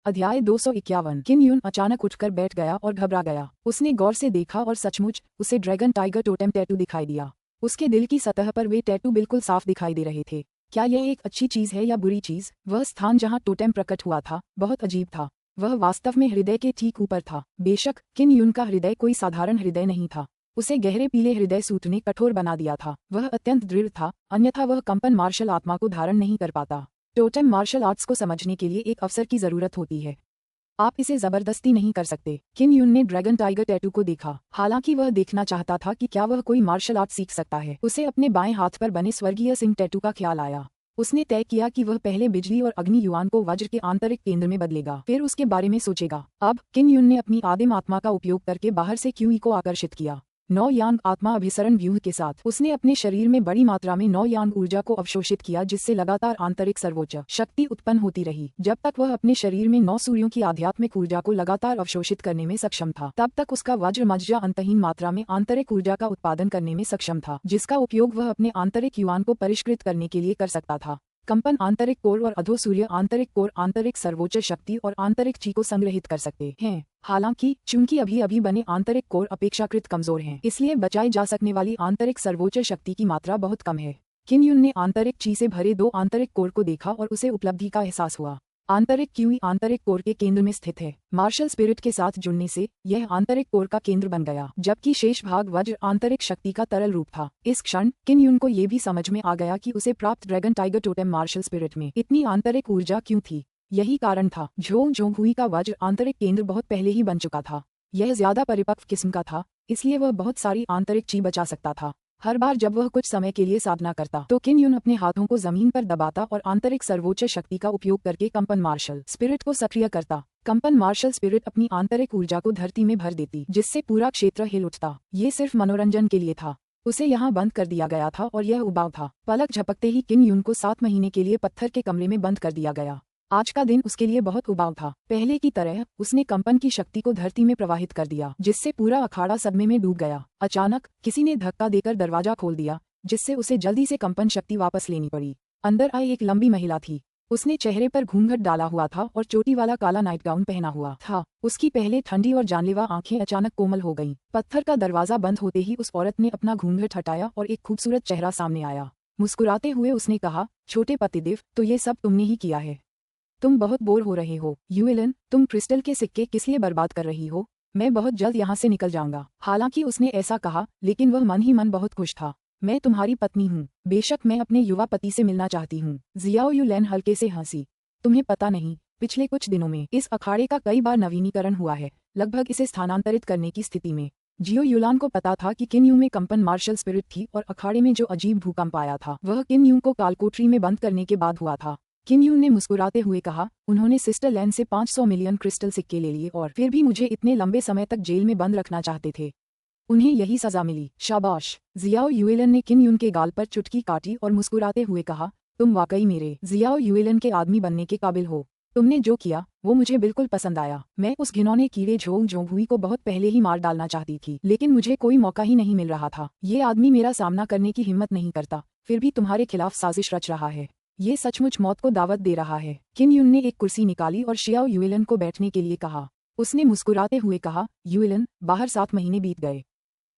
अध्याय 251। किन यून अचानक उठकर बैठ गया और घबरा गया। उसने गौर से देखा और सचमुच उसे ड्रैगन टाइगर टोटेम टैटू दिखाई दिया। उसके दिल की सतह पर वे टैटू बिल्कुल साफ दिखाई दे रहे थे। क्या यह एक अच्छी चीज है या बुरी चीज? वह स्थान जहाँ टोटेम प्रकट हुआ था बहुत अजीब था। वह वास्तव में हृदय के ठीक ऊपर था। बेशक किन यून का हृदय कोई साधारण हृदय नहीं था। उसे गहरे पीले हृदय सूत ने कठोर बना दिया था। वह अत्यंत दृढ़ था, अन्यथा वह कंपन मार्शल आत्मा को धारण नहीं कर पाता। टोटेम मार्शल आर्ट्स को समझने के लिए एक अवसर की जरूरत होती है। आप इसे जबरदस्ती नहीं कर सकते। किन यून ने ड्रैगन टाइगर टैटू को देखा। हालांकि वह देखना चाहता था कि क्या वह कोई मार्शल आर्ट सीख सकता है। उसे अपने बाएं हाथ पर बने स्वर्गीय सिंह टैटू का ख्याल आया। उसने तय किया कि वह पहले बिजली और अग्नि युआन को वज्र के आंतरिक केंद्र में बदलेगा, फिर उसके बारे में सोचेगा। अब किन यून ने अपनी आदिम आत्मा का उपयोग करके बाहर से क्यूई को आकर्षित किया। 9 यांग आत्मा अभिसरण व्यूह के साथ उसने अपने शरीर में बड़ी मात्रा में 9 यांग ऊर्जा को अवशोषित किया, जिससे लगातार आंतरिक सर्वोच्च शक्ति उत्पन्न होती रही। जब तक वह अपने शरीर में 9 सूर्यों की आध्यात्मिक ऊर्जा को लगातार अवशोषित करने में सक्षम था, तब तक उसका वज्र मज्जा अंतहीन मात्रा में आंतरिक ऊर्जा का उत्पादन करने में सक्षम था, जिसका उपयोग वह अपने आंतरिक युआन को परिष्कृत करने के लिए कर सकता था। कंपन आंतरिक कोर और अधो सूर्य आंतरिक कोर आंतरिक सर्वोच्च शक्ति और आंतरिक ची को संग्रहित कर सकते हैं। हालांकि चूंकि अभी अभी बने आंतरिक कोर अपेक्षाकृत कमजोर हैं, इसलिए बचाई जा सकने वाली आंतरिक सर्वोच्च शक्ति की मात्रा बहुत कम है। किन यून ने आंतरिक ची से भरे 2 आंतरिक कोर को देखा और उसे उपलब्धि का एहसास हुआ। आंतरिक क्यूई आंतरिक कोर के केंद्र में स्थित है। मार्शल स्पिरिट के साथ जुड़ने से यह आंतरिक कोर का केंद्र बन गया, जबकि शेष भाग वज्र आंतरिक शक्ति का तरल रूप था। इस क्षण किन यून को ये भी समझ में आ गया कि उसे प्राप्त dragon tiger totem martial spirit में इतनी आंतरिक ऊर्जा क्यों थी। यही कारण था झोंग जोंगहुई का वज्र आंतरिक केंद्र बहुत पहले ही बन चुका था। यह ज्यादा परिपक्व किस्म का था, इसलिए वह बहुत सारी आंतरिक ची बचा सकता था। हर बार जब वह कुछ समय के लिए साधना करता तो किन यून अपने हाथों को जमीन पर दबाता और आंतरिक सर्वोच्च शक्ति का उपयोग करके कंपन मार्शल स्पिरिट को सक्रिय करता। कंपन मार्शल स्पिरिट अपनी आंतरिक ऊर्जा को धरती में भर देती, जिससे पूरा क्षेत्र हिल उठता। ये सिर्फ मनोरंजन के लिए था। उसे यहाँ बंद कर दिया गया था और यह उबाऊ था। पलक झपकते ही किन यून को 7 महीने के लिए पत्थर के कमरे में बंद कर दिया गया। आज का दिन उसके लिए बहुत उबाऊ था। पहले की तरह उसने कंपन की शक्ति को धरती में प्रवाहित कर दिया, जिससे पूरा अखाड़ा सदमे में डूब गया। अचानक किसी ने धक्का देकर दरवाजा खोल दिया, जिससे उसे जल्दी से कंपन शक्ति वापस लेनी पड़ी। अंदर आई एक लंबी महिला थी। उसने चेहरे पर घूंघट डाला हुआ था और चोटी वाला काला नाइट गाउन पहना हुआ था। उसकी पहले ठंडी और जानलेवा आंखें अचानक कोमल हो गईं। पत्थर का दरवाजा बंद होते ही उस औरत ने अपना घूंघट हटाया और एक खूबसूरत चेहरा सामने आया। मुस्कुराते हुए उसने कहा, छोटे पतिदेव, तो ये सब तुमने ही किया है। तुम बहुत बोर हो रहे हो यूएलन। तुम क्रिस्टल के सिक्के किस लिए बर्बाद कर रही हो? मैं बहुत जल्द यहाँ से निकल जाऊंगा। हालांकि उसने ऐसा कहा, लेकिन वह मन ही मन बहुत खुश था। मैं तुम्हारी पत्नी हूँ। बेशक मैं अपने युवा पति से मिलना चाहती हूँ। जियाओ यूलन हल्के से हंसी। तुम्हें पता नहीं, पिछले कुछ दिनों में इस अखाड़े का कई बार नवीनीकरण हुआ है, लगभग इसे स्थानांतरित करने की स्थिति में। जियो यूलान को पता था कि किन यू में कंपन मार्शल स्पिरिट थी और अखाड़े में जो अजीब भूकंप आया था वह किन यू को कालकोठरी में बंद करने के बाद हुआ था। किन यून ने मुस्कुराते हुए कहा, उन्होंने सिस्टर लैन से 500 मिलियन क्रिस्टल सिक्के ले लिए और फिर भी मुझे इतने लंबे समय तक जेल में बंद रखना चाहते थे। उन्हें यही सजा मिली। शाबाश। जियाओ यूएलन ने किन यून के गाल पर चुटकी काटी और मुस्कुराते हुए कहा, तुम वाकई मेरे जियाओ यूएलन के आदमी बनने के काबिल हो। तुमने जो किया वो मुझे बिल्कुल पसंद आया। मैं उस घिनौने कीड़े झोंग जोंगहुई को बहुत पहले ही मार डालना चाहती थी, लेकिन मुझे कोई मौका ही नहीं मिल रहा था। ये आदमी मेरा सामना करने की हिम्मत नहीं करता, फिर भी तुम्हारे खिलाफ साजिश रच रहा है। ये सचमुच मौत को दावत दे रहा है। किन यून ने एक कुर्सी निकाली और शियाओ यूएलन को बैठने के लिए कहा। उसने मुस्कुराते हुए कहा, यूएलन, बाहर 7 महीने बीत गए।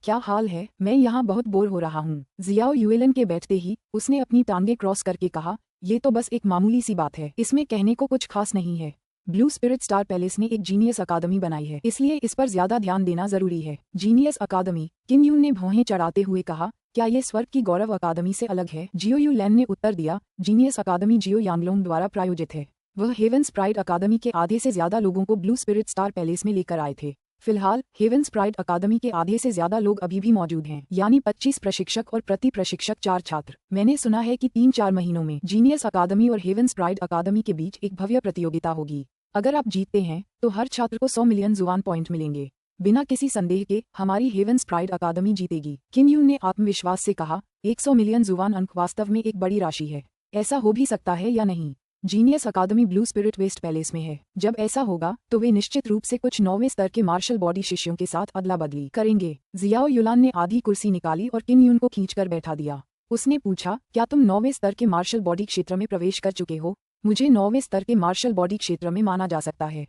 क्या हाल है? मैं यहाँ बहुत बोर हो रहा हूँ। जियाओ यूएलन के बैठते ही उसने अपनी टांगे क्रॉस करके कहा, ये तो बस एक मामूली सी बात है, इसमें कहने को कुछ खास नहीं है। ब्लू स्पिरिट स्टार पैलेस ने एक जीनियस अकादमी बनाई है, इसलिए इस पर ज्यादा ध्यान देना जरूरी है। जीनियस अकादमी? किन यून ने भौहें चढ़ाते हुए कहा, क्या ये स्वर्ग की गौरव अकादमी से अलग है? जियो यू लैन ने उत्तर दिया, जीनियस अकादमी जियो यांगलोंग द्वारा प्रायोजित है। वह हेवंस प्राइड अकादमी के आधे से ज्यादा लोगों को ब्लू स्पिरिट स्टार पैलेस में लेकर आए थे। फिलहाल हेवंस प्राइड अकादमी के आधे से ज्यादा लोग अभी भी मौजूद हैं, यानी 25 प्रशिक्षक और प्रति प्रशिक्षक 4 छात्र। मैंने सुना है कि 3-4 महीनों में जीनियस अकादमी और हेवंस प्राइड अकादमी के बीच एक भव्य प्रतियोगिता होगी। अगर आप जीतते हैं तो हर छात्र को 100 मिलियन जुआन पॉइंट मिलेंगे। बिना किसी संदेह के हमारी हेवंस प्राइड अकादमी जीतेगी। किन यून ने आत्मविश्वास से कहा, 100 मिलियन जुआन अंक वास्तव में एक बड़ी राशि है। ऐसा हो भी सकता है या नहीं? जीनियस अकादमी ब्लू स्पिरिट वेस्ट पैलेस में है। जब ऐसा होगा तो वे निश्चित रूप से कुछ 9वें स्तर के मार्शल बॉडी शिष्यों के साथ अदला बदली करेंगे। जियाओ यूलान ने आधी कुर्सी निकाली और किन यून को खींचकर बैठा दिया। उसने पूछा, क्या तुम 9वें स्तर के मार्शल बॉडी क्षेत्र में प्रवेश कर चुके हो? मुझे 9वें स्तर के मार्शल बॉडी क्षेत्र में माना जा सकता है।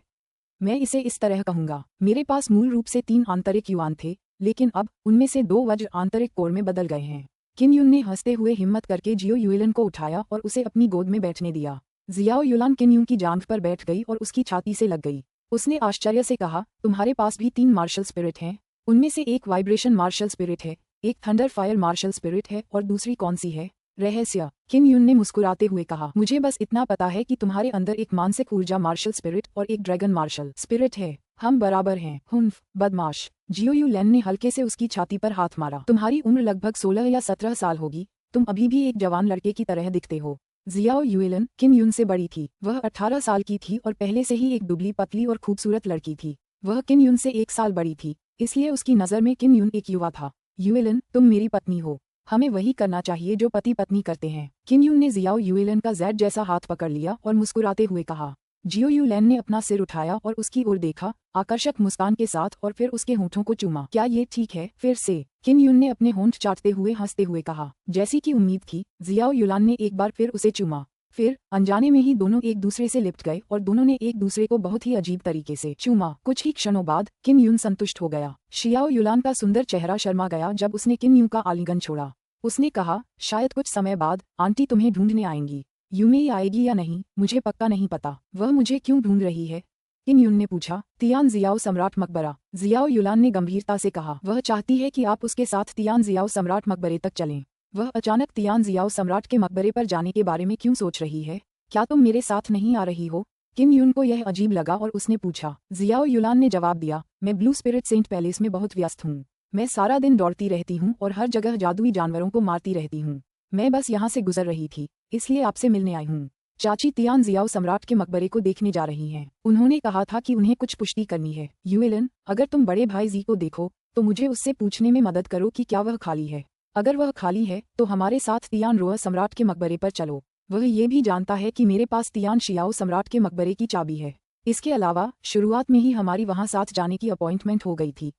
मैं इसे इस तरह कहूंगा, मेरे पास मूल रूप से 3 आंतरिक युआन थे, लेकिन अब उनमें से 2 वज्र आंतरिक कोर में बदल गए हैं। किन युन ने हंसते हुए हिम्मत करके जियो युएलन को उठाया और उसे अपनी गोद में बैठने दिया। जियाओ युलान किन युन की जांघ पर बैठ गई और उसकी छाती से लग गई। उसने आश्चर्य से कहा, तुम्हारे पास भी 3 मार्शल स्पिरिट हैं? उनमें से एक वाइब्रेशन मार्शल स्पिरिट है, एक थंडर फायर मार्शल स्पिरिट है और दूसरी कौन सी है? रहस्य। किन युन ने मुस्कुराते हुए कहा, मुझे बस इतना पता है कि तुम्हारे अंदर एक मानसिक ऊर्जा मार्शल स्पिरिट और एक ड्रैगन मार्शल स्पिरिट है। हम बराबर हैं। हुन्फ, बदमाश। जियो युएलन ने हल्के से उसकी छाती पर हाथ मारा। तुम्हारी उम्र लगभग 16 या 17 साल होगी, तुम अभी भी एक जवान लड़के की तरह दिखते हो। जियाओ युएलन किन युन से बड़ी थी। वह 18 साल की थी और पहले से ही एक दुबली पतली और खूबसूरत लड़की थी। वह किन युन से 1 साल बड़ी थी, इसलिए उसकी नज़र में किन युन एक युवा था। युएलन, तुम मेरी पत्नी हो। हमें वही करना चाहिए जो पति पत्नी करते हैं। किन युन ने जियाओ युएलन का जेड जैसा हाथ पकड़ लिया और मुस्कुराते हुए कहा। जियो युएलन ने अपना सिर उठाया और उसकी ओर देखा, आकर्षक मुस्कान के साथ, और फिर उसके होंठों को चूमा। क्या ये ठीक है? फिर से किन युन ने अपने होंठ चाटते हुए हंसते हुए कहा। जैसी कि उम्मीद थी, जियाओ युएलन ने एक बार फिर उसे चूमा। फिर अनजाने में ही दोनों एक दूसरे से लिपट गए और दोनों ने एक दूसरे को बहुत ही अजीब तरीके से चूमा। कुछ ही क्षणों बाद किन युन संतुष्ट हो गया। जियाओ युएलन का सुंदर चेहरा शर्मा गया जब उसने किन युन का आलिंगन छोड़ा। उसने कहा, शायद कुछ समय बाद आंटी तुम्हें ढूंढने आएंगी। यूमी आएगी या नहीं, मुझे पक्का नहीं पता। वह मुझे क्यों ढूंढ रही है? किन युन ने पूछा। तियान जियाओ सम्राट मकबरा। जियाओ युएलन ने गंभीरता से कहा। वह चाहती है कि आप उसके साथ तियान जियाओ सम्राट मकबरे तक चलें। वह अचानक तियान जियाओ सम्राट के मकबरे पर जाने के बारे में क्यों सोच रही है? क्या तुम मेरे साथ नहीं आ रही हो? किन युन को यह अजीब लगा और उसने पूछा। जियाओ युएलन ने जवाब दिया, मैं ब्लू स्पिरिट सेंट पैलेस में बहुत व्यस्त हूँ। मैं सारा दिन दौड़ती रहती हूँ और हर जगह जादुई जानवरों को मारती रहती हूँ। मैं बस यहाँ से गुजर रही थी, इसलिए आपसे मिलने आई हूँ। चाची तियान जियाओ सम्राट के मकबरे को देखने जा रही हैं। उन्होंने कहा था कि उन्हें कुछ पुष्टि करनी है। युएलन, अगर तुम बड़े भाई जी को देखो तो मुझे उससे पूछने में मदद करो कि क्या वह खाली है। अगर वह खाली है तो हमारे साथ तियान रोअ सम्राट के मकबरे पर चलो। वह ये भी जानता है कि मेरे पास तियान शियाओ सम्राट के मकबरे की चाबी है। इसके अलावा शुरुआत में ही हमारी वहाँ साथ जाने की अपॉइंटमेंट हो गई थी।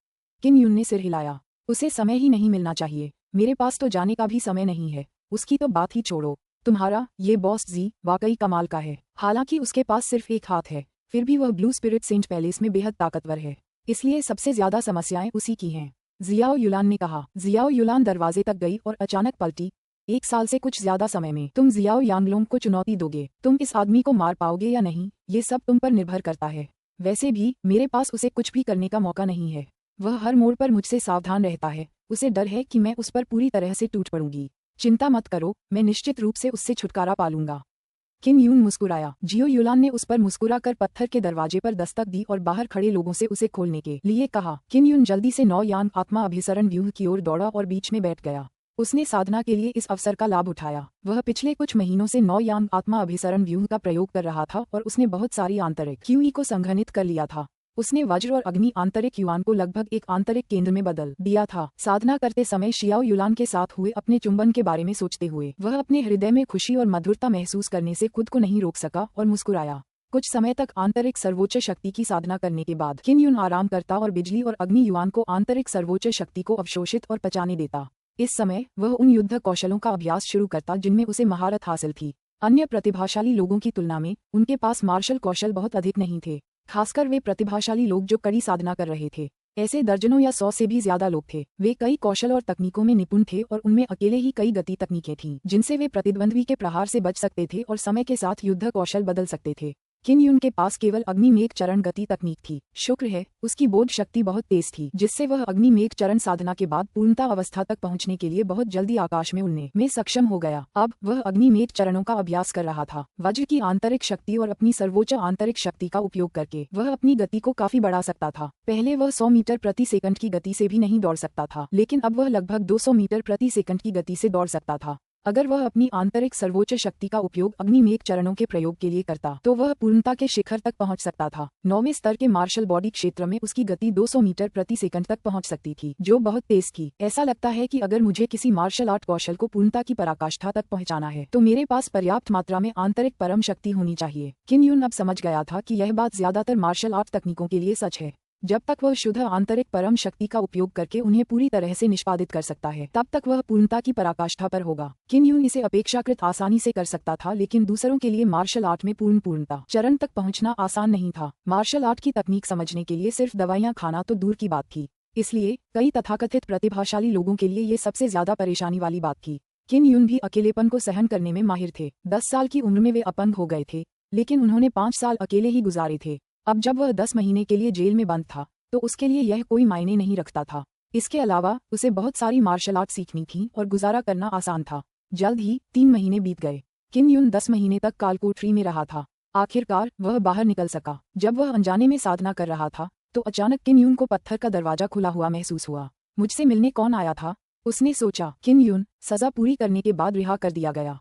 किन युन ने सिर हिलाया। उसे समय ही नहीं मिलना चाहिए। मेरे पास तो जाने का भी समय नहीं है। उसकी तो बात ही छोड़ो। तुम्हारा ये बॉस जी वाकई कमाल का है। हालांकि उसके पास सिर्फ एक हाथ है, फिर भी वह ब्लू स्पिरिट सेंट पैलेस में बेहद ताकतवर है, इसलिए सबसे ज्यादा समस्याएं उसी की हैं। जियाओ युएलन ने कहा। जियाओ युएलन दरवाजे तक गई और अचानक पलटी। 1 साल से कुछ ज्यादा समय में तुम जियाओ यांगलोंग को चुनौती दोगे? तुम इस आदमी को मार पाओगे या नहीं, ये सब तुम पर निर्भर करता है। वैसे भी मेरे पास उसे कुछ भी करने का मौका नहीं है। वह हर मोड़ पर मुझसे सावधान रहता है। उसे डर है कि मैं उस पर पूरी तरह से टूट पड़ूंगी। चिंता मत करो, मैं निश्चित रूप से उससे छुटकारा पा लूंगा। किन युन मुस्कुराया। जियो युएलन ने उस पर मुस्कुराकर पत्थर के दरवाजे पर दस्तक दी और बाहर खड़े लोगों से उसे खोलने के लिए कहा। किन युन जल्दी से 9 यान आत्मा अभिसरण व्यूह की ओर दौड़ा और बीच में बैठ गया। उसने साधना के लिए इस अवसर का लाभ उठाया। वह पिछले कुछ महीनों से 9 यान आत्मा अभिसरण व्यूह का प्रयोग कर रहा था और उसने बहुत सारी आंतरिक क्यूई को संघनित कर लिया था। उसने वज्र और अग्नि आंतरिक युआन को लगभग एक आंतरिक केंद्र में बदल दिया था। साधना करते समय शियाओ युएलन के साथ हुए अपने चुंबन के बारे में सोचते हुए वह अपने हृदय में खुशी और मधुरता महसूस करने से खुद को नहीं रोक सका और मुस्कुराया। कुछ समय तक आंतरिक सर्वोच्च शक्ति की साधना करने के बाद किन युन आराम करता और बिजली और अग्नि युआन को आंतरिक सर्वोच्च शक्ति को अवशोषित और पचाने देता। इस समय वह उन युद्ध कौशलों का अभ्यास शुरू करता जिनमें उसे महारत हासिल थी। अन्य प्रतिभाशाली लोगों की तुलना में उनके पास मार्शल कौशल बहुत अधिक नहीं थे, खासकर वे प्रतिभाशाली लोग जो कड़ी साधना कर रहे थे। ऐसे दर्जनों या 100 से भी ज्यादा लोग थे। वे कई कौशल और तकनीकों में निपुण थे और उनमें अकेले ही कई गति तकनीकें थीं जिनसे वे प्रतिद्वंद्वी के प्रहार से बच सकते थे और समय के साथ युद्ध कौशल बदल सकते थे। किन युन के पास केवल अग्नि मेघ चरण गति तकनीक थी। शुक्र है उसकी बोध शक्ति बहुत तेज थी, जिससे वह अग्नि मेघ चरण साधना के बाद पूर्णता अवस्था तक पहुंचने के लिए बहुत जल्दी आकाश में उड़ने में सक्षम हो गया। अब वह अग्नि मेघ चरणों का अभ्यास कर रहा था। वज्र की आंतरिक शक्ति और अपनी सर्वोच्च आंतरिक शक्ति का उपयोग करके वह अपनी गति को काफी बढ़ा सकता था। पहले वह 100 मीटर प्रति सेकंड की गति से भी नहीं दौड़ सकता था, लेकिन अब वह लगभग 200 मीटर प्रति सेकंड की गति से दौड़ सकता था। अगर वह अपनी आंतरिक सर्वोच्च शक्ति का उपयोग अग्नि मेघ चरणों के प्रयोग के लिए करता तो वह पूर्णता के शिखर तक पहुंच सकता था। 9वें स्तर के मार्शल बॉडी क्षेत्र में उसकी गति 200 मीटर प्रति सेकंड तक पहुंच सकती थी, जो बहुत तेज थी। ऐसा लगता है कि अगर मुझे किसी मार्शल आर्ट कौशल को पूर्णता की पराकाष्ठा तक पहुंचाना है तो मेरे पास पर्याप्त मात्रा में आंतरिक परम शक्ति होनी चाहिए। किन युन अब समझ गया था कि यह बात ज्यादातर मार्शल आर्ट तकनीकों के लिए सच है। जब तक वह शुद्ध आंतरिक परम शक्ति का उपयोग करके उन्हें पूरी तरह से निष्पादित कर सकता है तब तक वह पूर्णता की पराकाष्ठा पर होगा। किन यून इसे अपेक्षाकृत आसानी से कर सकता था, लेकिन दूसरों के लिए मार्शल आर्ट में पूर्णता चरण तक पहुंचना आसान नहीं था। मार्शल आर्ट की तकनीक समझने के लिए सिर्फ दवाइयां खाना तो दूर की बात थी। इसलिए कई तथाकथित प्रतिभाशाली लोगों के लिए ये सबसे ज्यादा परेशानी वाली बात थी। किन यून भी अकेलेपन को सहन करने में माहिर थे। 10 साल की उम्र में वे अपंग हो गए थे, लेकिन उन्होंने 5 साल अकेले ही गुजारे थे। अब जब वह 10 महीने के लिए जेल में बंद था तो उसके लिए यह कोई मायने नहीं रखता था। इसके अलावा उसे बहुत सारी मार्शल आर्ट सीखनी थी और गुजारा करना आसान था। जल्द ही 3 महीने बीत गए। किन यून 10 महीने तक कालकोठरी में रहा था। आखिरकार वह बाहर निकल सका। जब वह अनजाने में साधना कर रहा था तो अचानक किन यून को पत्थर का दरवाजा खुला हुआ महसूस हुआ। मुझसे मिलने कौन आया था, उसने सोचा। किन यून सजा पूरी करने के बाद रिहा कर दिया गया।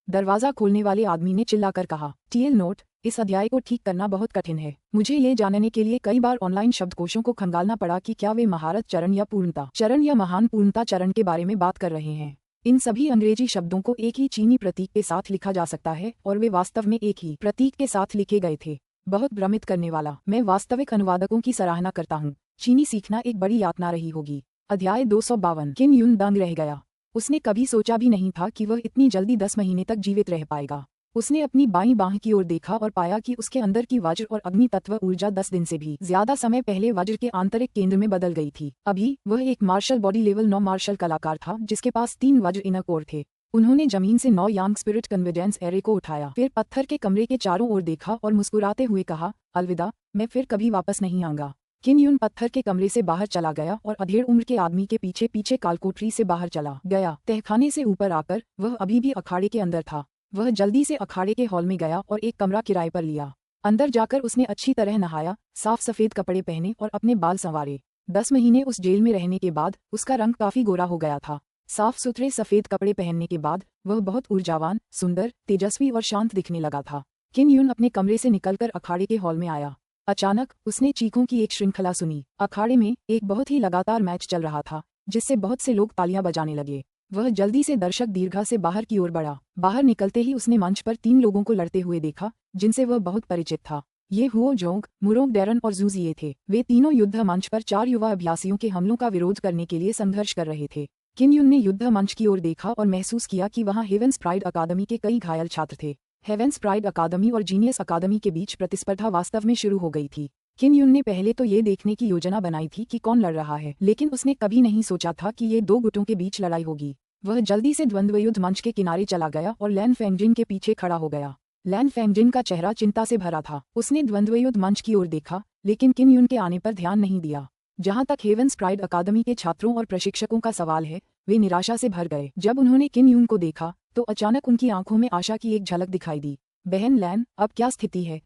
दरवाजा खोलने वाले आदमी ने चिल्लाकर कहा, टीएल नोट, इस अध्याय को ठीक करना बहुत कठिन है। मुझे ये जानने के लिए कई बार ऑनलाइन शब्दकोशों को खंगालना पड़ा कि क्या वे महारत चरण या पूर्णता चरण या महान पूर्णता चरण के बारे में बात कर रहे हैं। इन सभी अंग्रेजी शब्दों को एक ही चीनी प्रतीक के साथ लिखा जा सकता है और वे वास्तव में एक ही प्रतीक के साथ लिखे गए थे। बहुत भ्रमित करने वाला। मैं वास्तविक अनुवादकों की सराहना करता हूँ। चीनी सीखना एक बड़ी यातना रही होगी। अध्याय 252। किन यून दंग रह गया। उसने कभी सोचा भी नहीं था कि वह इतनी जल्दी 10 महीने तक जीवित रह पाएगा। उसने अपनी बाईं बांह की ओर देखा और पाया कि उसके अंदर की वज्र और अग्नि तत्व ऊर्जा 10 दिन से भी ज्यादा समय पहले वज्र के आंतरिक केंद्र में बदल गई थी। अभी वह एक मार्शल बॉडी लेवल 9 मार्शल कलाकार था जिसके पास 3 वज्र इनर कोर थे। उन्होंने जमीन से 9 यांग स्पिरिट कन्वर्जेंस एरे को उठाया, फिर पत्थर के कमरे के चारों ओर देखा और मुस्कुराते हुए कहा, अलविदा, मैं फिर कभी वापस नहीं आऊंगा। किन यून पत्थर के कमरे से बाहर चला गया और अधेड़ उम्र के आदमी के पीछे पीछे कालकोठरी से बाहर चला गया। तहखाने से ऊपर आकर वह अभी भी अखाड़े के अंदर था। वह जल्दी से अखाड़े के हॉल में गया और एक कमरा किराए पर लिया। अंदर जाकर उसने अच्छी तरह नहाया, साफ सफेद कपड़े पहने और अपने बाल संवारे। 10 महीने उस जेल में रहने के बाद उसका रंग काफी गोरा हो गया था। साफ सुथरे सफेद कपड़े पहनने के बाद वह बहुत ऊर्जावान, सुंदर, तेजस्वी और शांत दिखने लगा था। किन यून अपने कमरे से निकलकर अखाड़े के हॉल में आया। अचानक उसने चीखों की एक श्रृंखला सुनी। अखाड़े में एक बहुत ही लगातार मैच चल रहा था जिससे बहुत से लोग तालियां बजाने लगे। वह जल्दी से दर्शक दीर्घा से बाहर की ओर बढ़ा। बाहर निकलते ही उसने मंच पर 3 लोगों को लड़ते हुए देखा जिनसे वह बहुत परिचित था। ये हुओ जोंग, मुरोंग डेरन और जूजिए थे। वे तीनों युद्ध मंच पर 4 युवा अभ्यासियों के हमलों का विरोध करने के लिए संघर्ष कर रहे थे। किन यून ने युद्ध मंच की ओर देखा और महसूस किया कि वहां हेवेंस प्राइड अकादमी के कई घायल छात्र थे। हेवेंस प्राइड अकादमी और जीनियस अकादमी के बीच प्रतिस्पर्धा वास्तव में शुरू हो गई थी। किन यून ने पहले तो ये देखने की योजना बनाई थी कि कौन लड़ रहा है, लेकिन उसने कभी नहीं सोचा था कि ये 2 गुटों के बीच लड़ाई होगी। वह जल्दी से द्वंद्व युद्ध मंच के किनारे चला गया और लैन फेंगजिन के पीछे खड़ा हो गया। लैन फेंगजिन का चेहरा चिंता से भरा था। उसने द्वंद्व युद्ध मंच की ओर देखा, लेकिन किन यून के आने पर ध्यान नहीं दिया। जहां तक हेवेंस प्राइड अकादमी के छात्रों और प्रशिक्षकों का सवाल है, वे निराशा से भर गए। जब उन्होंने किन यून को देखा तो अचानक उनकी आंखों में आशा की एक झलक दिखाई दी। बहन लैन, अब क्या स्थिति है?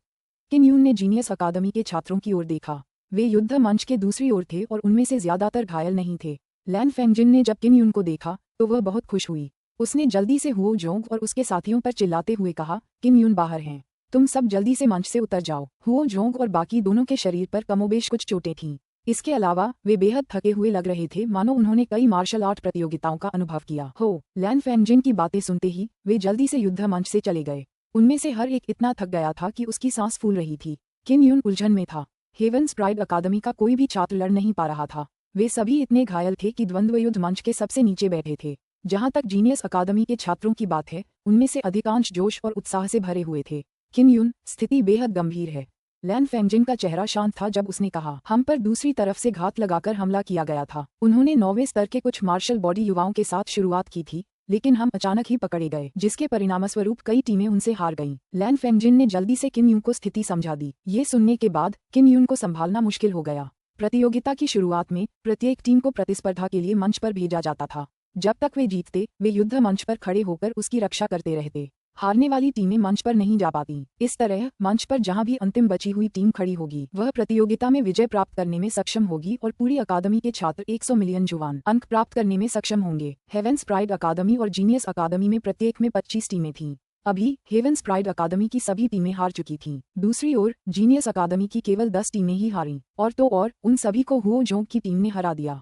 किन यून ने जीनियस अकादमी के छात्रों की ओर देखा। वे युद्ध मंच के दूसरी ओर थे और उनमें से ज्यादातर घायल नहीं थे। लैन फेंगजिन ने जब किन यून को देखा तो वह बहुत खुश हुई। उसने जल्दी से हुओ जोंग और उसके साथियों पर चिल्लाते हुए कहा, किन यून बाहर हैं, तुम सब जल्दी से मंच से उतर जाओ। हुओ जोंग और बाकी दोनों के शरीर पर कमोबेश कुछ चोटें थीं। इसके अलावा वे बेहद थके हुए लग रहे थे, मानो उन्होंने कई मार्शल आर्ट प्रतियोगिताओं का अनुभव किया हो। लैन फेंगजिन की बातें सुनते ही वे जल्दी से युद्ध मंच से चले गए। उनमें से हर एक इतना थक गया था कि उसकी सांस फूल रही थी। किन यून उलझन में था। हेवेंस प्राइड अकादमी का कोई भी छात्र लड़ नहीं पा रहा था। वे सभी इतने घायल थे कि द्वंद्व युद्ध मंच के सबसे नीचे बैठे थे। जहां तक जीनियस अकादमी के छात्रों की बात है, उनमें से अधिकांश जोश और उत्साह से भरे हुए थे। किन यून, स्थिति बेहद गंभीर है। लैन फेंगजिन का चेहरा शांत था जब उसने कहा, हम पर दूसरी तरफ से घात लगाकर हमला किया गया था। उन्होंने 9वें स्तर के कुछ मार्शल बॉडी युवाओं के साथ शुरुआत की थी, लेकिन हम अचानक ही पकड़े गए, जिसके परिणामस्वरूप कई टीमें उनसे हार गईं। लैन फेंगजिन ने जल्दी से किन यून को स्थिति समझा दी। ये सुनने के बाद किन यून को संभालना मुश्किल हो गया। प्रतियोगिता की शुरुआत में प्रत्येक टीम को प्रतिस्पर्धा के लिए मंच पर भेजा जाता था। जब तक वे जीतते, वे युद्ध मंच पर खड़े होकर उसकी रक्षा करते रहते। हारने वाली टीमें मंच पर नहीं जा पाती। इस तरह मंच पर जहां भी अंतिम बची हुई टीम खड़ी होगी, वह प्रतियोगिता में विजय प्राप्त करने में सक्षम होगी और पूरी अकादमी के छात्र 100 मिलियन जुवान अंक प्राप्त करने में सक्षम होंगे। हेवेंस प्राइड अकादमी और जीनियस अकादमी में प्रत्येक में 25 टीमें थीं। अभी हेवेंस प्राइड अकादमी की सभी टीमें हार चुकी थीं। दूसरी ओर जीनियस अकादमी की केवल 10 टीमें ही हारीं, और उन सभी को हुओ जोंग की टीम ने हरा दिया।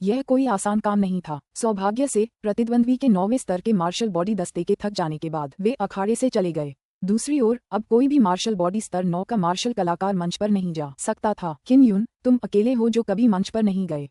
यह कोई आसान काम नहीं था। सौभाग्य से प्रतिद्वंद्वी के 9वें स्तर के मार्शल बॉडी दस्ते के थक जाने के बाद वे अखाड़े से चले गए। दूसरी ओर अब कोई भी मार्शल बॉडी स्तर 9 का मार्शल कलाकार मंच पर नहीं जा सकता था। किन यून, तुम अकेले हो जो कभी मंच पर नहीं गए।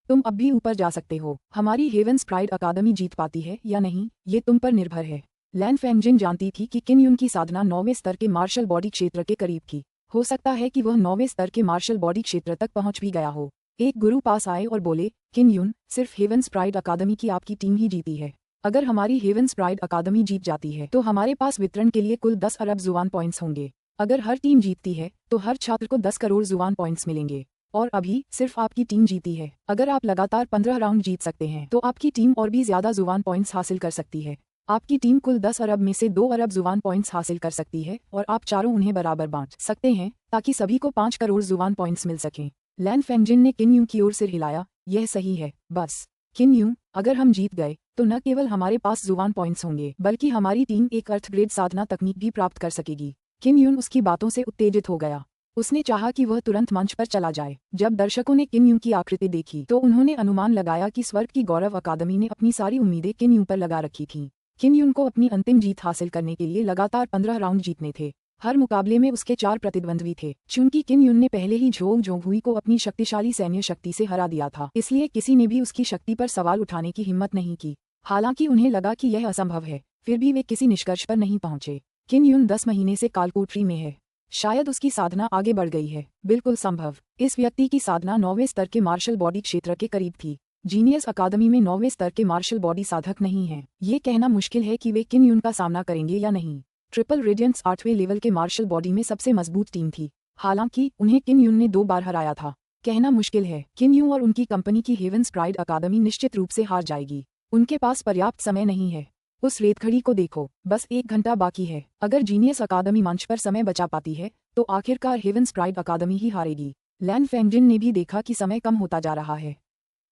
तुम अब भी ऊपर जा सकते हो। हमारी हेवंस प्राइड अकादमी जीत पाती है या नहीं, ये तुम पर निर्भर है। लैन फेंगजिन जानती थी कि किन यून की साधना 9वें स्तर के मार्शल बॉडी क्षेत्र के करीब थी। हो सकता है कि वह 9वें स्तर के मार्शल बॉडी क्षेत्र तक पहुंच भी गया हो। एक गुरु पास आए और बोले, किन यून, सिर्फ हेवंस प्राइड अकादमी की आपकी टीम ही जीती है। अगर हमारी हेवंस प्राइड अकादमी जीत जाती है तो हमारे पास वितरण के लिए कुल 10 अरब जुबान पॉइंट्स होंगे। अगर हर टीम जीतती है तो हर छात्र को 10 करोड़ जुबान पॉइंट्स मिलेंगे। और अभी सिर्फ आपकी टीम जीती है। अगर आप लगातार 15 राउंड जीत सकते हैं तो आपकी टीम और भी ज्यादा जुबान पॉइंट्स हासिल कर सकती है। आपकी टीम कुल 10 अरब में से 2 अरब जुबान पॉइंट्स हासिल कर सकती है और आप चारों उन्हें बराबर बांट सकते हैं ताकि सभी को 5 करोड़ जुबान पॉइंट्स मिल सकें। लैन फेंगजिन ने किन यूं की ओर सिर हिलाया, यह सही है, बस। किन यूं, अगर हम जीत गए तो न केवल हमारे पास जुबान पॉइंट्स होंगे बल्कि हमारी टीम एक अर्थग्रेड साधना तकनीक भी प्राप्त कर सकेगी। किन यून उसकी बातों से उत्तेजित हो गया। उसने चाहा कि वह तुरंत मंच पर चला जाए। जब दर्शकों ने किन यूं की आकृति देखी तो उन्होंने अनुमान लगाया कि स्वर्ग की गौरव अकादमी ने अपनी सारी उम्मीदें किन यूं पर लगा रखी थीं। किन यूं को अपनी अंतिम जीत हासिल करने के लिए लगातार 15 राउंड जीतने थे। हर मुकाबले में उसके 4 प्रतिद्वंद्वी थे। चूंकि किन यून ने पहले ही झोंग झोंगहुई को अपनी शक्तिशाली सैन्य शक्ति से हरा दिया था, इसलिए किसी ने भी उसकी शक्ति पर सवाल उठाने की हिम्मत नहीं की। हालांकि उन्हें लगा कि यह असंभव है, फिर भी वे किसी निष्कर्ष पर नहीं पहुंचे। किन यून 10 महीने से कालकोठरी में है। शायद उसकी साधना आगे बढ़ गई है। बिल्कुल संभव। इस व्यक्ति की साधना 9वें स्तर के मार्शल बॉडी क्षेत्र के करीब थी। जीनियस अकादमी में 9वें स्तर के मार्शल बॉडी साधक नहीं हैं। ये कहना मुश्किल है कि वे किन यून का सामना करेंगे या नहीं। ट्रिपल रेडियंट्स 8वें लेवल के मार्शल बॉडी में सबसे मजबूत टीम थी। हालांकि उन्हें किन यून ने 2 बार हराया था। कहना मुश्किल है। किन यून और उनकी कंपनी की हेवंस प्राइड अकादमी निश्चित रूप से हार जाएगी। उनके पास पर्याप्त समय नहीं है। उस रेतखड़ी को देखो, बस 1 घंटा बाकी है। अगर जीनियस अकादमी मंच पर समय बचा पाती है तो आखिरकार हेवंस प्राइड अकादमी ही हारेगी। लैन फेंगजिन ने भी देखा कि समय कम होता जा रहा है।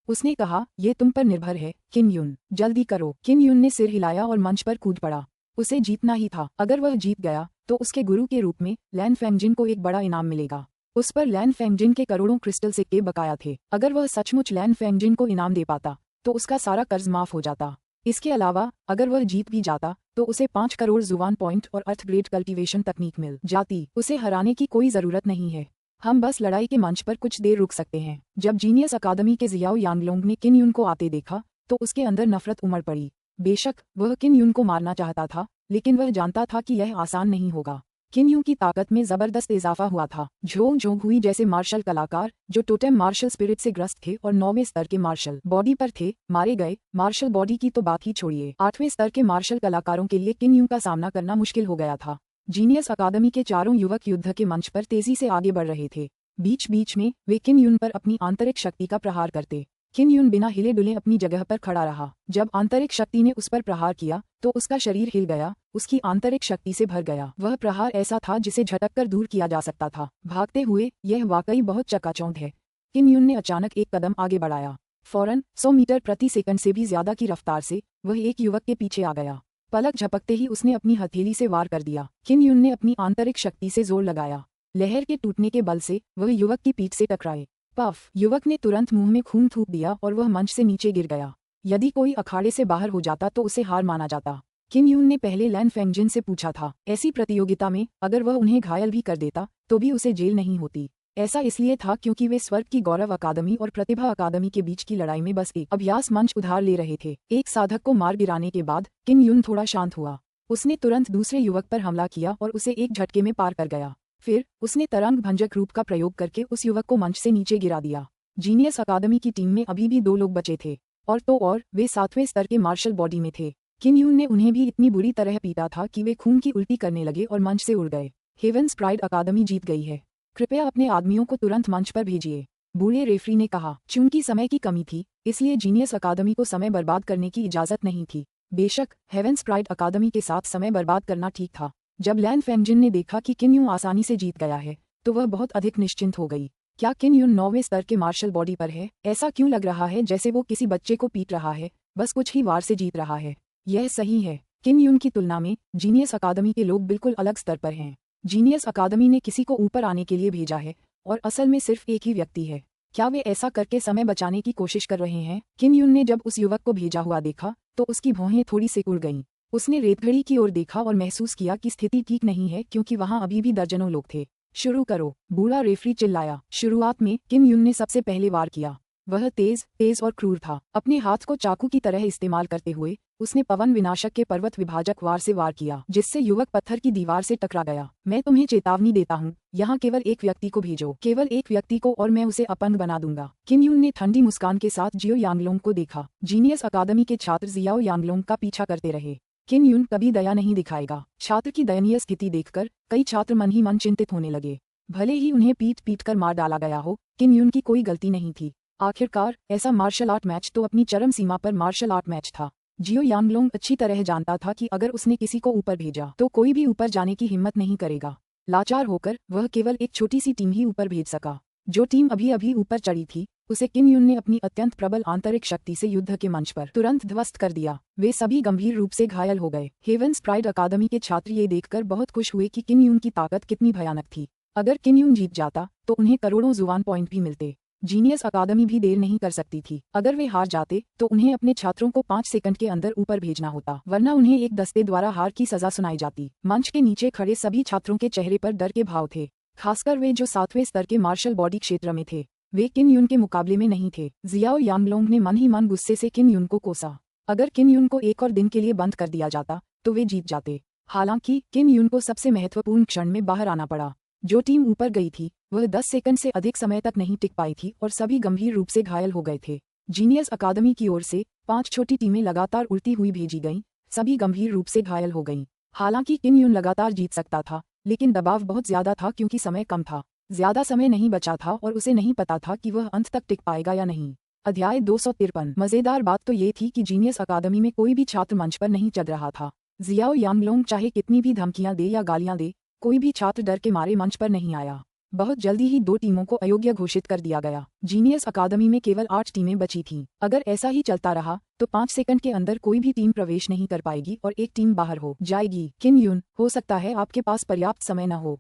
उसने कहा, ये तुम पर निर्भर है किन यून, जल्दी करो। किन यून ने सिर हिलाया और मंच पर कूद पड़ा। उसे जीतना ही था। अगर वह जीत गया तो उसके गुरु के रूप में लैन फेंगजिन को एक बड़ा इनाम मिलेगा। उस पर लैन फेंगजिन के करोड़ों क्रिस्टल सिक्के बकाया थे। अगर वह सचमुच लैन फेंगजिन को इनाम दे पाता तो उसका सारा कर्ज माफ हो जाता। इसके अलावा अगर वह जीत भी जाता तो उसे 5 करोड़ जुबान पॉइंट और अर्थग्रेड कल्टीवेशन तकनीक मिल जाती। उसे हराने की कोई जरूरत नहीं है। हम बस लड़ाई के मंच पर कुछ देर रुक सकते हैं। जब जीनियस अकादमी के जियाओ यांगलोंग ने किन यून को आते देखा तो उसके अंदर नफरत उमड़ पड़ी। बेशक वह किन यून को मारना चाहता था, लेकिन वह जानता था कि यह आसान नहीं होगा। किन यूं की ताकत में जबरदस्त इजाफा हुआ था। झोंग झोंगहुई जैसे मार्शल कलाकार जो टोटेम मार्शल स्पिरिट से ग्रस्त थे और 9वें स्तर के मार्शल बॉडी पर थे, मारे गए। मार्शल बॉडी की तो बात ही छोड़िए, 8वें स्तर के मार्शल कलाकारों के लिए किन यूं का सामना करना मुश्किल हो गया था। जीनियस अकादमी के चारों युवक युद्ध के मंच पर तेजी से आगे बढ़ रहे थे। बीच बीच में वे किन यून पर अपनी आंतरिक शक्ति का प्रहार करते। किन यून बिना हिले डुले अपनी जगह पर खड़ा रहा। जब आंतरिक शक्ति ने उस पर प्रहार किया तो उसका शरीर हिल गया, उसकी आंतरिक शक्ति से भर गया। वह प्रहार ऐसा था जिसे झटककर दूर किया जा सकता था। भागते हुए यह वाकई बहुत चकाचौंध है। किन यून ने अचानक एक कदम आगे बढ़ाया। फौरन 100 मीटर प्रति सेकंड से भी ज्यादा की रफ्तार से वह एक युवक के पीछे आ गया। पलक झपकते ही उसने अपनी हथेली से वार कर दिया। किन यून ने अपनी आंतरिक शक्ति से जोर लगाया। लहर के टूटने के बल से वह युवक की पीठ से टकराए। पफ! युवक ने तुरंत मुंह में खून थूक दिया और वह मंच से नीचे गिर गया। यदि कोई अखाड़े से बाहर हो जाता तो उसे हार माना जाता। किन यून ने पहले लैन फेंगजिन से पूछा था, ऐसी प्रतियोगिता में अगर वह उन्हें घायल भी कर देता तो भी उसे जेल नहीं होती। ऐसा इसलिए था क्योंकि वे स्वर्ग की गौरव अकादमी और प्रतिभा अकादमी के बीच की लड़ाई में बस एक अभ्यास मंच उधार ले रहे थे। एक साधक को मार गिराने के बाद किन यून थोड़ा शांत हुआ। उसने तुरंत दूसरे युवक पर हमला किया और उसे एक झटके में पार कर गया। फिर उसने तरंग भंजक रूप का प्रयोग करके उस युवक को मंच से नीचे गिरा दिया। जीनियस अकादमी की टीम में अभी भी 2 लोग बचे थे और वे 7वें स्तर के मार्शल बॉडी में थे। किन यून ने उन्हें भी इतनी बुरी तरह पीटा था कि वे खून की उल्टी करने लगे और मंच से उड़ गए। हेवंस प्राइड अकादमी जीत गई है। कृपया अपने आदमियों को तुरंत मंच पर भेजिए, बूढ़े रेफरी ने कहा। चूंकि समय की कमी थी इसलिए जीनियस अकादमी को समय बर्बाद करने की इजाजत नहीं थी। बेशक हेवंस प्राइड अकादमी के साथ समय बर्बाद करना ठीक था। जब लैन फेंगजिन ने देखा कि किन यून आसानी से जीत गया है तो वह बहुत अधिक निश्चिंत हो गई। क्या किन यून 9वें स्तर के मार्शल बॉडी पर है? ऐसा क्यों लग रहा है जैसे वो किसी बच्चे को पीट रहा है, बस कुछ ही वार से जीत रहा है। यह सही है। किन यून की तुलना में जीनियस अकादमी के लोग बिल्कुल अलग स्तर पर हैं। जीनियस अकादमी ने किसी को ऊपर आने के लिए भेजा है और असल में सिर्फ एक ही व्यक्ति है। क्या वे ऐसा करके समय बचाने की कोशिश कर रहे हैं? किन यून ने जब उस युवक को भेजा हुआ देखा तो उसकी भौहें थोड़ी सी उड़ गईं। उसने रेतघड़ी की ओर देखा और महसूस किया कि स्थिति ठीक नहीं है क्योंकि वहां अभी भी दर्जनों लोग थे। शुरू करो, बूढ़ा रेफरी चिल्लाया। शुरुआत में किम युन ने सबसे पहले वार किया। वह तेज और क्रूर था। अपने हाथ को चाकू की तरह इस्तेमाल करते हुए उसने पवन विनाशक के पर्वत विभाजक वार से वार किया, जिससे युवक पत्थर की दीवार से टकरा गया। मैं तुम्हें चेतावनी देता हूँ, यहाँ केवल एक व्यक्ति को भेजो, केवल एक व्यक्ति को, और मैं उसे अपंग बना दूंगा। किम युन ने ठंडी मुस्कान के साथ जियो यांगलोंग को देखा। जीनियस अकादमी के छात्र जियाओ यांगलोंग का पीछा करते रहे। किम युन कभी दया नहीं दिखाएगा। छात्र की दयनीय स्थिति देखकर कई छात्र मन ही मन चिंतित होने लगे। भले ही उन्हें पीट कर मार डाला गया हो, किम युन की कोई गलती नहीं थी। आखिरकार ऐसा मार्शल आर्ट मैच तो अपनी चरम सीमा पर मार्शल आर्ट मैच था। जियो यांगलोंग अच्छी तरह जानता था कि अगर उसने किसी को ऊपर भेजा तो कोई भी ऊपर जाने की हिम्मत नहीं करेगा। लाचार होकर वह केवल एक छोटी सी टीम ही ऊपर भेज सका। जो टीम अभी अभी ऊपर चढ़ी थी उसे किम युन ने अपनी अत्यंत प्रबल आंतरिक शक्ति से युद्ध के मंच पर तुरंत ध्वस्त कर दिया। वे सभी गंभीर रूप से घायल हो गए। हेवंस प्राइड अकादमी के छात्र ये देखकर बहुत खुश हुए कि किम युन की ताकत कितनी भयानक थी। अगर किम युन जीत जाता तो उन्हें करोड़ों जुबान पॉइंट भी मिलते। जीनियस अकादमी भी देर नहीं कर सकती थी। अगर वे हार जाते तो उन्हें अपने छात्रों को 5 सेकंड के अंदर ऊपर भेजना होता, वरना उन्हें एक दस्ते द्वारा हार की सजा सुनाई जाती। मंच के नीचे खड़े सभी छात्रों के चेहरे पर डर के भाव थे, खासकर वे जो 7वें स्तर के मार्शल बॉडी क्षेत्र में थे। वे किम युन के मुकाबले में नहीं थे। जियाओ यांगलोंग ने मन ही मन गुस्से से किम युन को कोसा। अगर किम युन को एक और दिन के लिए बंद कर दिया जाता तो वे जीत जाते। हालांकि किम युन को सबसे महत्वपूर्ण क्षण में बाहर आना पड़ा। जो टीम ऊपर गई थी वह 10 सेकंड से अधिक समय तक नहीं टिक पाई थी और सभी गंभीर रूप से घायल हो गए थे। जीनियस अकादमी की ओर से 5 छोटी टीमें लगातार उड़ती हुई भेजी गईं, सभी गंभीर रूप से घायल हो गईं। हालांकि किम युन लगातार जीत सकता था, लेकिन दबाव बहुत ज्यादा था क्योंकि समय कम था। ज्यादा समय नहीं बचा था और उसे नहीं पता था कि वह अंत तक टिक पाएगा या नहीं। अध्याय 253। मजेदार बात तो ये थी कि जीनियस अकादमी में कोई भी छात्र मंच पर नहीं चढ़ रहा था। जियाओ यांगलोंग चाहे कितनी भी धमकियां दे या गालियां दे, कोई भी छात्र डर के मारे मंच पर नहीं आया। बहुत जल्दी ही 2 टीमों को अयोग्य घोषित कर दिया गया। जीनियस अकादमी में केवल 8 टीमें बची थीं। अगर ऐसा ही चलता रहा तो 5 सेकंड के अंदर कोई भी टीम प्रवेश नहीं कर पाएगी और एक टीम बाहर हो जाएगी। किम युन, हो सकता है आपके पास पर्याप्त समय न हो।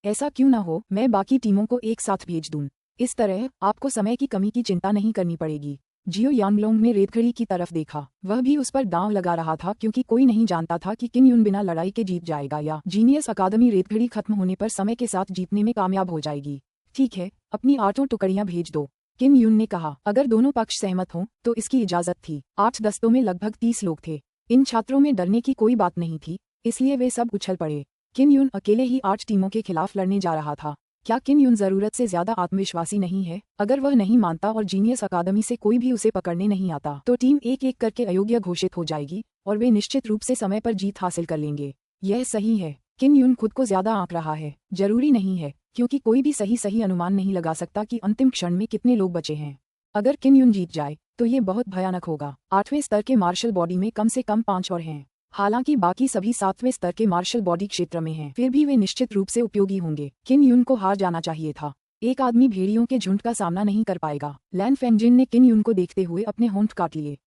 ऐसा क्यों न हो, मैं बाकी टीमों को एक साथ भेज दूं। इस तरह आपको समय की कमी की चिंता नहीं करनी पड़ेगी। जियो यांगलोंग ने रेतघड़ी की तरफ देखा। वह भी उस पर दांव लगा रहा था क्योंकि कोई नहीं जानता था कि किम युन बिना लड़ाई के जीत जाएगा या जीनियस अकादमी रेतघड़ी खत्म होने पर समय के साथ जीतने में कामयाब हो जाएगी। ठीक है, अपनी 8 टुकड़ियां भेज दो, किम युन ने कहा। अगर दोनों पक्ष सहमत हों तो इसकी इजाजत थी। 8 दस्तों में लगभग 30 लोग थे। इन छात्रों में डरने की कोई बात नहीं थी, इसलिए वे सब उछल पड़े। किम युन अकेले ही 8 टीमों के खिलाफ लड़ने जा रहा था। क्या किम युन जरूरत से ज्यादा आत्मविश्वासी नहीं है? अगर वह नहीं मानता और जीनियस अकादमी से कोई भी उसे पकड़ने नहीं आता तो टीम एक एक करके अयोग्य घोषित हो जाएगी और वे निश्चित रूप से समय पर जीत हासिल कर लेंगे। यह सही है। किम युन खुद को ज्यादा आंक रहा है। जरूरी नहीं है, क्योंकि कोई भी सही अनुमान नहीं लगा सकता कि अंतिम क्षण में कितने लोग बचे हैं। अगर किम युन जीत जाए तो ये बहुत भयानक होगा। 8वें स्तर के मार्शल बॉडी में कम से कम 5 और हैं। हालांकि बाकी सभी 7वें स्तर के मार्शल बॉडी क्षेत्र में हैं, फिर भी वे निश्चित रूप से उपयोगी होंगे। किम युन को हार जाना चाहिए था। एक आदमी भेड़ियों के झुंड का सामना नहीं कर पाएगा। लैन फेंगजिन ने किम युन को देखते हुए अपने होंठ काट लिए।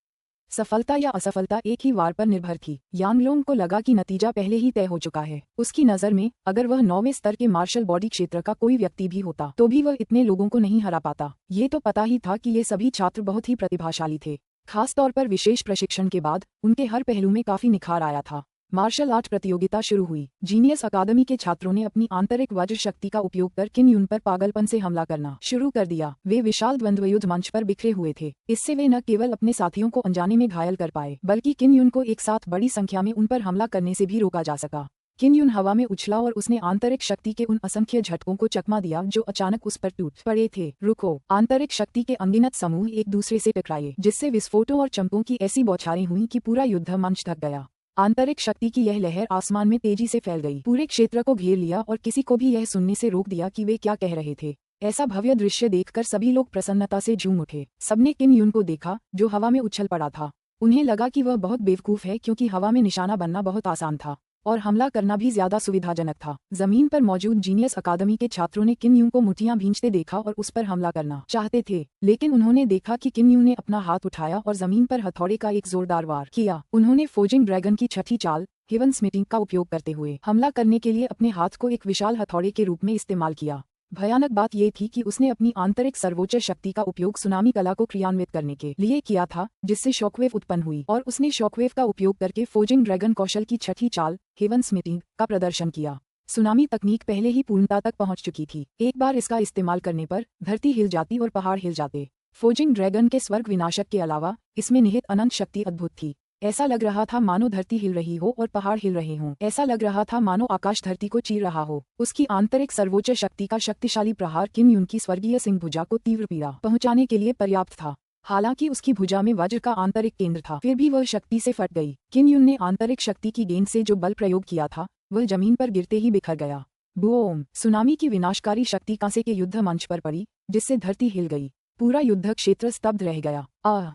सफलता या असफलता एक ही वार पर निर्भर थी। यांगलोंग को लगा कि नतीजा पहले ही तय हो चुका है। उसकी नजर में अगर वह 9वें स्तर के मार्शल बॉडी क्षेत्र का कोई व्यक्ति भी होता तो भी वह इतने लोगों को नहीं हरा पाता। ये तो पता ही था कि ये सभी छात्र बहुत ही प्रतिभाशाली थे। खास तौर पर विशेष प्रशिक्षण के बाद उनके हर पहलू में काफी निखार आया था। मार्शल आर्ट प्रतियोगिता शुरू हुई। जीनियस अकादमी के छात्रों ने अपनी आंतरिक वज्र शक्ति का उपयोग कर किम युन पर पागलपन से हमला करना शुरू कर दिया। वे विशाल द्वंद्वयुद्ध मंच पर बिखरे हुए थे। इससे वे न केवल अपने साथियों को अनजाने में घायल कर पाए, बल्कि किम युन को एक साथ बड़ी संख्या में उन पर हमला करने से भी रोका जा सका। किम युन हवा में उछला और उसने आंतरिक शक्ति के उन असंख्य झटकों को चकमा दिया जो अचानक उस पर टूट पड़े थे। रुको! आंतरिक शक्ति के अनगिनत समूह एक दूसरे से टकराए, जिससे विस्फोटों और चंपों की ऐसी बौछारें हुई कि पूरा युद्ध मंच ढक गया। आंतरिक शक्ति की यह लहर आसमान में तेजी से फैल गई, पूरे क्षेत्र को घेर लिया और किसी को भी यह सुनने से रोक दिया कि वे क्या कह रहे थे। ऐसा भव्य दृश्य देखकर सभी लोग प्रसन्नता से झूम उठे। सबने किम युन को देखा जो हवा में उछल पड़ा था। उन्हें लगा कि वह बहुत बेवकूफ है क्योंकि हवा में निशाना बनना बहुत आसान था और हमला करना भी ज्यादा सुविधाजनक था। जमीन पर मौजूद जीनियस अकादमी के छात्रों ने किम युन को मुठ्ठियां भींचते देखा और उस पर हमला करना चाहते थे, लेकिन उन्होंने देखा कि किम युन ने अपना हाथ उठाया और जमीन पर हथौड़े का एक जोरदार वार किया। उन्होंने फोजिंग ड्रैगन की छठी चाल हेवन स्मिटिंग का उपयोग करते हुए हमला करने के लिए अपने हाथ को एक विशाल हथौड़े के रूप में इस्तेमाल किया। भयानक बात ये थी कि उसने अपनी आंतरिक सर्वोच्च शक्ति का उपयोग सुनामी कला को क्रियान्वित करने के लिए किया था, जिससे शॉकवेव उत्पन्न हुई, और उसने शॉकवेव का उपयोग करके फोजिंग ड्रैगन कौशल की छठी चाल हेवंस मीटिंग का प्रदर्शन किया। सुनामी तकनीक पहले ही पूर्णता तक पहुंच चुकी थी। एक बार इसका इस्तेमाल करने पर धरती हिल जाती और पहाड़ हिल जाते। फोजिंग ड्रैगन के स्वर्ग विनाशक के अलावा इसमें निहित अनंत शक्ति अद्भुत थी। ऐसा लग रहा था मानो धरती हिल रही हो और पहाड़ हिल रहे हों। ऐसा लग रहा था मानो आकाश धरती को चीर रहा हो। उसकी आंतरिक सर्वोच्च शक्ति का शक्तिशाली प्रहार किम युन की स्वर्गीय सिंह भुजा को तीव्र पीड़ा पहुंचाने के लिए पर्याप्त था। हालांकि उसकी भुजा में वज्र का आंतरिक केंद्र था, फिर भी वह शक्ति से फट गई। किम युन ने आंतरिक शक्ति की गेंद से जो बल प्रयोग किया था वह जमीन पर गिरते ही बिखर गया। बूम! सुनामी की विनाशकारी शक्ति कांसे के युद्ध मंच पर पड़ी, जिससे धरती हिल गई। पूरा युद्ध क्षेत्र स्तब्ध रह गया।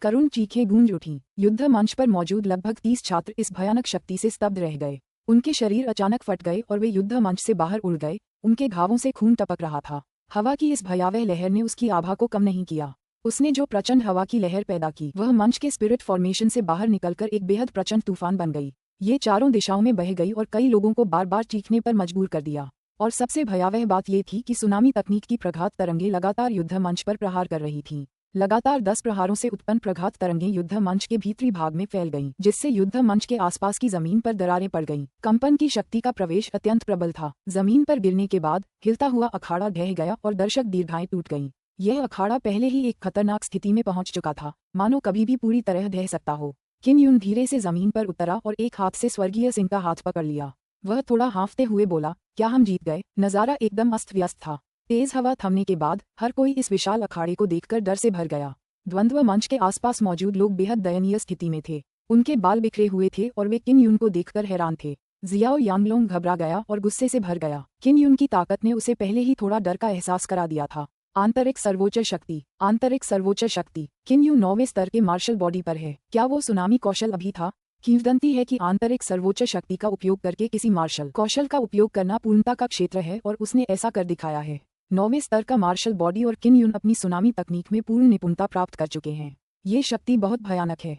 करुण चीखें गूंज उठीं। युद्ध मंच पर मौजूद लगभग 30 छात्र इस भयानक शक्ति से स्तब्ध रह गए। उनके शरीर अचानक फट गए और वे युद्ध मंच से बाहर उड़ गए। उनके घावों से खून टपक रहा था। हवा की इस भयावह लहर ने उसकी आभा को कम नहीं किया। उसने जो प्रचंड हवा की लहर पैदा की वह मंच के स्पिरिट फॉर्मेशन से बाहर निकलकर एक बेहद प्रचंड तूफान बन गई। ये चारों दिशाओं में बह गई और कई लोगों को बार बार चीखने पर मजबूर कर दिया। और सबसे भयावह बात ये थी कि सुनामी तकनीक की प्रघात तरंगें लगातार युद्ध मंच पर प्रहार कर रही थीं। लगातार 10 प्रहारों से उत्पन्न प्रघात तरंगें युद्ध मंच के भीतरी भाग में फैल गईं, जिससे युद्ध मंच के आसपास की जमीन पर दरारें पड़ गईं। कंपन की शक्ति का प्रवेश अत्यंत प्रबल था। जमीन पर गिरने के बाद हिलता हुआ अखाड़ा ढह गया और दर्शक दीर्घाएं टूट गईं। यह अखाड़ा पहले ही एक खतरनाक स्थिति में पहुंच चुका था, मानो कभी भी पूरी तरह ढह सकता हो। किम युन धीरे से जमीन पर उतरा और एक हाथ से स्वर्गीय सिंह का हाथ पकड़ लिया। वह थोड़ा हाँफते हुए बोला, क्या हम जीत गए? नजारा एकदम अस्त व्यस्त था। तेज हवा थमने के बाद हर कोई इस विशाल अखाड़े को देखकर डर से भर गया। द्वंद्व मंच के आसपास मौजूद लोग बेहद दयनीय स्थिति में थे। उनके बाल बिखरे हुए थे और वे किम युन को देखकर हैरान थे। जियाओ यांगलोंग घबरा गया और गुस्से से भर गया। किम युन की ताकत ने उसे पहले ही थोड़ा डर का एहसास करा दिया था। आंतरिक सर्वोच्च शक्ति, आंतरिक सर्वोच्च शक्ति। किम युन 9वें स्तर के मार्शल बॉडी पर है। क्या वो सुनामी कौशल अभी था? किंवदंती है कि आंतरिक सर्वोच्च शक्ति का उपयोग करके किसी मार्शल कौशल का उपयोग करना पूर्णता का क्षेत्र है और उसने ऐसा कर दिखाया है। 9वें स्तर का मार्शल बॉडी और किम युन अपनी सुनामी तकनीक में पूर्ण निपुणता प्राप्त कर चुके हैं। ये शक्ति बहुत भयानक है।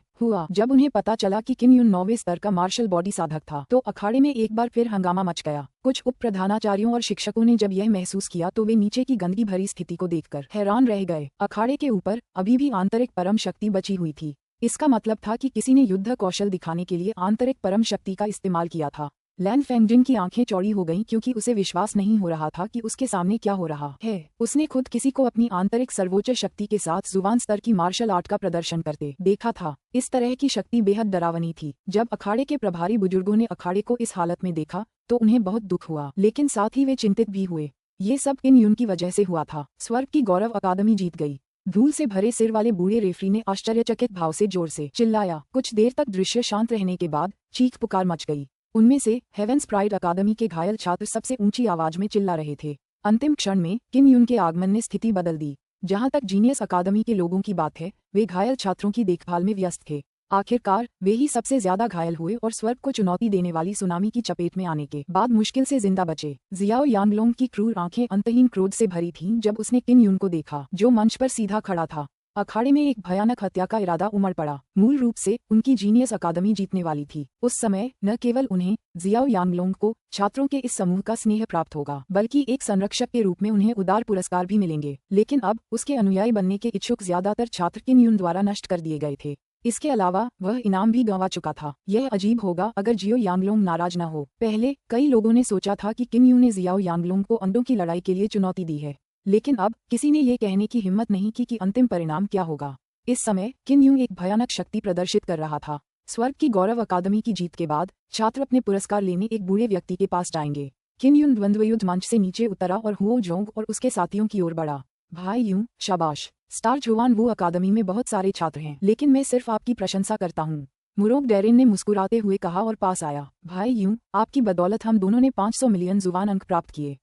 जब उन्हें पता चला कि किम युन 9वें स्तर का मार्शल बॉडी साधक था तो अखाड़े में एक बार फिर हंगामा मच गया। कुछ उप प्रधानाचार्यों और शिक्षकों ने जब यह महसूस किया तो वे नीचे की गंदगी भरी स्थिति को देखकर हैरान रह गए। अखाड़े के ऊपर अभी भी आंतरिक परम शक्ति बची हुई थी। इसका मतलब था कि किसी ने युद्ध कौशल दिखाने के लिए आंतरिक परम शक्ति का इस्तेमाल किया था। लैन फेंगजिन की आंखें चौड़ी हो गईं क्योंकि उसे विश्वास नहीं हो रहा था कि उसके सामने क्या हो रहा है। उसने खुद किसी को अपनी आंतरिक सर्वोच्च शक्ति के साथ जुबान स्तर की मार्शल आर्ट का प्रदर्शन करते देखा था। इस तरह की शक्ति बेहद डरावनी थी। जब अखाड़े के प्रभारी बुजुर्गों ने अखाड़े को इस हालत में देखा तो उन्हें बहुत दुख हुआ, लेकिन साथ ही वे चिंतित भी हुए। ये सब किम युन की वजह से हुआ था। स्वर्ग की गौरव अकादमी जीत गई। धूल से भरे सिर वाले बूढ़े रेफरी ने आश्चर्यचकित भाव से जोर से चिल्लाया। कुछ देर तक दृश्य शांत रहने के बाद चीख पुकार मच गई। उनमें से हेवेंस प्राइड अकादमी के घायल छात्र सबसे ऊंची आवाज में चिल्ला रहे थे। अंतिम क्षण में किम युन के आगमन ने स्थिति बदल दी। जहां तक जीनियस अकादमी के लोगों की बात है, वे घायल छात्रों की देखभाल में व्यस्त थे। आखिरकार वे ही सबसे ज्यादा घायल हुए और स्वर्ग को चुनौती देने वाली सुनामी की चपेट में आने के बाद मुश्किल से जिंदा बचे। जियाओ यांगलोंग की क्रूर आंखें अंतहीन क्रोध से भरी थीं जब उसने किम युन को देखा, जो मंच पर सीधा खड़ा था। अखाड़े में एक भयानक हत्या का इरादा उमड़ पड़ा। मूल रूप से उनकी जीनियस अकादमी जीतने वाली थी। उस समय न केवल उन्हें, जियाओ यांगलोंग को, छात्रों के इस समूह का स्नेह प्राप्त होगा, बल्कि एक संरक्षक के रूप में उन्हें उदार पुरस्कार भी मिलेंगे। लेकिन अब उसके अनुयायी बनने के इच्छुक ज्यादातर छात्र किम युन द्वारा नष्ट कर दिए गए थे। इसके अलावा वह इनाम भी गंवा चुका था। यह अजीब होगा अगर जियो यांगलोंग नाराज न हो। पहले कई लोगों ने सोचा था कि किम युन ने जियाओ यांगलोंग को अंडों की लड़ाई के लिए चुनौती दी है, लेकिन अब किसी ने ये कहने की हिम्मत नहीं की कि अंतिम परिणाम क्या होगा। इस समय किम युन एक भयानक शक्ति प्रदर्शित कर रहा था। स्वर्ग की गौरव अकादमी की जीत के बाद छात्र अपने पुरस्कार लेने एक बूढ़े व्यक्ति के पास जाएंगे। किम युन द्वंद्वयुद्ध मंच से नीचे उतरा और हुओ जोंग और उसके साथियों की ओर बढ़ा। भाई यूं, शाबाश। स्टार जुआन वो अकादमी में बहुत सारे छात्र हैं, लेकिन मैं सिर्फ आपकी प्रशंसा करता हूँ। मुरोक डेरिन ने मुस्कुराते हुए कहा और पास आया। भाई यूं, आपकी बदौलत हम दोनों ने 500 मिलियन जुबान अंक प्राप्त किए।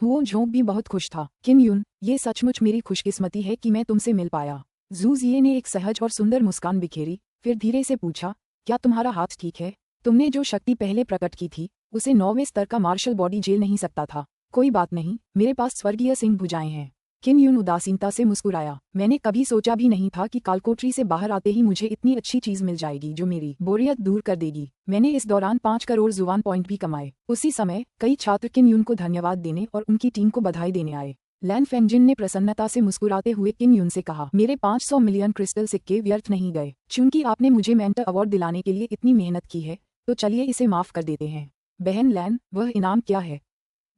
हुओ जोंग भी बहुत खुश था। किम युन, ये सचमुच मेरी खुशकिस्मती है कि मैं तुमसे मिल पाया। जू जिये ने एक सहज और सुंदर मुस्कान बिखेरी, फिर धीरे से पूछा, क्या तुम्हारा हाथ ठीक है? तुमने जो शक्ति पहले प्रकट की थी उसे 9वें स्तर का मार्शल बॉडी झेल नहीं सकता था। कोई बात नहीं, मेरे पास स्वर्गीय सिंह भुजाएं हैं। किम युन उदासीनता से मुस्कुराया। मैंने कभी सोचा भी नहीं था कि कालकोठरी से बाहर आते ही मुझे इतनी अच्छी चीज मिल जाएगी जो मेरी बोरियत दूर कर देगी। मैंने इस दौरान 5 करोड़ जुबान पॉइंट भी कमाए। उसी समय कई छात्र किम युन को धन्यवाद देने और उनकी टीम को बधाई देने आए। लैन फेंगजिन ने प्रसन्नता से मुस्कुराते हुए किम यून से कहा, मेरे 500 मिलियन क्रिस्टल सिक्के व्यर्थ नहीं गए। चूंकि आपने मुझे मेंटर अवार्ड दिलाने के लिए इतनी मेहनत की है तो चलिए इसे माफ कर देते हैं। बहन लैन, वह इनाम क्या है?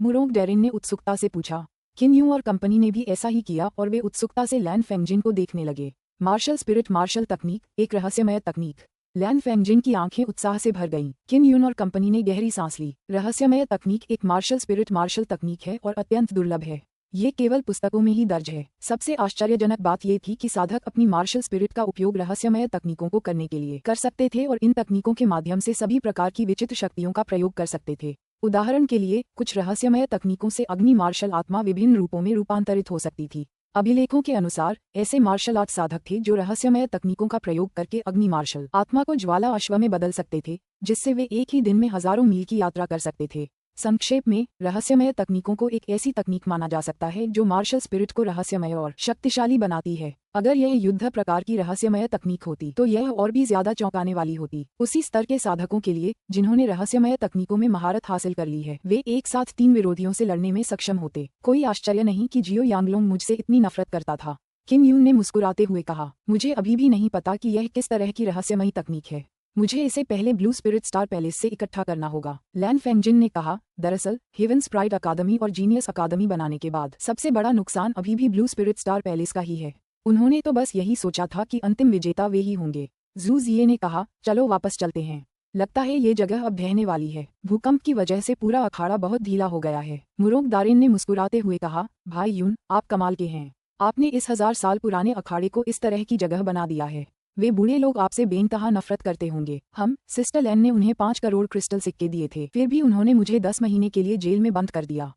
मुरोंग डेरिन ने उत्सुकता से पूछा। किम यून और कंपनी ने भी ऐसा ही किया और वे उत्सुकता से लैन फेंगजिन को देखने लगे। मार्शल स्पिरिट मार्शल तकनीक, एक रहस्यमय तकनीक। लैन फेंगजिन की आंखें उत्साह से भर गईं। किम यून और कंपनी ने गहरी सांस ली। रहस्यमय तकनीक एक मार्शल स्पिरिट मार्शल तकनीक है और अत्यंत दुर्लभ है। ये केवल पुस्तकों में ही दर्ज है। सबसे आश्चर्यजनक बात ये थी कि साधक अपनी मार्शल स्पिरिट का उपयोग रहस्यमय तकनीकों को करने के लिए कर सकते थे और इन तकनीकों के माध्यम से सभी प्रकार की विचित्र शक्तियों का प्रयोग कर सकते थे। उदाहरण के लिए, कुछ रहस्यमय तकनीकों से अग्नि मार्शल आत्मा विभिन्न रूपों में रूपांतरित हो सकती थी। अभिलेखों के अनुसार ऐसे मार्शल आर्ट साधक थे जो रहस्यमय तकनीकों का प्रयोग करके अग्नि मार्शल आत्मा को ज्वाला अश्व में बदल सकते थे, जिससे वे एक ही दिन में हजारों मील की यात्रा कर सकते थे। संक्षेप में, रहस्यमय तकनीकों को एक ऐसी तकनीक माना जा सकता है जो मार्शल स्पिरिट को रहस्यमय और शक्तिशाली बनाती है। अगर यह युद्ध प्रकार की रहस्यमय तकनीक होती तो यह और भी ज्यादा चौंकाने वाली होती। उसी स्तर के साधकों के लिए जिन्होंने रहस्यमय तकनीकों में महारत हासिल कर ली है, वे एक साथ 3 विरोधियों से लड़ने में सक्षम होते। कोई आश्चर्य नहीं कि जियो यांगलोंग मुझसे इतनी नफरत करता था। किम यून ने मुस्कुराते हुए कहा, मुझे अभी भी नहीं पता कि यह किस तरह की रहस्यमयी तकनीक है। मुझे इसे पहले ब्लू स्पिरिट स्टार पैलेस से इकट्ठा करना होगा। लैन फेंगजिन ने कहा, दरअसल हेवंस प्राइड अकादमी और जीनियस अकादमी बनाने के बाद सबसे बड़ा नुकसान अभी भी ब्लू स्पिरिट स्टार पैलेस का ही है। उन्होंने तो बस यही सोचा था कि अंतिम विजेता वे ही होंगे। जू जिये ने कहा, चलो वापस चलते हैं। लगता है ये जगह अब ढहने वाली है। भूकंप की वजह से पूरा अखाड़ा बहुत ढीला हो गया है। मुरोंग दारिन ने मुस्कुराते हुए कहा, भाई यून, आप कमाल के हैं। आपने इस 1000 साल पुराने अखाड़े को इस तरह की जगह बना दिया है। वे बूढ़े लोग आपसे बेइंतहा नफरत करते होंगे। सिस्टर लैन ने उन्हें 5 करोड़ क्रिस्टल सिक्के दिए थे, फिर भी उन्होंने मुझे 10 महीने के लिए जेल में बंद कर दिया।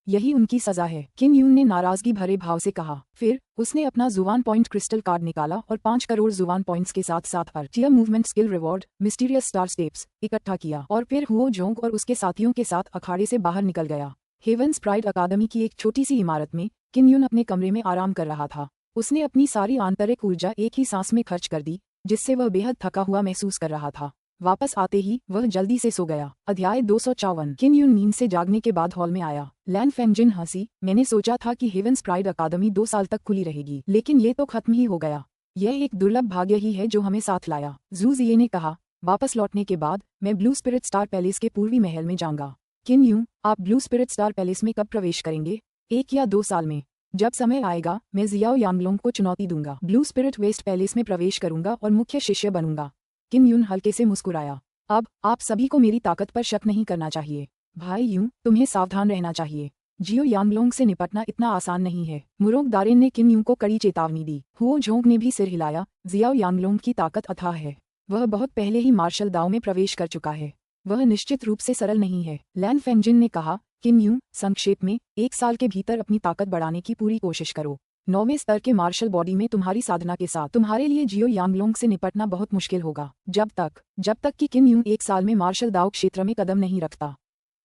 यही उनकी सजा है। किम यून ने नाराजगी भरे भाव से कहा। फिर उसने अपना जुबान पॉइंट क्रिस्टल कार्ड निकाला और 5 करोड़ जुबान पॉइंट्स के साथ साथ हर tier movement skill reward, mysterious star steps इकट्ठा किया और फिर हुओ जोंग और उसके साथियों के साथ अखाड़े से बाहर निकल गया। हेवंस प्राइड अकादमी की एक छोटी सी इमारत में किम यून अपने कमरे में आराम कर रहा था। उसने अपनी सारी आंतरिक ऊर्जा एक ही सांस में खर्च कर दी, जिससे वह बेहद थका हुआ महसूस कर रहा था। वापस आते ही वह जल्दी से सो गया। अध्याय 254। किम यून नींद से जागने के बाद हॉल में आया। लैन फेंगजिन हंसी, मैंने सोचा था कि हेवंस प्राइड अकादमी 2 साल तक खुली रहेगी, लेकिन ये तो खत्म ही हो गया। यह एक दुर्लभ भाग्य ही है जो हमें साथ लाया। जू जिये ने कहा, वापस लौटने के बाद मैं ब्लू स्पिरिट स्टार पैलेस के पूर्वी महल में जाऊंगा। किम यून, आप ब्लू स्पिरिट स्टार पैलेस में कब प्रवेश करेंगे? 1 या 2 साल में। जब समय आएगा मैं जियाओ यांगलोंग को चुनौती दूंगा। ब्लू स्पिरिट वेस्ट पैलेस में प्रवेश करूंगा और मुख्य शिष्य बनूंगा। किम यून हल्के से मुस्कुराया। अब आप सभी को मेरी ताकत पर शक नहीं करना चाहिए। भाई यून, तुम्हें सावधान रहना चाहिए। जियो यांगलोंग से निपटना इतना आसान नहीं है। मुरोंग दारिन ने किम यून को कड़ी चेतावनी दी। हुओ जोंग ने भी सिर हिलाया। जियाओ यांगलोंग की ताकत अथाह है। वह बहुत पहले ही मार्शल दाव में प्रवेश कर चुका है। वह निश्चित रूप से सरल नहीं है। लैन फेंगजिन ने कहा, किम यून, संक्षेप में 1 साल के भीतर अपनी ताकत बढ़ाने की पूरी कोशिश करो। 9वें स्तर के मार्शल बॉडी में तुम्हारी साधना के साथ तुम्हारे लिए जियो यांगलोंग से निपटना बहुत मुश्किल होगा। जब तक कि किम यून 1 साल में मार्शल दाव क्षेत्र में कदम नहीं रखता।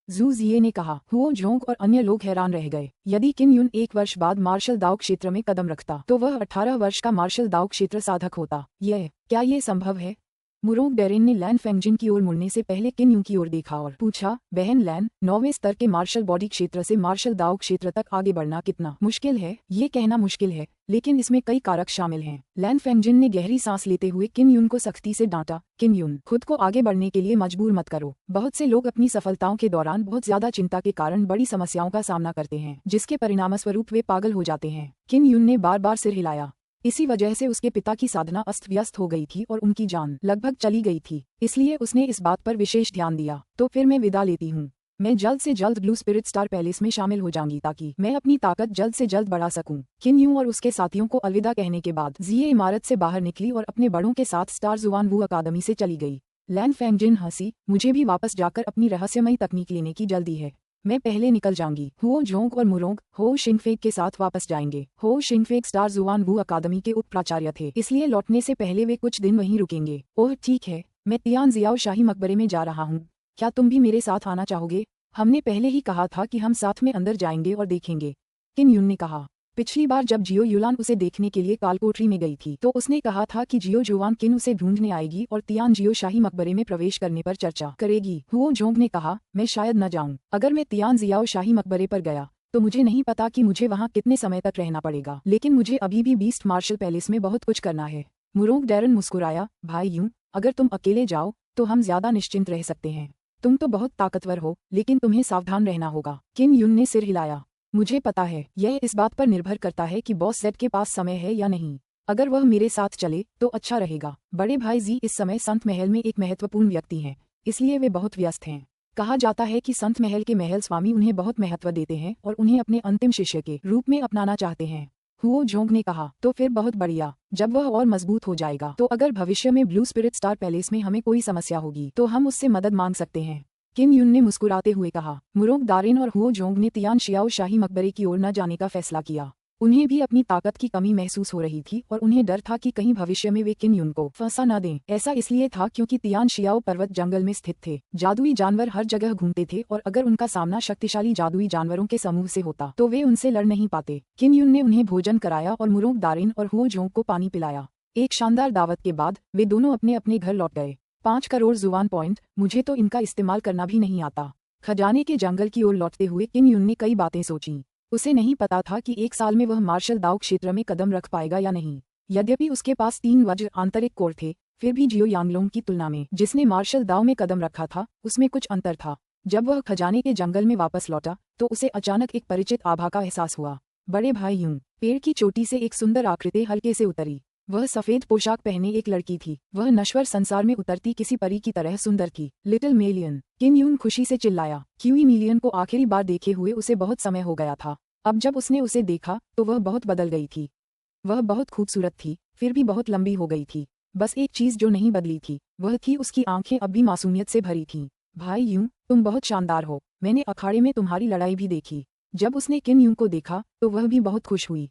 जू जिये ने कहा। हुओ जोंग और अन्य लोग हैरान रह गए। यदि किम यून 1 वर्ष बाद मार्शल दाव क्षेत्र में कदम रखता तो वह 18 वर्ष का मार्शल दाव क्षेत्र साधक होता। क्या ये संभव है? मुरोंग डेरिन ने लैन फेंगजिन की ओर मुड़ने से पहले किम यून की ओर देखा और पूछा, बहन लैन, 9वें स्तर के मार्शल बॉडी क्षेत्र से मार्शल दाव क्षेत्र तक आगे बढ़ना कितना मुश्किल है? ये कहना मुश्किल है, लेकिन इसमें कई कारक शामिल हैं। लैन फेंगजिन ने गहरी सांस लेते हुए किम यून को सख्ती से डांटा। किम यून, खुद को आगे बढ़ने के लिए मजबूर मत करो। बहुत से लोग अपनी सफलताओं के दौरान बहुत ज्यादा चिंता के कारण बड़ी समस्याओं का सामना करते हैं, जिसके परिणामस्वरूप वे पागल हो जाते हैं। किम यून ने बार बार सिर हिलाया। इसी वजह से उसके पिता की साधना अस्त व्यस्त हो गई थी और उनकी जान लगभग चली गई थी, इसलिए उसने इस बात पर विशेष ध्यान दिया। तो फिर मैं विदा लेती हूँ। मैं जल्द से जल्द ब्लू स्पिरिट स्टार पैलेस में शामिल हो जाऊंगी ताकि मैं अपनी ताकत जल्द से जल्द बढ़ा सकूं। किम यून और उसके साथियों को अलविदा कहने के बाद जिये इमारत से बाहर निकली और अपने बड़ों के साथ स्टार जुआन वू अकादमी से चली गई। लैन फेंगजिन हंसी, मुझे भी वापस जाकर अपनी रहस्यमयी तकनीक लेने की जल्दी है। मैं पहले निकल जाऊंगी। हुओ जोंग और मुरोंग हो शिंगफेक के साथ वापस जाएंगे। हो शिंगफेक स्टार जुआन वू अकादमी के उप प्राचार्य थे, इसलिए लौटने से पहले वे कुछ दिन वहीं रुकेंगे। ओह ठीक है, मैं तियान जियाओ शाही मकबरे में जा रहा हूँ। क्या तुम भी मेरे साथ आना चाहोगे? हमने पहले ही कहा था कि हम साथ में अंदर जाएंगे और देखेंगे, किम यून ने कहा। पिछली बार जब जियो युलान उसे देखने के लिए कालकोठरी में गई थी तो उसने कहा था कि जियो जुआन किन उसे ढूंढने आएगी और तियान जियो शाही मकबरे में प्रवेश करने पर चर्चा करेगी। हुओ जोंग ने कहा, मैं शायद न जाऊं। अगर मैं तियान जियाओ शाही मकबरे पर गया तो मुझे नहीं पता कि मुझे वहाँ कितने समय तक रहना पड़ेगा, लेकिन मुझे अभी भी बीस्ट मार्शल पैलेस में बहुत कुछ करना है। मुरोंग डैरन मुस्कुराया, भाई यूं, अगर तुम अकेले जाओ तो हम ज्यादा निश्चिंत रह सकते हैं। तुम तो बहुत ताकतवर हो, लेकिन तुम्हें सावधान रहना होगा। किम यून ने सिर हिलाया। मुझे पता है, यह इस बात पर निर्भर करता है कि बॉस जेड के पास समय है या नहीं। अगर वह मेरे साथ चले तो अच्छा रहेगा। बड़े भाई जी इस समय संत महल में एक महत्वपूर्ण व्यक्ति हैं, इसलिए वे बहुत व्यस्त हैं। कहा जाता है कि संत महल के महल स्वामी उन्हें बहुत महत्व देते हैं और उन्हें अपने अंतिम शिष्य के रूप में अपनाना चाहते हैं। हुओ जोंग ने कहा, तो फिर बहुत बढ़िया, जब वह और मजबूत हो जाएगा तो अगर भविष्य में ब्लू स्पिरिट स्टार पैलेस में हमें कोई समस्या होगी तो हम उससे मदद मांग सकते हैं। किम यून ने मुस्कुराते हुए कहा। मुरोंग दारिन और हुओ जोंग ने तियान शियाओ शाही मकबरे की ओर न जाने का फैसला किया। उन्हें भी अपनी ताकत की कमी महसूस हो रही थी और उन्हें डर था कि कहीं भविष्य में वे किम यून को फंसा न दें। ऐसा इसलिए था क्योंकि तियान शियाओ पर्वत जंगल में स्थित थे। जादुई जानवर हर जगह घूमते थे और अगर उनका सामना शक्तिशाली जादुई जानवरों के समूह से होता तो वे उनसे लड़ नहीं पाते। किम यून ने उन्हें भोजन कराया और मुरोंग दारिन और हुओ जोंग को पानी पिलाया। एक शानदार दावत के बाद वे दोनों अपने अपने घर लौट गए। 5 करोड़ जुबान पॉइंट, मुझे तो इनका इस्तेमाल करना भी नहीं आता। खजाने के जंगल की ओर लौटते हुए किम यून ने कई बातें सोचीं। उसे नहीं पता था कि 1 साल में वह मार्शल दाव क्षेत्र में कदम रख पाएगा या नहीं। यद्यपि उसके पास 3 वज्र आंतरिक कोर थे, फिर भी जियो यांगलोंग की तुलना में जिसने मार्शल दाव में कदम रखा था उसमें कुछ अंतर था। जब वह खजाने के जंगल में वापस लौटा तो उसे अचानक एक परिचित आभा का एहसास हुआ। बड़े भाई यूं, पेड़ की चोटी से एक सुंदर आकृति हल्के से उतरी। वह सफेद पोशाक पहने एक लड़की थी। वह नश्वर संसार में उतरती किसी परी की तरह सुंदर थी। लिटिल मेलियन, किम यून खुशी से चिल्लाया। क्यूई मिलियन को आखिरी बार देखे हुए उसे बहुत समय हो गया था। अब जब उसने उसे देखा तो वह बहुत बदल गई थी। वह बहुत खूबसूरत थी, फिर भी बहुत लंबी हो गई थी। बस एक चीज जो नहीं बदली थी वह थी उसकी आंखें अब भी मासूमियत से भरी थीं। भाई यूं, तुम बहुत शानदार हो। मैंने अखाड़े में तुम्हारी लड़ाई भी देखी। जब उसने किम यूं को देखा तो वह भी बहुत खुश हुई।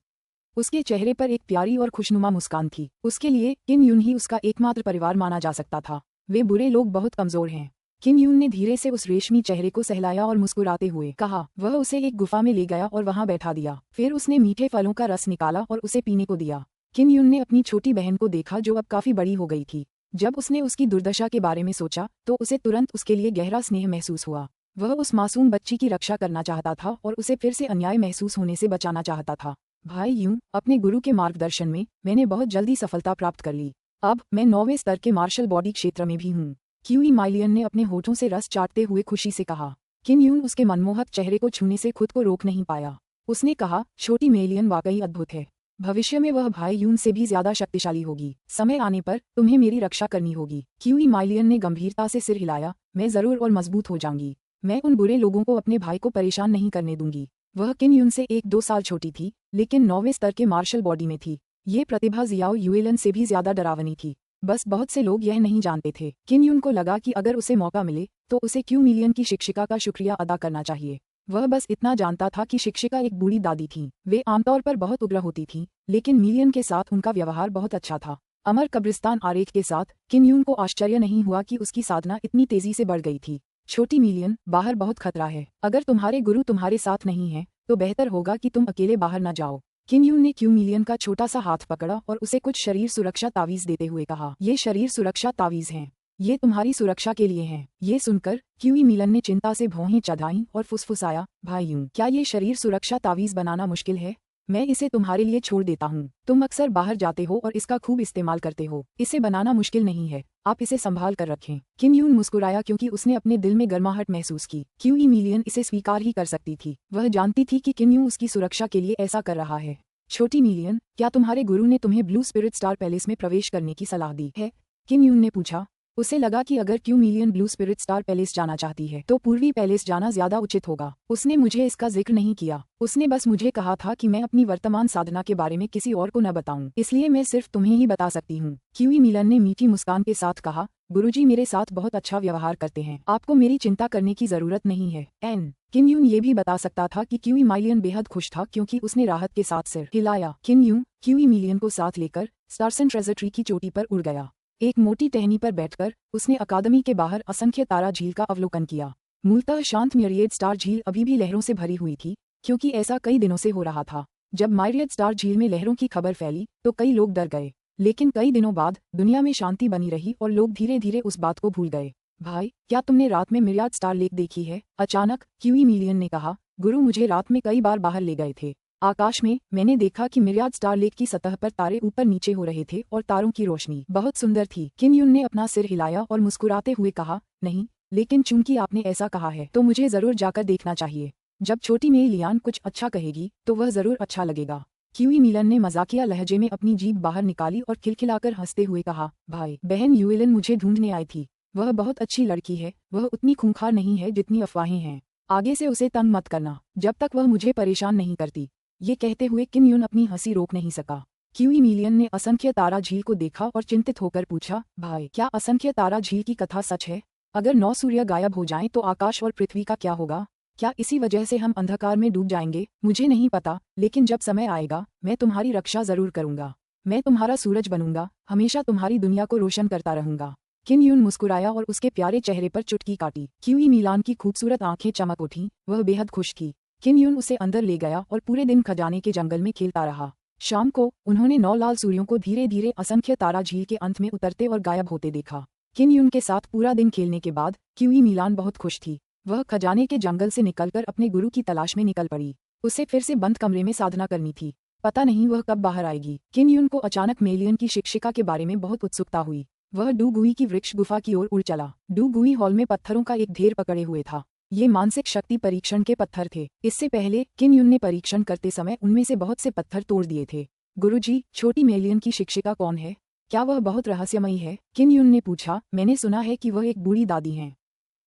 उसके चेहरे पर एक प्यारी और खुशनुमा मुस्कान थी। उसके लिए किम यून ही उसका एकमात्र परिवार माना जा सकता था। वे बुरे लोग बहुत कमजोर हैं। किम यून ने धीरे से उस रेशमी चेहरे को सहलाया और मुस्कुराते हुए कहा। वह उसे एक गुफा में ले गया और वहां बैठा दिया। फिर उसने मीठे फलों का रस निकाला और उसे पीने को दिया। किम यून ने अपनी छोटी बहन को देखा जो अब काफी बड़ी हो गई थी। जब उसने उसकी दुर्दशा के बारे में सोचा तो उसे तुरंत उसके लिए गहरा स्नेह महसूस हुआ। वह उस मासूम बच्ची की रक्षा करना चाहता था और उसे फिर से अन्याय महसूस होने से बचाना चाहता था। भाई यूं, अपने गुरु के मार्गदर्शन में मैंने बहुत जल्दी सफलता प्राप्त कर ली। अब मैं 9वें स्तर के मार्शल बॉडी क्षेत्र में भी हूँ। क्यूई माइलियन ने अपने होठों से रस चाटते हुए खुशी से कहा। किम यून उसके मनमोहक चेहरे को छूने से खुद को रोक नहीं पाया। उसने कहा, छोटी मेलियन वाकई अद्भुत है। भविष्य में वह भाई यून से भी ज्यादा शक्तिशाली होगी। समय आने पर तुम्हें मेरी रक्षा करनी होगी। क्यूई माइलियन ने गंभीरता से सिर हिलाया। मैं जरूर और मजबूत हो जाऊंगी। मैं उन बुरे लोगों को अपने भाई को परेशान नहीं करने दूंगी। वह किम यून से 1-2 साल छोटी थी, लेकिन 9वें स्तर के मार्शल बॉडी में थी। ये प्रतिभा जियाओ युएलन से भी ज्यादा डरावनी थी। बस बहुत से लोग यह नहीं जानते थे। किम यून को लगा कि अगर उसे मौका मिले तो उसे क्यू मिलियन की शिक्षिका का शुक्रिया अदा करना चाहिए। वह बस इतना जानता था कि शिक्षिका एक बूढ़ी दादी थीं। वे आमतौर पर बहुत उग्र होती थीं, लेकिन मिलियन के साथ उनका व्यवहार बहुत अच्छा था। अमर कब्रिस्तान आरेख के साथ किम यून को आश्चर्य नहीं हुआ कि उसकी साधना इतनी तेजी से बढ़ गई थी। छोटी मिलियन, बाहर बहुत खतरा है। अगर तुम्हारे गुरु तुम्हारे साथ नहीं है तो बेहतर होगा कि तुम अकेले बाहर न जाओ। किम यून ने क्यू मिलियन का छोटा सा हाथ पकड़ा और उसे कुछ शरीर सुरक्षा तावीज देते हुए कहा। ये शरीर सुरक्षा तावीज हैं। ये तुम्हारी सुरक्षा के लिए हैं। ये सुनकर क्यूई मिलन ने चिंता से भौहें चढ़ाईं और फुसफुसाया, भाई यूं, क्या ये शरीर सुरक्षा तावीज बनाना मुश्किल है? मैं इसे तुम्हारे लिए छोड़ देता हूँ। तुम अक्सर बाहर जाते हो और इसका खूब इस्तेमाल करते हो। इसे बनाना मुश्किल नहीं है। आप इसे संभाल कर रखें। किम यून मुस्कुराया क्योंकि उसने अपने दिल में गर्माहट महसूस की। क्यूई मिलियन इसे स्वीकार ही कर सकती थी। वह जानती थी कि किम यून उसकी सुरक्षा के लिए ऐसा कर रहा है। छोटी मिलियन, क्या तुम्हारे गुरु ने तुम्हें ब्लू स्पिरिट स्टार पैलेस में प्रवेश करने की सलाह दी है? किम यून ने पूछा। उसे लगा कि अगर Q million blue spirit star palace जाना चाहती है तो पूर्वी पैलेस जाना ज्यादा उचित होगा। उसने मुझे इसका जिक्र नहीं किया। उसने बस मुझे कहा था कि मैं अपनी वर्तमान साधना के बारे में किसी और को न बताऊं, इसलिए मैं सिर्फ तुम्हें ही बता सकती हूँ। क्यूई मिलन ने मीठी मुस्कान के साथ कहा, गुरुजी मेरे साथ बहुत अच्छा व्यवहार करते हैं। आपको मेरी चिंता करने की जरूरत नहीं है। किम यून ये भी बता सकता था कि क्यूई माइलियन बेहद खुश था क्योंकि उसने राहत के साथ सिर हिलाया। किम यून क्यूई मिलियन को साथ लेकर स्टारसन ट्रेजर ट्री की चोटी पर उड़ गया। एक मोटी टहनी पर बैठकर उसने अकादमी के बाहर असंख्य तारा झील का अवलोकन किया। मूलतः शांत मायरियड स्टार झील अभी भी लहरों से भरी हुई थी, क्योंकि ऐसा कई दिनों से हो रहा था। जब मायरियड स्टार झील में लहरों की खबर फैली तो कई लोग डर गए, लेकिन कई दिनों बाद दुनिया में शांति बनी रही और लोग धीरे धीरे उस बात को भूल गए। भाई, क्या तुमने रात में मिरियाड स्टार लेक देखी है? अचानक क्यूई मिलियन ने कहा। गुरु मुझे रात में कई बार बाहर ले गए थे। आकाश में मैंने देखा कि मिरियाड स्टार लेक की सतह पर तारे ऊपर नीचे हो रहे थे और तारों की रोशनी बहुत सुंदर थी। किम युन ने अपना सिर हिलाया और मुस्कुराते हुए कहा, नहीं, लेकिन चूंकि आपने ऐसा कहा है तो मुझे जरूर जाकर देखना चाहिए। जब छोटी मेई लियान कुछ अच्छा कहेगी तो वह जरूर अच्छा लगेगा। क्यूई मिलन ने मजाकिया लहजे में अपनी जीभ बाहर निकाली और खिलखिलाकर हंसते हुए कहा, भाई बहन युएलन मुझे ढूंढने आई थी। वह बहुत अच्छी लड़की है, वह उतनी खूंखार नहीं है जितनी अफवाहें हैं। आगे से उसे तंग मत करना जब तक वह मुझे परेशान नहीं करती। ये कहते हुए किम युन अपनी हंसी रोक नहीं सका। क्यूई मिलियन ने असंख्य तारा झील को देखा और चिंतित होकर पूछा, भाई क्या असंख्य तारा झील की कथा सच है? अगर 9 सूर्य गायब हो जाएं तो आकाश और पृथ्वी का क्या होगा? क्या इसी वजह से हम अंधकार में डूब जाएंगे? मुझे नहीं पता, लेकिन जब समय आएगा मैं तुम्हारी रक्षा जरूर करूंगा। मैं तुम्हारा सूरज बनूंगा, हमेशा तुम्हारी दुनिया को रोशन करता रहूंगा। किम युन मुस्कुराया और उसके प्यारे चेहरे पर चुटकी काटी। क्यूई मिलान की खूबसूरत आंखें चमक उठीं, वह बेहद खुश थी। किम युन उसे अंदर ले गया और पूरे दिन खजाने के जंगल में खेलता रहा। शाम को उन्होंने 9 लाल सूर्यों को धीरे धीरे असंख्य तारा झील के अंत में उतरते और गायब होते देखा। किम युन के साथ पूरा दिन खेलने के बाद क्यूई मिलान बहुत खुश थी। वह खजाने के जंगल से निकलकर अपने गुरु की तलाश में निकल पड़ी। उसे फिर से बंद कमरे में साधना करनी थी। पता नहीं वह कब बाहर आएगी। किम युन को अचानक मेलियन की शिक्षिका के बारे में बहुत उत्सुकता हुई। वह डू गुई की वृक्ष गुफा की ओर उड़ चला। डू गुई हॉल में पत्थरों का एक ढेर पकड़े हुए था। ये मानसिक शक्ति परीक्षण के पत्थर थे। इससे पहले किम युन ने परीक्षण करते समय उनमें से बहुत से पत्थर तोड़ दिए थे। गुरुजी, छोटी मेलियन की शिक्षिका कौन है? क्या वह बहुत रहस्यमयी है? किम युन ने पूछा। मैंने सुना है कि वह एक बूढ़ी दादी हैं।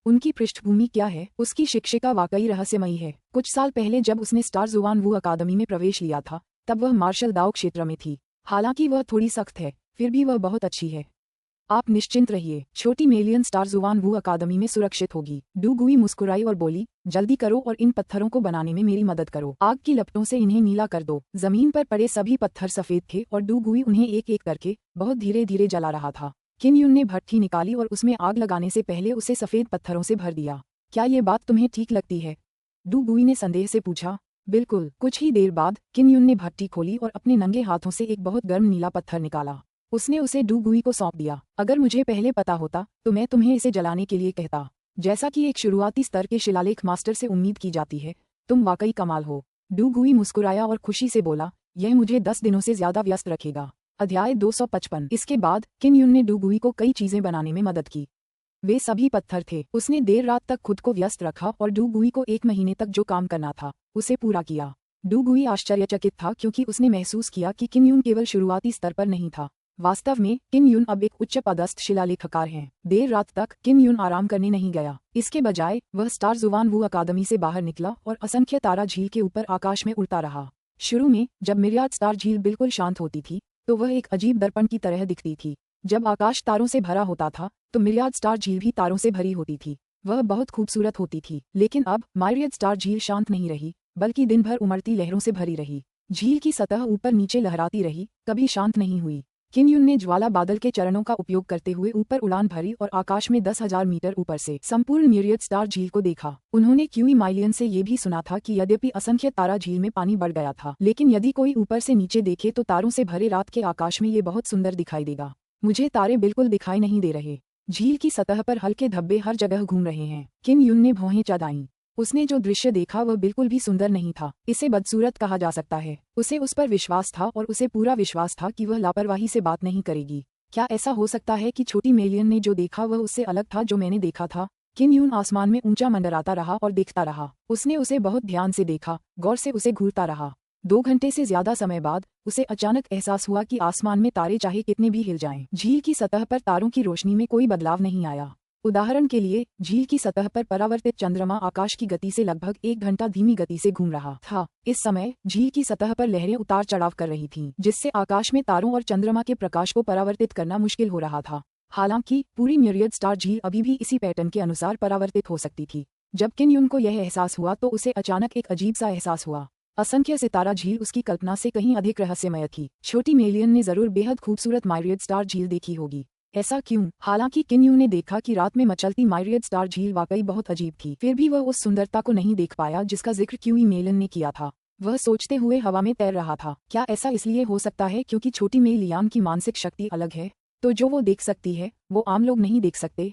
उनकी पृष्ठभूमि क्या है? उसकी शिक्षिका वाकई रहस्यमयी है। कुछ साल पहले जब उसने स्टार जुवान वू अकादमी में प्रवेश लिया था तब वह मार्शल दाओ क्षेत्र में थी। हालांकि वह थोड़ी सख्त है, फिर भी वह बहुत अच्छी है। आप निश्चिंत रहिए, छोटी मेलियन स्टार जुवान वू अकादमी में सुरक्षित होगी। डू गुई मुस्कुराई और बोली, जल्दी करो और इन पत्थरों को बनाने में मेरी मदद करो। आग की लपटों से इन्हें नीला कर दो। जमीन पर पड़े सभी पत्थर सफेद थे और डू गुई उन्हें एक एक करके बहुत धीरे धीरे जला रहा था। किम युन ने भट्ठी निकाली और उसमें आग लगाने से पहले उसे सफेद पत्थरों से भर दिया। क्या ये बात तुम्हें ठीक लगती है? डू गुई ने संदेह से पूछा। बिल्कुल। कुछ ही देर बाद किम युन ने भट्ठी खोली और अपने नंगे हाथों से एक बहुत गर्म नीला पत्थर निकाला। उसने उसे डू गुई को सौंप दिया। अगर मुझे पहले पता होता तो मैं तुम्हें इसे जलाने के लिए कहता। जैसा कि एक शुरुआती स्तर के शिलालेख मास्टर से उम्मीद की जाती है, तुम वाकई कमाल हो। डू गुई मुस्कुराया और खुशी से बोला, यह मुझे 10 दिनों से ज्यादा व्यस्त रखेगा। अध्याय 255। इसके बाद किम युन ने डू गुई को कई चीजें बनाने में मदद की। वे सभी पत्थर थे। उसने देर रात तक खुद को व्यस्त रखा और डू गुई को 1 महीने तक जो काम करना था उसे पूरा किया। डू गुई आश्चर्यचकित था क्योंकि उसने महसूस किया कि किम युन केवल शुरुआती स्तर पर नहीं था। वास्तव में किम युन अब एक उच्च पदस्थ शिलालेखकार हैं। देर रात तक किम युन आराम करने नहीं गया। इसके बजाय वह स्टार जुवान वू अकादमी से बाहर निकला और असंख्य तारा झील के ऊपर आकाश में उड़ता रहा। शुरू में जब मिरियाड स्टार झील बिल्कुल शांत होती थी तो वह एक अजीब दर्पण की तरह दिखती थी। जब आकाश तारों से भरा होता था तो मिरियाड स्टार झील भी तारों से भरी होती थी। वह बहुत खूबसूरत होती थी। लेकिन अब मिरियाड स्टार झील शांत नहीं रही, बल्कि दिन भर उमड़ती लहरों से भरी रही। झील की सतह ऊपर नीचे लहराती रही, कभी शांत नहीं हुई। किम युन ने ज्वाला बादल के चरणों का उपयोग करते हुए ऊपर उड़ान भरी और आकाश में 10,000 मीटर ऊपर से संपूर्ण मिरियड स्टार झील को देखा। उन्होंने क्यूई माइलियन से ये भी सुना था कि यद्यपि असंख्य तारा झील में पानी बढ़ गया था, लेकिन यदि कोई ऊपर से नीचे देखे तो तारों से भरे रात के आकाश में ये बहुत सुंदर दिखाई देगा। मुझे तारे बिल्कुल दिखाई नहीं दे रहे। झील की सतह पर हल्के धब्बे हर जगह घूम रहे हैं। किम युन ने भौहें चढ़ाईं। उसने जो दृश्य देखा वह बिल्कुल भी सुंदर नहीं था। इसे बदसूरत कहा जा सकता है। उसे उस पर विश्वास था और उसे पूरा विश्वास था कि वह लापरवाही से बात नहीं करेगी। क्या ऐसा हो सकता है कि छोटी मेलियन ने जो देखा वह उससे अलग था जो मैंने देखा था? किम युन आसमान में ऊंचा मंडराता रहा और देखता रहा। उसने उसे बहुत ध्यान से देखा, गौर से उसे घूरता रहा। 2 घंटे से ज्यादा समय बाद उसे अचानक एहसास हुआ कि आसमान में तारे चाहे कितने भी हिल जाएं, झील की सतह पर तारों की रोशनी में कोई बदलाव नहीं आया। उदाहरण के लिए झील की सतह पर परावर्तित चंद्रमा आकाश की गति से लगभग 1 घंटा धीमी गति से घूम रहा था। इस समय झील की सतह पर लहरें उतार चढ़ाव कर रही थीं, जिससे आकाश में तारों और चंद्रमा के प्रकाश को परावर्तित करना मुश्किल हो रहा था। हालांकि पूरी मिरियड स्टार झील अभी भी इसी पैटर्न के अनुसार परावर्तित हो सकती थी। जब किम युन को यह एहसास हुआ तो उसे अचानक एक अजीब सा एहसास हुआ। असंख्य सितारा झील उसकी कल्पना से कहीं अधिक रहस्यमय थी। छोटी मेलियन ने जरूर बेहद खूबसूरत मिरियड स्टार झील देखी होगी। ऐसा क्यों? हालांकि किम युन ने देखा कि रात में मचलती मिरियड स्टार झील वाकई बहुत अजीब थी, फिर भी वह उस सुंदरता को नहीं देख पाया जिसका जिक्र क्यूई मेलन ने किया था। वह सोचते हुए हवा में तैर रहा था। क्या ऐसा इसलिए हो सकता है क्योंकि छोटी मेई लियान की मानसिक शक्ति अलग है? तो जो वो देख सकती है वो आम लोग नहीं देख सकते।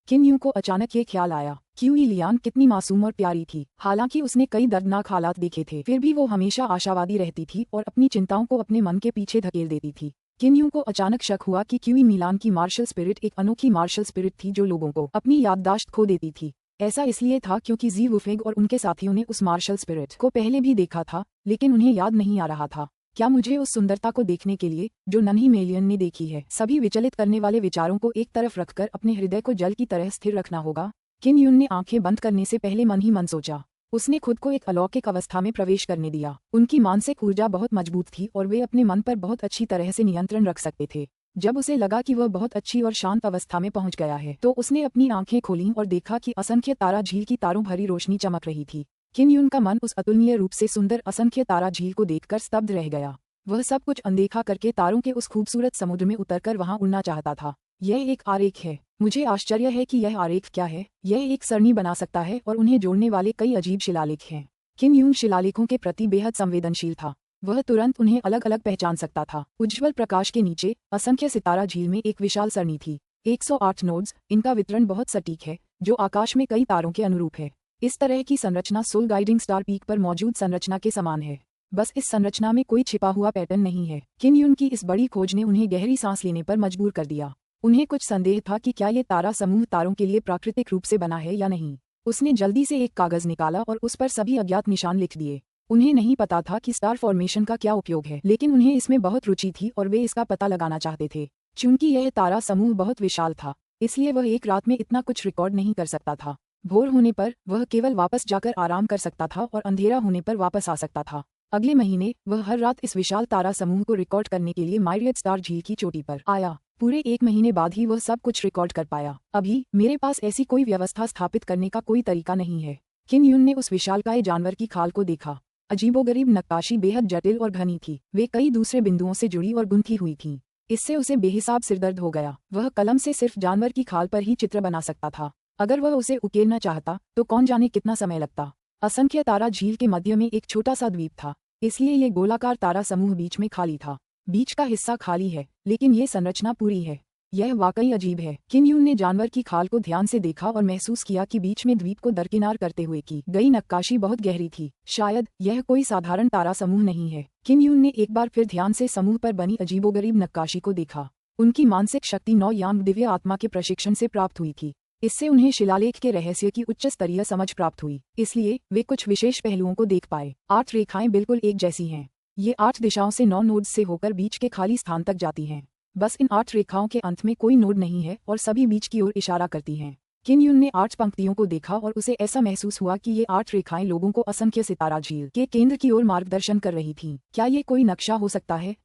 किन यूं को अचानक ये ख्याल आया, क्यों ये लियान कितनी मासूम और प्यारी थी। हालांकि उसने कई दर्दनाक हालात देखे थे, फिर भी वो हमेशा आशावादी रहती थी और अपनी चिंताओं को अपने मन के पीछे धकेल देती थी। किन यूं को अचानक शक हुआ कि क्यूई मिलान की मार्शल स्पिरिट एक अनोखी मार्शल स्पिरिट थी जो लोगों को अपनी याददाश्त खो देती थी। ऐसा इसलिए था क्योंकि जी वुफेंग और उनके साथियों ने उस मार्शल स्पिरिट को पहले भी देखा था, लेकिन उन्हें याद नहीं आ रहा था। क्या मुझे उस सुंदरता को देखने के लिए जो नन्ही मेलियन ने देखी है, सभी विचलित करने वाले विचारों को एक तरफ रखकर अपने हृदय को जल की तरह स्थिर रखना होगा। किन यून ने आंखें बंद करने से पहले मन ही मन सोचा। उसने खुद को एक अलौकिक अवस्था में प्रवेश करने दिया। उनकी मानसिक ऊर्जा बहुत मजबूत थी और वे अपने मन पर बहुत अच्छी तरह से नियंत्रण रख सकते थे। जब उसे लगा कि वह बहुत अच्छी और शांत अवस्था में पहुंच गया है, तो उसने अपनी आंखें खोलीं और देखा कि असंख्य तारा झील की तारों भरी रोशनी चमक रही थी। किन यून का मन उस अतुलनीय रूप से सुंदर असंख्य तारा झील को देखकर स्तब्ध रह गया। वह सब कुछ अनदेखा करके तारों के उस खूबसूरत समुद्र में उतरकर वहां उड़ना चाहता था। यह एक आरेख है। मुझे आश्चर्य है कि यह आरेख क्या है। यह एक सरणी बना सकता है और उन्हें जोड़ने वाले कई अजीब शिलालेख हैं। किन यून शिलालेखों के प्रति बेहद संवेदनशील था। वह तुरंत उन्हें अलग अलग पहचान सकता था। उज्ज्वल प्रकाश के नीचे असंख्य सितारा झील में एक विशाल सरणी थी। 108 नोड्स, इनका वितरण बहुत सटीक है, जो आकाश में कई तारों के अनुरूप है। इस तरह की संरचना सोल गाइडिंग स्टार पीक पर मौजूद संरचना के समान है। बस इस संरचना में कोई छिपा हुआ पैटर्न नहीं है। किन यून की इस बड़ी खोज ने उन्हें गहरी सांस लेने पर मजबूर कर दिया। उन्हें कुछ संदेह था कि क्या ये तारा समूह तारों के लिए प्राकृतिक रूप से बना है या नहीं। उसने जल्दी से एक कागज निकाला और उस पर सभी अज्ञात निशान लिख दिए। उन्हें नहीं पता था कि स्टार फॉर्मेशन का क्या उपयोग है, लेकिन उन्हें इसमें बहुत रुचि थी और वे इसका पता लगाना चाहते थे। चूंकि यह तारा समूह बहुत विशाल था, इसलिए वह एक रात में इतना कुछ रिकॉर्ड नहीं कर सकता था। भोर होने पर वह केवल वापस जाकर आराम कर सकता था और अंधेरा होने पर वापस आ सकता था। अगले महीने वह हर रात इस विशाल तारा समूह को रिकॉर्ड करने के लिए माइरियड स्टार झील की चोटी पर आया। पूरे 1 महीने बाद ही वह सब कुछ रिकॉर्ड कर पाया। अभी मेरे पास ऐसी कोई व्यवस्था स्थापित करने का कोई तरीका नहीं है। किन यून ने उस विशालकाय जानवर की खाल को देखा। अजीबोगरीब नक्काशी बेहद जटिल और घनी थी। वे कई दूसरे बिंदुओं से जुड़ी और गुंथी हुई थीं। इससे उसे बेहिसाब सिरदर्द हो गया। वह कलम से सिर्फ जानवर की खाल पर ही चित्र बना सकता था। अगर वह उसे उकेरना चाहता तो कौन जाने कितना समय लगता। असंख्य तारा झील के मध्य में एक छोटा सा द्वीप था, इसलिए ये गोलाकार तारा समूह बीच में खाली था। बीच का हिस्सा खाली है, लेकिन ये संरचना पूरी है। यह वाकई अजीब है। किन यून ने जानवर की खाल को ध्यान से देखा और महसूस किया कि बीच में द्वीप को दरकिनार करते हुए की गई नक्काशी बहुत गहरी थी। शायद यह कोई साधारण तारा समूह नहीं है। किन यून ने एक बार फिर ध्यान से समूह पर बनी अजीबोगरीब नक्काशी को देखा। उनकी मानसिक शक्ति 9 यांग दिव्य आत्मा के प्रशिक्षण से प्राप्त हुई थी। इससे उन्हें शिलालेख के रहस्य की उच्च स्तरीय समझ प्राप्त हुई, इसलिए वे कुछ विशेष पहलुओं को देख पाए। 8 रेखाएं बिल्कुल एक जैसी हैं। ये 8 दिशाओं से 9 नोड्स से होकर बीच के खाली स्थान तक जाती हैं। बस इन 8 रेखाओं के अंत में कोई नोड नहीं है और सभी बीच की ओर इशारा करती हैं। किन यून ने 8 पंक्तियों को देखा और उसे ऐसा महसूस हुआ कि ये 8 रेखाएं लोगों को असंख्य सितारा झील के केंद्र की ओर मार्गदर्शन कर रही थीं। क्या ये कोई नक्शा हो सकता है?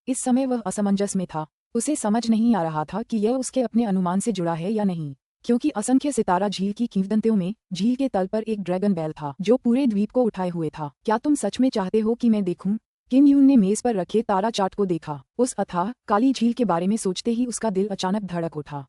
इस समय वह असमंजस में था। उसे समझ नहीं आ रहा था कि यह उसके अपने अनुमान से जुड़ा है या नहीं, क्योंकि असंख्य सितारा झील की किंवदंतियों में झील के तल पर एक ड्रैगन बैल था जो पूरे द्वीप को उठाए हुए था। क्या तुम सच में चाहते हो कि मैं देखूं? किन यून ने मेज पर रखे तारा चार्ट को देखा। उस अथाह काली झील के बारे में सोचते ही उसका दिल अचानक धड़क उठा।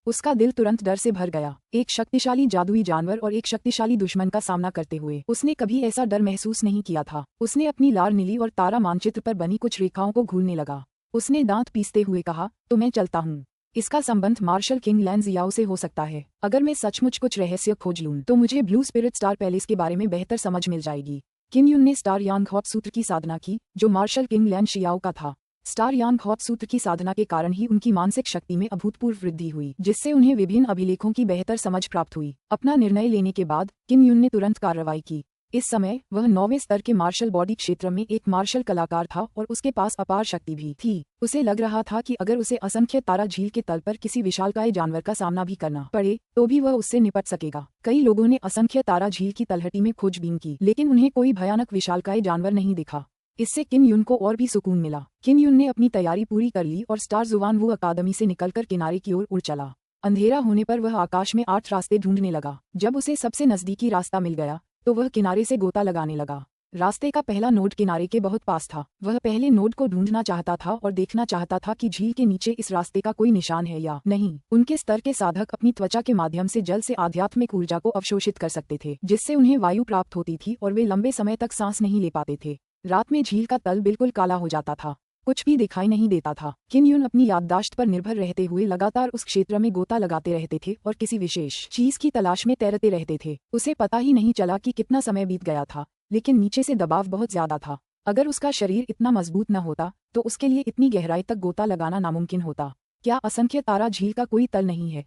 उसका दिल तुरंत डर से भर गया। एक शक्तिशाली जादुई जानवर और एक शक्तिशाली दुश्मन का सामना करते हुए उसने कभी ऐसा डर महसूस नहीं किया था। उसने अपनी लार नीली और तारा मानचित्र पर बनी कुछ रेखाओं को घूरने लगा। उसने दांत पीसते हुए कहा, तो मैं चलता हूँ। इसका संबंध मार्शल किंग लैन जियाओ से हो सकता है। अगर मैं सचमुच कुछ रहस्य खोज लूं तो मुझे ब्लू स्पिरिट स्टार पैलेस के बारे में बेहतर समझ मिल जाएगी। किन यून ने स्टार यांग हॉट सूत्र की साधना की, जो मार्शल किंग लैन शियाओ का था। स्टार यांग हॉट सूत्र की साधना के कारण ही उनकी मानसिक शक्ति में अभूतपूर्व वृद्धि हुई, जिससे उन्हें विभिन्न अभिलेखों की बेहतर समझ प्राप्त हुई। अपना निर्णय लेने के बाद किन यून ने तुरंत कार्रवाई की। इस समय वह 9वें स्तर के मार्शल बॉडी क्षेत्र में एक मार्शल कलाकार था और उसके पास अपार शक्ति भी थी। उसे लग रहा था कि अगर उसे असंख्य तारा झील के तल पर किसी विशालकाय जानवर का सामना भी करना पड़े तो भी वह उससे निपट सकेगा। कई लोगों ने असंख्य तारा झील की तलहटी में खोजबीन की, लेकिन उन्हें कोई भयानक विशालकाय जानवर नहीं दिखा। इससे किन यून को और भी सुकून मिला। किन यून ने अपनी तैयारी पूरी कर ली और स्टार जुवान वू अकादमी से निकलकर किनारे की ओर उड़ चला। अंधेरा होने पर वह आकाश में 8 रास्ते ढूंढने लगा। जब उसे सबसे नजदीकी रास्ता मिल गया तो वह किनारे से गोता लगाने लगा। रास्ते का पहला नोड किनारे के बहुत पास था। वह पहले नोड को ढूंढना चाहता था और देखना चाहता था कि झील के नीचे इस रास्ते का कोई निशान है या नहीं। उनके स्तर के साधक अपनी त्वचा के माध्यम से जल से आध्यात्मिक ऊर्जा को अवशोषित कर सकते थे, जिससे उन्हें वायु प्राप्त होती थी और वे लंबे समय तक सांस नहीं ले पाते थे। रात में झील का तल बिल्कुल काला हो जाता था। कुछ भी दिखाई नहीं देता था। किन यून अपनी याददाश्त पर निर्भर रहते हुए लगातार उस क्षेत्र में गोता लगाते रहते थे और किसी विशेष चीज की तलाश में तैरते रहते थे। उसे पता ही नहीं चला कि कितना समय बीत गया था, लेकिन नीचे से दबाव बहुत ज्यादा था। अगर उसका शरीर इतना मजबूत न होता तो उसके लिए इतनी गहराई तक गोता लगाना नामुमकिन होता। क्या असंख्य तारा झील का कोई तल नहीं है?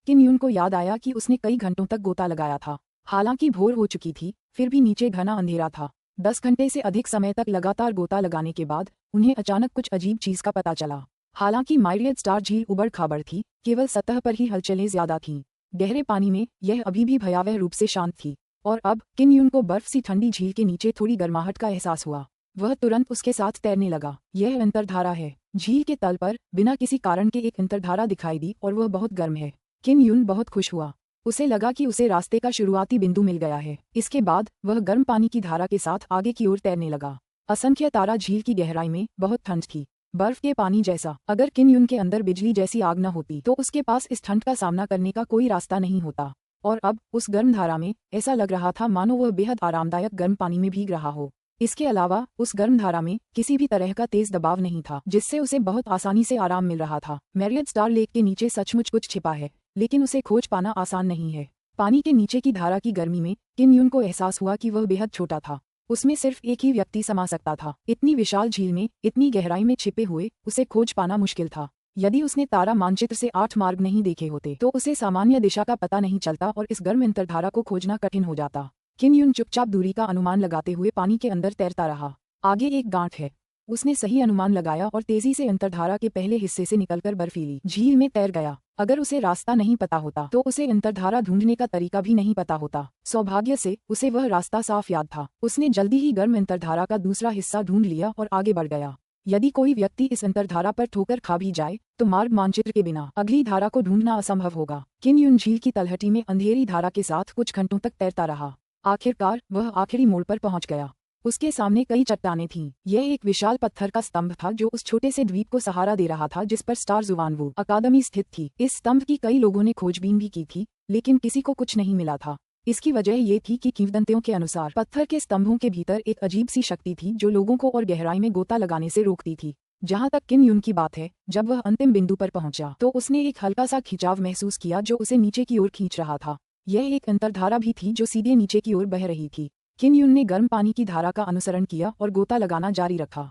किन यून को याद आया कि उसने कई घंटों तक गोता लगाया था। हालांकि भोर हो चुकी थी, फिर भी नीचे घना अंधेरा था। 10 घंटे से अधिक समय तक लगातार गोता लगाने के बाद उन्हें अचानक कुछ अजीब चीज का पता चला। हालांकि माइरियड स्टार झील उबड़ खाबड़ थी, केवल सतह पर ही हलचलें ज्यादा थीं। गहरे पानी में यह अभी भी भयावह रूप से शांत थी। और अब किन यून को बर्फ सी ठंडी झील के नीचे थोड़ी गर्माहट का एहसास हुआ। वह तुरंत उसके साथ तैरने लगा। यह अंतर्धारा है। झील के तल पर बिना किसी कारण के एक अंतर्धारा दिखाई दी और वह बहुत गर्म है। किन यून बहुत खुश हुआ। उसे लगा कि उसे रास्ते का शुरुआती बिंदु मिल गया है। इसके बाद वह गर्म पानी की धारा के साथ आगे की ओर तैरने लगा। असंख्य तारा झील की गहराई में बहुत ठंड थी, बर्फ के पानी जैसा। अगर किन यून के अंदर बिजली जैसी आग न होती तो उसके पास इस ठंड का सामना करने का कोई रास्ता नहीं होता। और अब उस गर्म धारा में ऐसा लग रहा था मानो वह बेहद आरामदायक गर्म पानी में भीग रहा हो। इसके अलावा उस गर्म धारा में किसी भी तरह का तेज दबाव नहीं था, जिससे उसे बहुत आसानी से आराम मिल रहा था। मैरियड स्टार लेक के नीचे सचमुच कुछ छिपा है, लेकिन उसे खोज पाना आसान नहीं है। पानी के नीचे की धारा की गर्मी में किन यून को एहसास हुआ कि वह बेहद छोटा था। उसमें सिर्फ एक ही व्यक्ति समा सकता था। इतनी विशाल झील में इतनी गहराई में छिपे हुए उसे खोज पाना मुश्किल था। यदि उसने तारा मानचित्र से 8 मार्ग नहीं देखे होते तो उसे सामान्य दिशा का पता नहीं चलता और इस गर्म अंतर्धारा को खोजना कठिन हो जाता। किन यून चुपचाप दूरी का अनुमान लगाते हुए पानी के अंदर तैरता रहा। आगे एक गांठ है। उसने सही अनुमान लगाया और तेजी से अंतर्धारा के पहले हिस्से से निकलकर बर्फीली झील में तैर गया। अगर उसे रास्ता नहीं पता होता तो उसे अंतर्धारा ढूंढने का तरीका भी नहीं पता होता। सौभाग्य से उसे वह रास्ता साफ याद था। उसने जल्दी ही गर्म अंतर्धारा का दूसरा हिस्सा ढूंढ लिया और आगे बढ़ गया। यदि कोई व्यक्ति इस अंतर्धारा पर ठोकर खा भी जाए तो मार्ग मानचित्र के बिना अगली धारा को ढूंढना असंभव होगा। किन यून झील की तलहटी में अंधेरी धारा के साथ कुछ घंटों तक तैरता रहा। आखिरकार वह आखिरी मोड़ पर पहुंच गया। उसके सामने कई चट्टानें थीं। यह एक विशाल पत्थर का स्तंभ था जो उस छोटे से द्वीप को सहारा दे रहा था जिस पर स्टार जुवानवू अकादमी स्थित थी। इस स्तंभ की कई लोगों ने खोजबीन भी की थी, लेकिन किसी को कुछ नहीं मिला था। इसकी वजह ये थी कि किंवदंतियों के अनुसार पत्थर के स्तंभों के भीतर एक अजीब सी शक्ति थी जो लोगों को और गहराई में गोता लगाने से रोकती थी। जहां तक किन यून की बात है, जब वह अंतिम बिंदु पर पहुंचा तो उसने एक हल्का सा खिंचाव महसूस किया जो उसे नीचे की ओर खींच रहा था। यह एक अंतर्धारा भी थी जो सीधे नीचे की ओर बह रही थी। किन यून ने गर्म पानी की धारा का अनुसरण किया और गोता लगाना जारी रखा।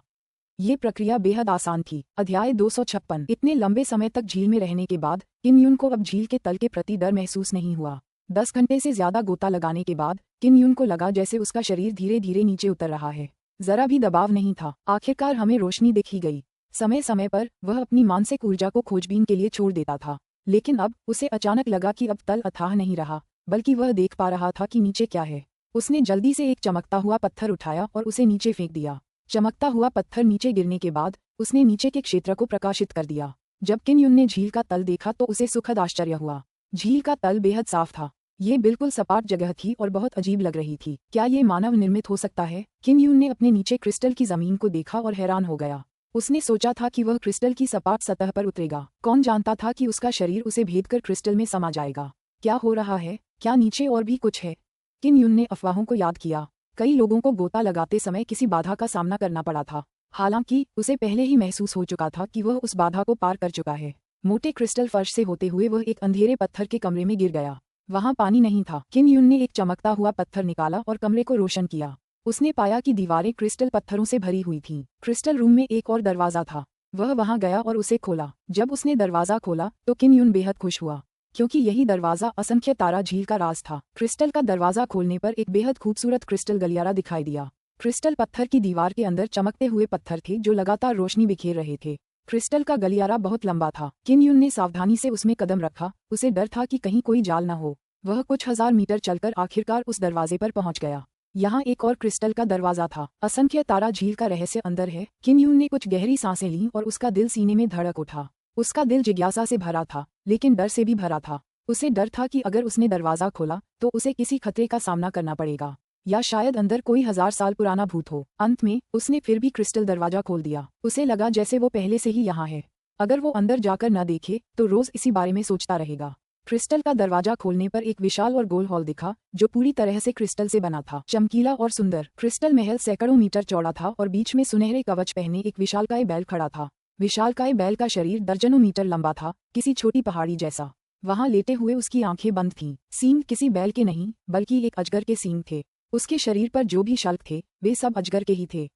ये प्रक्रिया बेहद आसान थी। अध्याय 256। इतने लंबे समय तक झील में रहने के बाद किन यून को अब झील के तल के प्रति डर महसूस नहीं हुआ। 10 घंटे से ज्यादा गोता लगाने के बाद किन यून को लगा जैसे उसका शरीर धीरे धीरे नीचे उतर रहा है। जरा भी दबाव नहीं था। आखिरकार हमें रोशनी दिखी गई। समय समय पर वह अपनी मानसिक ऊर्जा को खोजबीन के लिए छोड़ देता था, लेकिन अब उसे अचानक लगा कि अब तल अथाह नहीं रहा, बल्कि वह देख पा रहा था कि नीचे क्या है। उसने जल्दी से एक चमकता हुआ पत्थर उठाया और उसे नीचे फेंक दिया। चमकता हुआ पत्थर नीचे गिरने के बाद उसने नीचे के क्षेत्र को प्रकाशित कर दिया। जब किन यून ने झील का तल देखा तो उसे सुखद आश्चर्य हुआ। झील का तल बेहद साफ था। ये बिल्कुल सपाट जगह थी और बहुत अजीब लग रही थी। क्या ये मानव निर्मित हो सकता है? किन यून ने अपने नीचे क्रिस्टल की जमीन को देखा और हैरान हो गया। उसने सोचा था कि वह क्रिस्टल की सपाट सतह पर उतरेगा। कौन जानता था कि उसका शरीर उसे भेदकर क्रिस्टल में समा जाएगा। क्या हो रहा है? क्या नीचे और भी कुछ है? किन यून ने अफवाहों को याद किया। कई लोगों को गोता लगाते समय किसी बाधा का सामना करना पड़ा था। हालांकि उसे पहले ही महसूस हो चुका था कि वह उस बाधा को पार कर चुका है। मोटे क्रिस्टल फर्श से होते हुए वह एक अंधेरे पत्थर के कमरे में गिर गया। वहां पानी नहीं था। किन यून ने एक चमकता हुआ पत्थर निकाला और कमरे को रोशन किया। उसने पाया कि दीवारें क्रिस्टल पत्थरों से भरी हुई थीं। क्रिस्टल रूम में एक और दरवाजा था। वह वहां गया और उसे खोला। जब उसने दरवाजा खोला तो किन यून बेहद खुश हुआ, क्योंकि यही दरवाजा असंख्य तारा झील का राज था। क्रिस्टल का दरवाजा खोलने पर एक बेहद खूबसूरत क्रिस्टल गलियारा दिखाई दिया। क्रिस्टल पत्थर की दीवार के अंदर चमकते हुए पत्थर थे जो लगातार रोशनी बिखेर रहे थे। क्रिस्टल का गलियारा बहुत लंबा था। किन यून ने सावधानी से उसमें कदम रखा। उसे डर था कि कहीं कोई जाल न हो। वह कुछ हजार मीटर चलकर आखिरकार उस दरवाजे पर पहुंच गया। यहाँ एक और क्रिस्टल का दरवाजा था। असंख्य तारा झील का रहस्य अंदर है। किन यून ने कुछ गहरी सांसें लीं और उसका दिल सीने में धड़क उठा। उसका दिल जिज्ञासा से भरा था, लेकिन डर से भी भरा था। उसे डर था कि अगर उसने दरवाजा खोला तो उसे किसी खतरे का सामना करना पड़ेगा, या शायद अंदर कोई 1000 साल पुराना भूत हो। अंत में उसने फिर भी क्रिस्टल दरवाजा खोल दिया। उसे लगा जैसे वो पहले से ही यहाँ है। अगर वो अंदर जाकर न देखे तो रोज इसी बारे में सोचता रहेगा। क्रिस्टल का दरवाजा खोलने पर एक विशाल और गोल हॉल दिखा जो पूरी तरह से क्रिस्टल से बना था, चमकीला और सुंदर। क्रिस्टल महल सैकड़ों मीटर चौड़ा था और बीच में सुनहरे कवच पहने एक विशालकाय बैल खड़ा था। विशालकाय बैल का शरीर दर्जनों मीटर लंबा था, किसी छोटी पहाड़ी जैसा। वहां लेटे हुए उसकी आंखें बंद थीं। सींग किसी बैल के नहीं बल्कि एक अजगर के सींग थे। उसके शरीर पर जो भी शल्क थे वे सब अजगर के ही थे।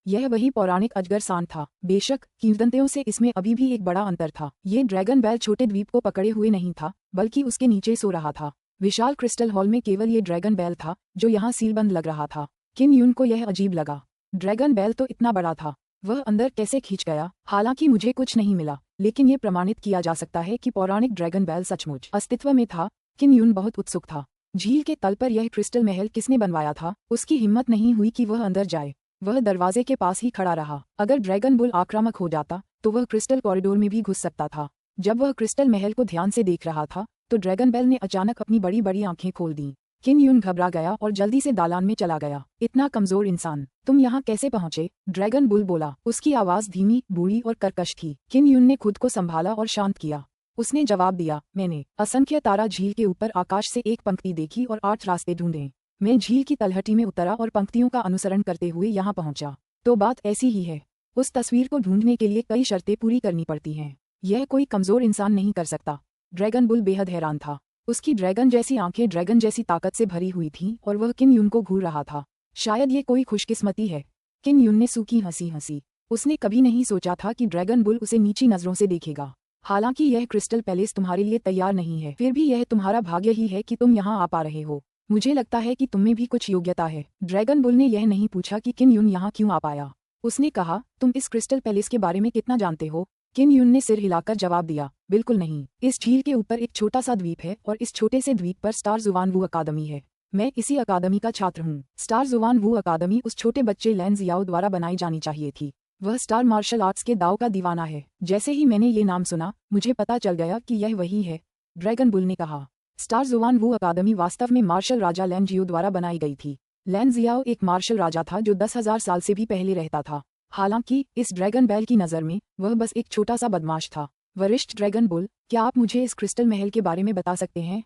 यह वही पौराणिक अजगर सांड था। बेशक किंवदंतियों से इसमें अभी भी एक बड़ा अंतर था। ये ड्रैगन बैल छोटे द्वीप को पकड़े हुए नहीं था बल्कि उसके नीचे सो रहा था। विशाल क्रिस्टल हॉल में केवल ये ड्रैगन बैल था जो यहाँ सीलबंद लग रहा था। किन यून को यह अजीब लगा। ड्रैगन बैल तो इतना बड़ा था, वह अंदर कैसे खींच गया? हालांकि मुझे कुछ नहीं मिला, लेकिन ये प्रमाणित किया जा सकता है कि पौराणिक ड्रैगन बैल सचमुच अस्तित्व में था। किन यून बहुत उत्सुक था। झील के तल पर यह क्रिस्टल महल किसने बनवाया था? उसकी हिम्मत नहीं हुई कि वह अंदर जाए। वह दरवाजे के पास ही खड़ा रहा। अगर ड्रैगन बुल आक्रामक हो जाता तो वह क्रिस्टल कॉरिडोर में भी घुस सकता था। जब वह क्रिस्टल महल को ध्यान से देख रहा था तो ड्रैगन बैल ने अचानक अपनी बड़ी बड़ी आंखें खोल दी। किन यून घबरा गया और जल्दी से दालान में चला गया। इतना कमजोर इंसान, तुम यहाँ कैसे पहुँचे? ड्रैगन बुल बोला। उसकी आवाज धीमी, बूढ़ी और कर्कश थी। किन यून ने खुद को संभाला और शांत किया। उसने जवाब दिया, मैंने असंख्य तारा झील के ऊपर आकाश से एक पंक्ति देखी और 8 रास्ते ढूंढे। मैं झील की तलहटी में उतरा और पंक्तियों का अनुसरण करते हुए यहाँ पहुँचा। तो बात ऐसी ही है। उस तस्वीर को ढूंढने के लिए कई शर्तें पूरी करनी पड़ती हैं। यह कोई कमजोर इंसान नहीं कर सकता। ड्रैगन बुल बेहद हैरान था। उसकी ड्रैगन जैसी आंखें ड्रैगन जैसी ताकत से भरी हुई थीं और वह किन यून को घूर रहा था। शायद ये कोई खुशकिस्मती है। किन यून ने सूखी हंसी हंसी। उसने कभी नहीं सोचा था कि ड्रैगन बुल उसे नीची नजरों से देखेगा। हालांकि यह क्रिस्टल पैलेस तुम्हारे लिए तैयार नहीं है, फिर भी यह तुम्हारा भाग्य ही है कि तुम यहाँ आ पा रहे हो। मुझे लगता है कि तुम में भी कुछ योग्यता है। ड्रैगन बुल ने यह नहीं पूछा कि किन यून यहाँ क्यों आ पाया। उसने कहा, तुम इस क्रिस्टल पैलेस के बारे में कितना जानते हो? किन यून ने सिर हिलाकर जवाब दिया, बिल्कुल नहीं। इस झील के ऊपर एक छोटा सा द्वीप है और इस छोटे से द्वीप पर स्टार जुवान वू अकादमी है। मैं इसी अकादमी का छात्र हूँ। स्टार जुवान वू अकादमी उस छोटे बच्चे लैन जियाओ द्वारा बनाई जानी चाहिए थी। वह स्टार मार्शल आर्ट्स के दाव का दीवाना है। जैसे ही मैंने ये नाम सुना मुझे पता चल गया कि यह वही है। ड्रैगन बुल ने कहा। स्टार जुवान वू अकादमी वास्तव में मार्शल राजा लैन जियो द्वारा बनाई गई थी। लैन जियाओ एक मार्शल राजा था जो 10,000 साल से भी पहले रहता था। हालांकि इस ड्रैगन बैल की नज़र में वह बस एक छोटा सा बदमाश था। वरिष्ठ ड्रैगन बुल, क्या आप मुझे इस क्रिस्टल महल के बारे में बता सकते हैं?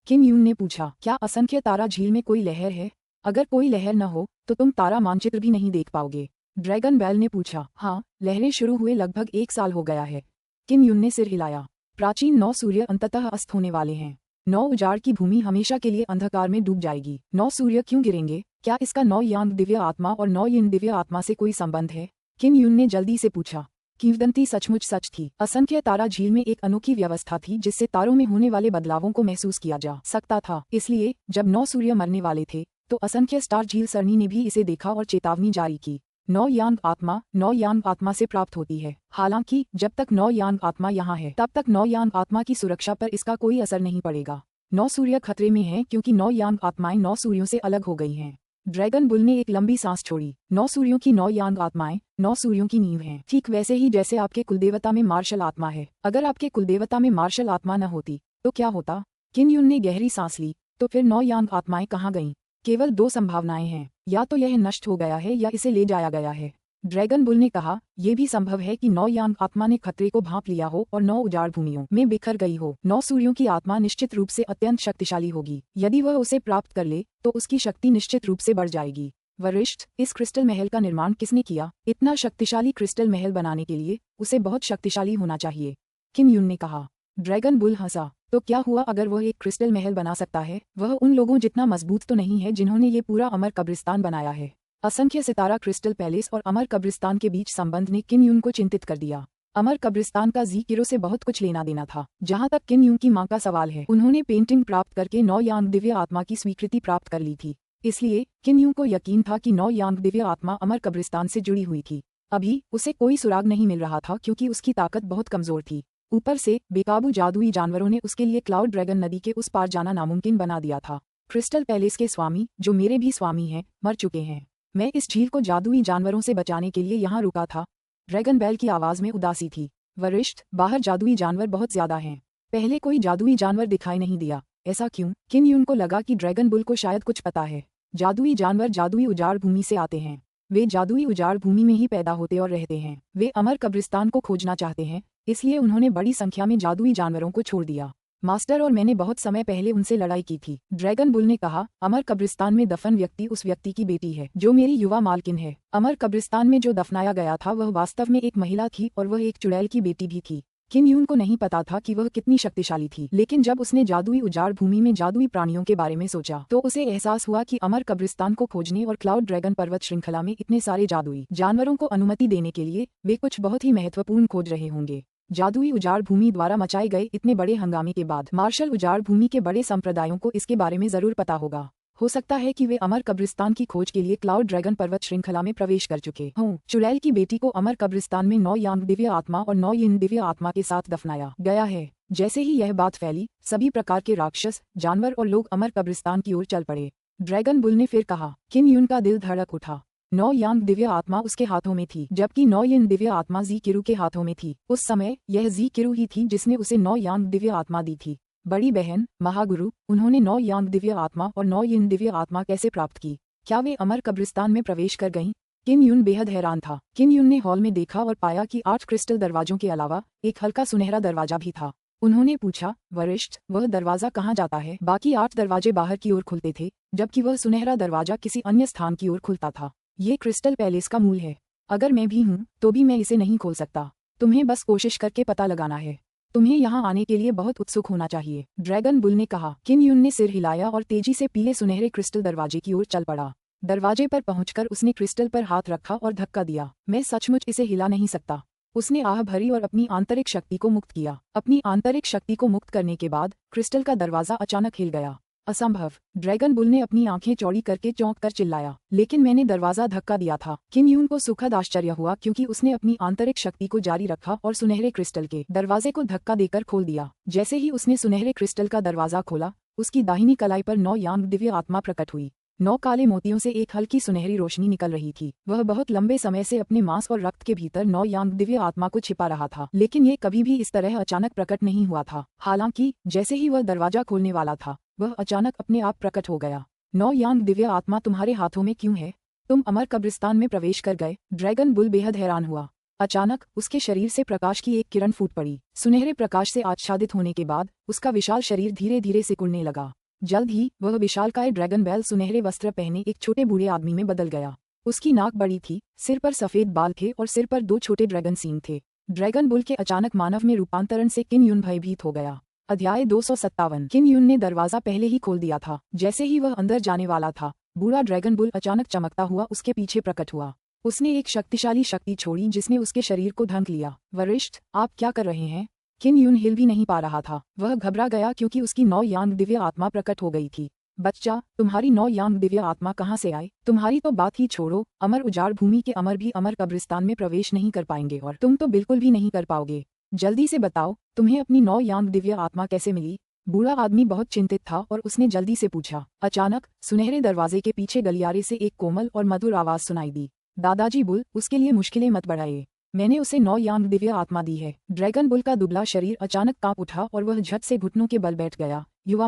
किन यून ने पूछा। क्या असंख्य तारा झील में कोई लहर है? अगर कोई लहर न हो तो तुम तारा मानचित्र भी नहीं देख पाओगे। ड्रैगन बैल ने पूछा। हाँ, लहरें शुरू हुए लगभग 1 साल हो गया है। किन यून ने सिर हिलाया। प्राचीन 9 सूर्य अंततः अस्त होने वाले हैं। 9 उजाड़ की भूमि हमेशा के लिए अंधकार में डूब जाएगी। 9 सूर्य क्यों गिरेंगे? क्या इसका 9 यांग दिव्य आत्मा और 9 यिन दिव्य आत्मा से कोई संबंध है? किन यून ने जल्दी से पूछा। किंवदंती सचमुच सच थी। असंख्य तारा झील में एक अनोखी व्यवस्था थी जिससे तारों में होने वाले बदलावों को महसूस किया जा सकता था। इसलिए जब 9 सूर्य मरने वाले थे तो असंख्य स्टार झील सरनी ने भी इसे देखा और चेतावनी जारी की। 9 यांग आत्मा से प्राप्त होती है। हालांकि जब तक 9 यांग आत्मा यहाँ है तब तक 9 यांग आत्मा की सुरक्षा पर इसका कोई असर नहीं पड़ेगा। 9 सूर्य खतरे में हैं क्योंकि 9 यांग आत्माएं 9 सूर्यों से अलग हो गई हैं। ड्रैगन बुल ने एक लंबी सांस छोड़ी। 9 सूर्यों की 9 यांग आत्माएं 9 सूर्यों की नींव हैं। ठीक वैसे ही जैसे आपके कुलदेवता में मार्शल आत्मा है। अगर आपके कुलदेवता में मार्शल आत्मा न होती तो क्या होता? किन यून ने गहरी सांस ली। तो फिर 9 यांग आत्माएं कहाँ गईं? केवल 2 संभावनाएं हैं, या तो यह नष्ट हो गया है या इसे ले जाया गया है। ड्रैगन बुल ने कहा, यह भी संभव है कि 9 यांग आत्मा ने खतरे को भांप लिया हो और 9 उजाड़ भूमियों में बिखर गई हो। 9 सूर्यों की आत्मा निश्चित रूप से अत्यंत शक्तिशाली होगी। यदि वह उसे प्राप्त कर ले तो उसकी शक्ति निश्चित रूप से बढ़ जाएगी। वरिष्ठ, इस क्रिस्टल महल का निर्माण किसने किया? इतना शक्तिशाली क्रिस्टल महल बनाने के लिए उसे बहुत शक्तिशाली होना चाहिए। किन यून ने कहा। ड्रैगन बुल हंसा। तो क्या हुआ अगर वह एक क्रिस्टल महल बना सकता है? वह उन लोगों जितना मजबूत तो नहीं है जिन्होंने ये पूरा अमर कब्रिस्तान बनाया है। असंख्य सितारा क्रिस्टल पैलेस और अमर कब्रिस्तान के बीच संबंध ने किन यून को चिंतित कर दिया। अमर कब्रिस्तान का ज़ीकिरो से बहुत कुछ लेना देना था। जहां तक किन यून की मां का सवाल है, उन्होंने पेंटिंग प्राप्त करके 9 यांग दिव्य आत्मा की स्वीकृति प्राप्त कर ली थी। इसलिए किन यून को यकीन था कि 9 यांग दिव्य आत्मा अमर कब्रिस्तान से जुड़ी हुई थी। अभी उसे कोई सुराग नहीं मिल रहा था क्योंकि उसकी ताकत बहुत कमजोर थी। ऊपर से बेकाबू जादुई जानवरों ने उसके लिए क्लाउड ड्रैगन नदी के उस पार जाना नामुमकिन बना दिया था। क्रिस्टल पैलेस के स्वामी, जो मेरे भी स्वामी हैं, मर चुके हैं। मैं इस झील को जादुई जानवरों से बचाने के लिए यहाँ रुका था। ड्रैगन बैल की आवाज में उदासी थी। वरिष्ठ, बाहर जादुई जानवर बहुत ज्यादा हैं। पहले कोई जादुई जानवर दिखाई नहीं दिया। ऐसा क्यों? किन यून को लगा कि ड्रैगन बुल को शायद कुछ पता है। जादुई जानवर जादुई उजाड़ भूमि से आते हैं। वे जादुई उजाड़ भूमि में ही पैदा होते और रहते हैं। वे अमर कब्रिस्तान को खोजना चाहते हैं, इसलिए उन्होंने बड़ी संख्या में जादुई जानवरों को छोड़ दिया। मास्टर और मैंने बहुत समय पहले उनसे लड़ाई की थी। ड्रैगन बुल ने कहा, अमर कब्रिस्तान में दफन व्यक्ति उस व्यक्ति की बेटी है जो मेरी युवा मालकिन है। अमर कब्रिस्तान में जो दफनाया गया था वह वास्तव में एक महिला थी और वह एक चुड़ैल की बेटी भी थी। किम यून को नहीं पता था कि वह कितनी शक्तिशाली थी, लेकिन जब उसने जादुई उजाड़ भूमि में जादुई प्राणियों के बारे में सोचा तो उसे एहसास हुआ कि अमर कब्रिस्तान को खोजने और क्लाउड ड्रैगन पर्वत श्रृंखला में इतने सारे जादुई जानवरों को अनुमति देने के लिए वे कुछ बहुत ही महत्वपूर्ण खोज रहे होंगे। जादुई उजाड़ भूमि द्वारा मचाए गए इतने बड़े हंगामे के बाद मार्शल उजाड़ भूमि के बड़े संप्रदायों को इसके बारे में जरूर पता होगा। हो सकता है कि वे अमर कब्रिस्तान की खोज के लिए क्लाउड ड्रैगन पर्वत श्रृंखला में प्रवेश कर चुके हों। चुड़ैल की बेटी को अमर कब्रिस्तान में 9 यांग दिव्य आत्मा और 9 यिन दिव्य आत्मा के साथ दफनाया गया है। जैसे ही यह बात फैली, सभी प्रकार के राक्षस, जानवर और लोग अमर कब्रिस्तान की ओर चल पड़े। ड्रैगन बुल ने फिर कहा। किम यून का दिल धड़क उठा। 9 यांग दिव्य आत्मा उसके हाथों में थी, जबकि 9 यिन दिव्य आत्मा जी किरू के हाथों में थी। उस समय यह जी किरू ही थी जिसने उसे 9 यांग दिव्य आत्मा दी थी। बड़ी बहन, महागुरु, उन्होंने 9 यांग दिव्य आत्मा और 9 यिन दिव्य आत्मा कैसे प्राप्त की? क्या वे अमर कब्रिस्तान में प्रवेश कर गईं? किम यून बेहद हैरान था। किम यून ने हॉल में देखा और पाया कि 8 क्रिस्टल दरवाजों के अलावा एक हल्का सुनहरा दरवाजा भी था। उन्होंने पूछा, वरिष्ठ, वह दरवाजा कहाँ जाता है? बाकी 8 दरवाजे बाहर की ओर खुलते थे, जबकि वह सुनहरा दरवाजा किसी अन्य स्थान की ओर खुलता था। ये क्रिस्टल पैलेस का मूल है। अगर मैं भी हूँ तो भी मैं इसे नहीं खोल सकता। तुम्हें बस कोशिश करके पता लगाना है। तुम्हें यहाँ आने के लिए बहुत उत्सुक होना चाहिए, ड्रैगन बुल ने कहा। किम यून ने सिर हिलाया और तेजी से पीले सुनहरे क्रिस्टल दरवाजे की ओर चल पड़ा। दरवाजे पर पहुंचकर उसने क्रिस्टल पर हाथ रखा और धक्का दिया। मैं सचमुच इसे हिला नहीं सकता। उसने आह भरी और अपनी आंतरिक शक्ति को मुक्त किया। अपनी आंतरिक शक्ति को मुक्त करने के बाद क्रिस्टल का दरवाजा अचानक हिल गया। असंभव! ड्रैगन बुल ने अपनी आंखें चौड़ी करके चौंक कर चिल्लाया। लेकिन मैंने दरवाजा धक्का दिया था। किम यून को सुखद आश्चर्य हुआ क्योंकि उसने अपनी आंतरिक शक्ति को जारी रखा और सुनहरे क्रिस्टल के दरवाजे को धक्का देकर खोल दिया। जैसे ही उसने सुनहरे क्रिस्टल का दरवाजा खोला, उसकी दाहिनी कलाई पर 9 यांग दिव्य आत्मा प्रकट हुई। 9 काले मोतियों से एक हल्की सुनहरी रोशनी निकल रही थी। वह बहुत लंबे समय से अपने मांस और रक्त के भीतर 9 यांग दिव्य आत्मा को छिपा रहा था, लेकिन ये कभी भी इस तरह अचानक प्रकट नहीं हुआ था। हालांकि जैसे ही वह दरवाजा खोलने वाला था, वह अचानक अपने आप प्रकट हो गया। 9 यांग दिव्य आत्मा तुम्हारे हाथों में क्यों है? तुम अमर कब्रिस्तान में प्रवेश कर गए? ड्रैगन बुल बेहद हैरान हुआ। अचानक उसके शरीर से प्रकाश की एक किरण फूट पड़ी। सुनहरे प्रकाश से आच्छादित होने के बाद उसका विशाल शरीर धीरे धीरे सिकुड़ने लगा। जल्द ही वह विशालकाय ड्रैगन बैल सुनहरे वस्त्र पहने एक छोटे बूढ़े आदमी में बदल गया। उसकी नाक बड़ी थी, सिर पर सफेद बाल थे और सिर पर 2 छोटे ड्रैगन सींग थे। ड्रैगन बुल के अचानक मानव में रूपांतरण से किम यून भयभीत हो गया। अध्याय 257। किम यून ने दरवाजा पहले ही खोल दिया था। जैसे ही वह अंदर जाने वाला था, बूढ़ा ड्रैगन बुल अचानक चमकता हुआ उसके पीछे प्रकट हुआ। उसने एक शक्तिशाली शक्ति छोड़ी जिसने उसके शरीर को ढंक लिया। वरिष्ठ, आप क्या कर रहे हैं? किम यून हिल भी नहीं पा रहा था। वह घबरा गया क्योंकि उसकी 9 यांग दिव्य आत्मा प्रकट हो गई थी। बच्चा, तुम्हारी 9 यांग दिव्य आत्मा कहाँ से आए? तुम्हारी तो बात ही छोड़ो, अमर उजाड़ भूमि के अमर भी अमर कब्रिस्तान में प्रवेश नहीं कर पाएंगे और तुम तो बिल्कुल भी नहीं कर पाओगे। जल्दी से बताओ, तुम्हें अपनी 9 यांग दिव्य आत्मा कैसे मिली? बूढ़ा आदमी बहुत चिंतित था और उसने जल्दी से पूछा। अचानक सुनहरे दरवाजे के पीछे गलियारे से एक कोमल और मधुर आवाज सुनाई दी। दादाजी बुल, उसके लिए मुश्किलें मत बढ़ाइए। मैंने उसे 9 यांग दिव्य आत्मा दी है। ड्रैगन बुल का दुबला शरीर अचानक कांप उठा और वह झट से घुटनों के बल बैठ गया। युवा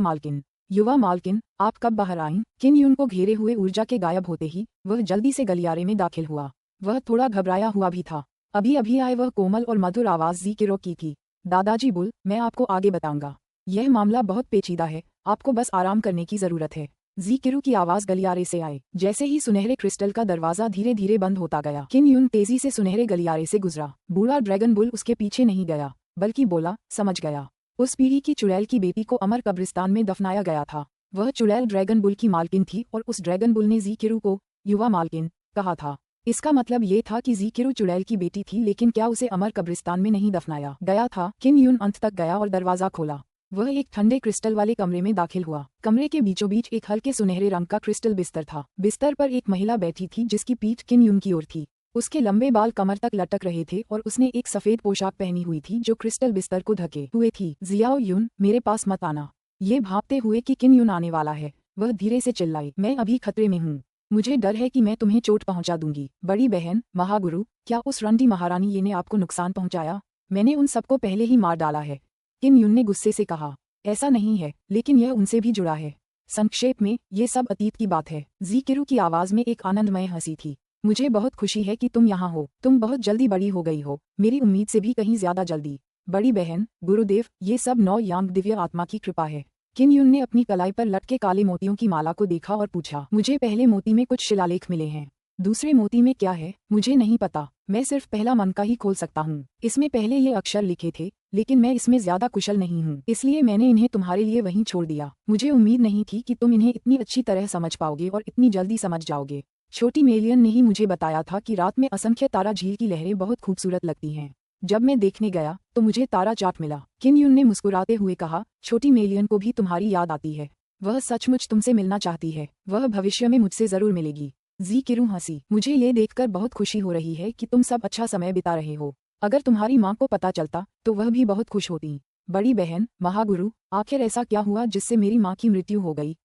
मालकिन, आप कब बाहर आईं? किम यून को घेरे हुए ऊर्जा के गायब होते ही वह जल्दी से गलियारे में दाखिल हुआ। वह थोड़ा घबराया हुआ भी था। अभी अभी आए वह कोमल और मधुर आवाज जी किरो की थी। दादाजी बुल, मैं आपको आगे बताऊंगा। यह मामला बहुत पेचीदा है, आपको बस आराम करने की जरूरत है। जी किरू की आवाज गलियारे से आई। जैसे ही सुनहरे क्रिस्टल का दरवाजा धीरे धीरे बंद होता गया, किम यून तेजी से सुनहरे गलियारे से गुजरा। बूढ़ा ड्रैगन बुल उसके पीछे नहीं गया, बल्कि बोला, समझ गया। उस पीढ़ी की चुड़ैल की बेटी को अमर कब्रिस्तान में दफनाया गया था। वह चुड़ैल ड्रैगन बुल की मालकिन थी और उस ड्रैगन बुल ने जी किरू को युवा मालकिन कहा था। इसका मतलब ये था कि जी किरू चुड़ैल की बेटी थी, लेकिन क्या उसे अमर कब्रिस्तान में नहीं दफनाया गया था? किम यून अंत तक गया और दरवाजा खोला। वह एक ठंडे क्रिस्टल वाले कमरे में दाखिल हुआ। कमरे के बीचों बीच एक हल्के सुनहरे रंग का क्रिस्टल बिस्तर था। बिस्तर पर एक महिला बैठी थी जिसकी पीठ किम यून की ओर थी। उसके लंबे बाल कमर तक लटक रहे थे और उसने एक सफेद पोशाक पहनी हुई थी जो क्रिस्टल बिस्तर को ढके हुए थी। जियाओ यून, मेरे पास मत आना। ये भांपते हुए कि किम यून आने वाला है, वह धीरे से चिल्लाई। मैं अभी खतरे में हूँ। मुझे डर है कि मैं तुम्हें चोट पहुंचा दूंगी। बड़ी बहन, महागुरु, क्या उस रंडी महारानी ये ने आपको नुकसान पहुंचाया? मैंने उन सबको पहले ही मार डाला है, किम यून ने गुस्से से कहा। ऐसा नहीं है, लेकिन यह उनसे भी जुड़ा है। संक्षेप में, ये सब अतीत की बात है। जी किरू की आवाज में एक आनंदमय हंसी थी। मुझे बहुत खुशी है कि तुम यहाँ हो। तुम बहुत जल्दी बड़ी हो गई हो, मेरी उम्मीद से भी कहीं ज्यादा जल्दी। बड़ी बहन, गुरुदेव, ये सब 9 यांग दिव्य आत्मा की कृपा है। किन यून ने अपनी कलाई पर लटके काले मोतियों की माला को देखा और पूछा, मुझे पहले मोती में कुछ शिलालेख मिले हैं, दूसरे मोती में क्या है मुझे नहीं पता, मैं सिर्फ पहला मन का ही खोल सकता हूँ। इसमें पहले ये अक्षर लिखे थे, लेकिन मैं इसमें ज्यादा कुशल नहीं हूँ, इसलिए मैंने इन्हें तुम्हारे लिए वहीं छोड़ दिया। मुझे उम्मीद नहीं थी कि तुम इन्हें इतनी अच्छी तरह समझ पाओगे और इतनी जल्दी समझ जाओगे। छोटी मेलियन ने ही मुझे बताया था कि रात में असंख्य तारा झील की लहरें बहुत खूबसूरत लगती हैं। जब मैं देखने गया तो मुझे तारा चाट मिला। किन यून ने मुस्कुराते हुए कहा, छोटी मेलियन को भी तुम्हारी याद आती है, वह सचमुच तुमसे मिलना चाहती है, वह भविष्य में मुझसे जरूर मिलेगी। जी किरू हंसी, मुझे ये देखकर बहुत खुशी हो रही है कि तुम सब अच्छा समय बिता रहे हो। अगर तुम्हारी माँ को पता चलता तो वह भी बहुत खुश होती। बड़ी बहन, महागुरु, आखिर ऐसा क्या हुआ जिससे मेरी माँ की मृत्यु हो गई?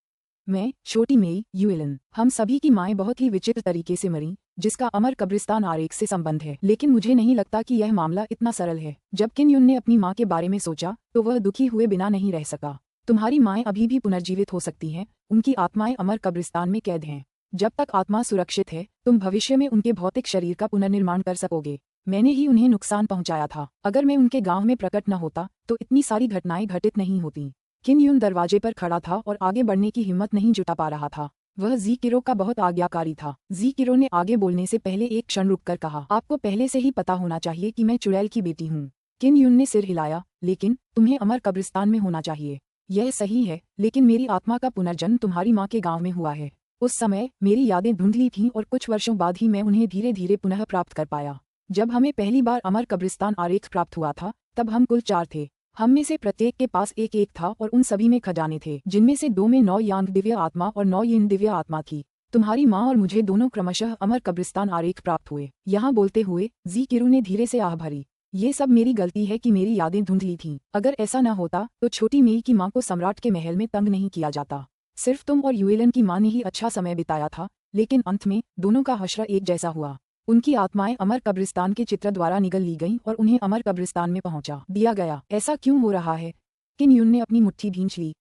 मैं, छोटी मेई यूएलन, हम सभी की माएँ बहुत ही विचित्र तरीके से मरी, जिसका अमर कब्रिस्तान आरेख से संबंध है, लेकिन मुझे नहीं लगता कि यह मामला इतना सरल है। जब किन यून ने अपनी माँ के बारे में सोचा तो वह दुखी हुए बिना नहीं रह सका। तुम्हारी माएँ अभी भी पुनर्जीवित हो सकती हैं, उनकी आत्माएं अमर कब्रिस्तान में कैद हैं। जब तक आत्मा सुरक्षित है तुम भविष्य में उनके भौतिक शरीर का पुनर्निर्माण कर सकोगे। मैंने ही उन्हें नुकसान पहुंचाया था, अगर मैं उनके गांव में प्रकट न होता तो इतनी सारी घटनाएं घटित नहीं होती। किन यून दरवाजे पर खड़ा था और आगे बढ़ने की हिम्मत नहीं जुटा पा रहा था। वह जी किरो का बहुत आज्ञाकारी था। जी किरो ने आगे बोलने से पहले एक क्षण रुककर कहा, आपको पहले से ही पता होना चाहिए कि मैं चुड़ैल की बेटी हूँ। किन यून ने सिर हिलाया, लेकिन तुम्हें अमर कब्रिस्तान में होना चाहिए। यह सही है, लेकिन मेरी आत्मा का पुनर्जन्म तुम्हारी माँ के गाँव में हुआ है। उस समय मेरी यादें धुंधली थीं और कुछ वर्षों बाद ही मैं उन्हें धीरे धीरे पुनः प्राप्त कर पाया। जब हमें पहली बार अमर कब्रिस्तान आरेख प्राप्त हुआ था तब हम कुल 4 थे। हम में से प्रत्येक के पास एक एक था और उन सभी में खजाने थे, जिनमें से 2 में 9 यांग दिव्य आत्मा और 9 यिन दिव्य आत्मा थी। तुम्हारी माँ और मुझे दोनों क्रमशः अमर कब्रिस्तान आरेख प्राप्त हुए। यहाँ बोलते हुए जी किरू ने धीरे से आह भरी। ये सब मेरी गलती है कि मेरी यादें धुंधली थीं। अगर ऐसा न होता तो छोटी मेई की माँ को सम्राट के महल में तंग नहीं किया जाता। सिर्फ तुम और यूएलन की माँ ने ही अच्छा समय बिताया था, लेकिन अंत में दोनों का हश्र एक जैसा हुआ। उनकी आत्माएं अमर कब्रिस्तान के चित्र द्वारा निगल ली गईं और उन्हें अमर कब्रिस्तान में पहुंचा दिया गया। ऐसा क्यों हो रहा है? किन यून ने अपनी मुट्ठी भींच ली।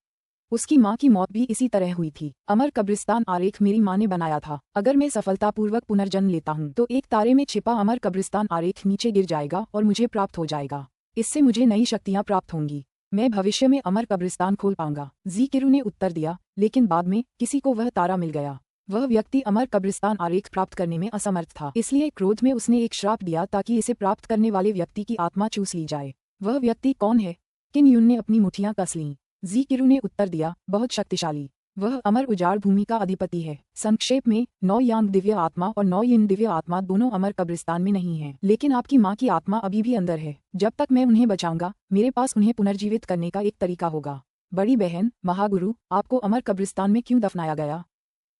उसकी माँ की मौत भी इसी तरह हुई थी। अमर कब्रिस्तान आरेख मेरी माँ ने बनाया था। अगर मैं सफलतापूर्वक पुनर्जन्म लेता हूँ तो एक तारे में छिपा अमर कब्रिस्तान आरेख नीचे गिर जाएगा और मुझे प्राप्त हो जाएगा। इससे मुझे नई शक्तियाँ प्राप्त होंगी। मैं भविष्य में अमर कब्रिस्तान खोल पाऊंगा। जी किरू ने उत्तर दिया, लेकिन बाद में किसी को वह तारा मिल गया। वह व्यक्ति अमर कब्रिस्तान आरेख प्राप्त करने में असमर्थ था, इसलिए क्रोध में उसने एक श्राप दिया ताकि इसे प्राप्त करने वाले व्यक्ति की आत्मा चूस ली जाए। वह व्यक्ति कौन है? किन यून ने अपनी मुठियां कस लीं। जी किरू ने उत्तर दिया, बहुत शक्तिशाली। वह अमर उजाड़ भूमि का अधिपति है। संक्षेप में 9 यांग दिव्य आत्मा और 9 यिन दिव्य आत्मा दोनों अमर कब्रिस्तान में नहीं हैं, लेकिन आपकी माँ की आत्मा अभी भी अंदर है। जब तक मैं उन्हें बचाऊंगा मेरे पास उन्हें पुनर्जीवित करने का एक तरीका होगा। बड़ी बहन, महागुरु, आपको अमर कब्रिस्तान में क्यों दफनाया गया?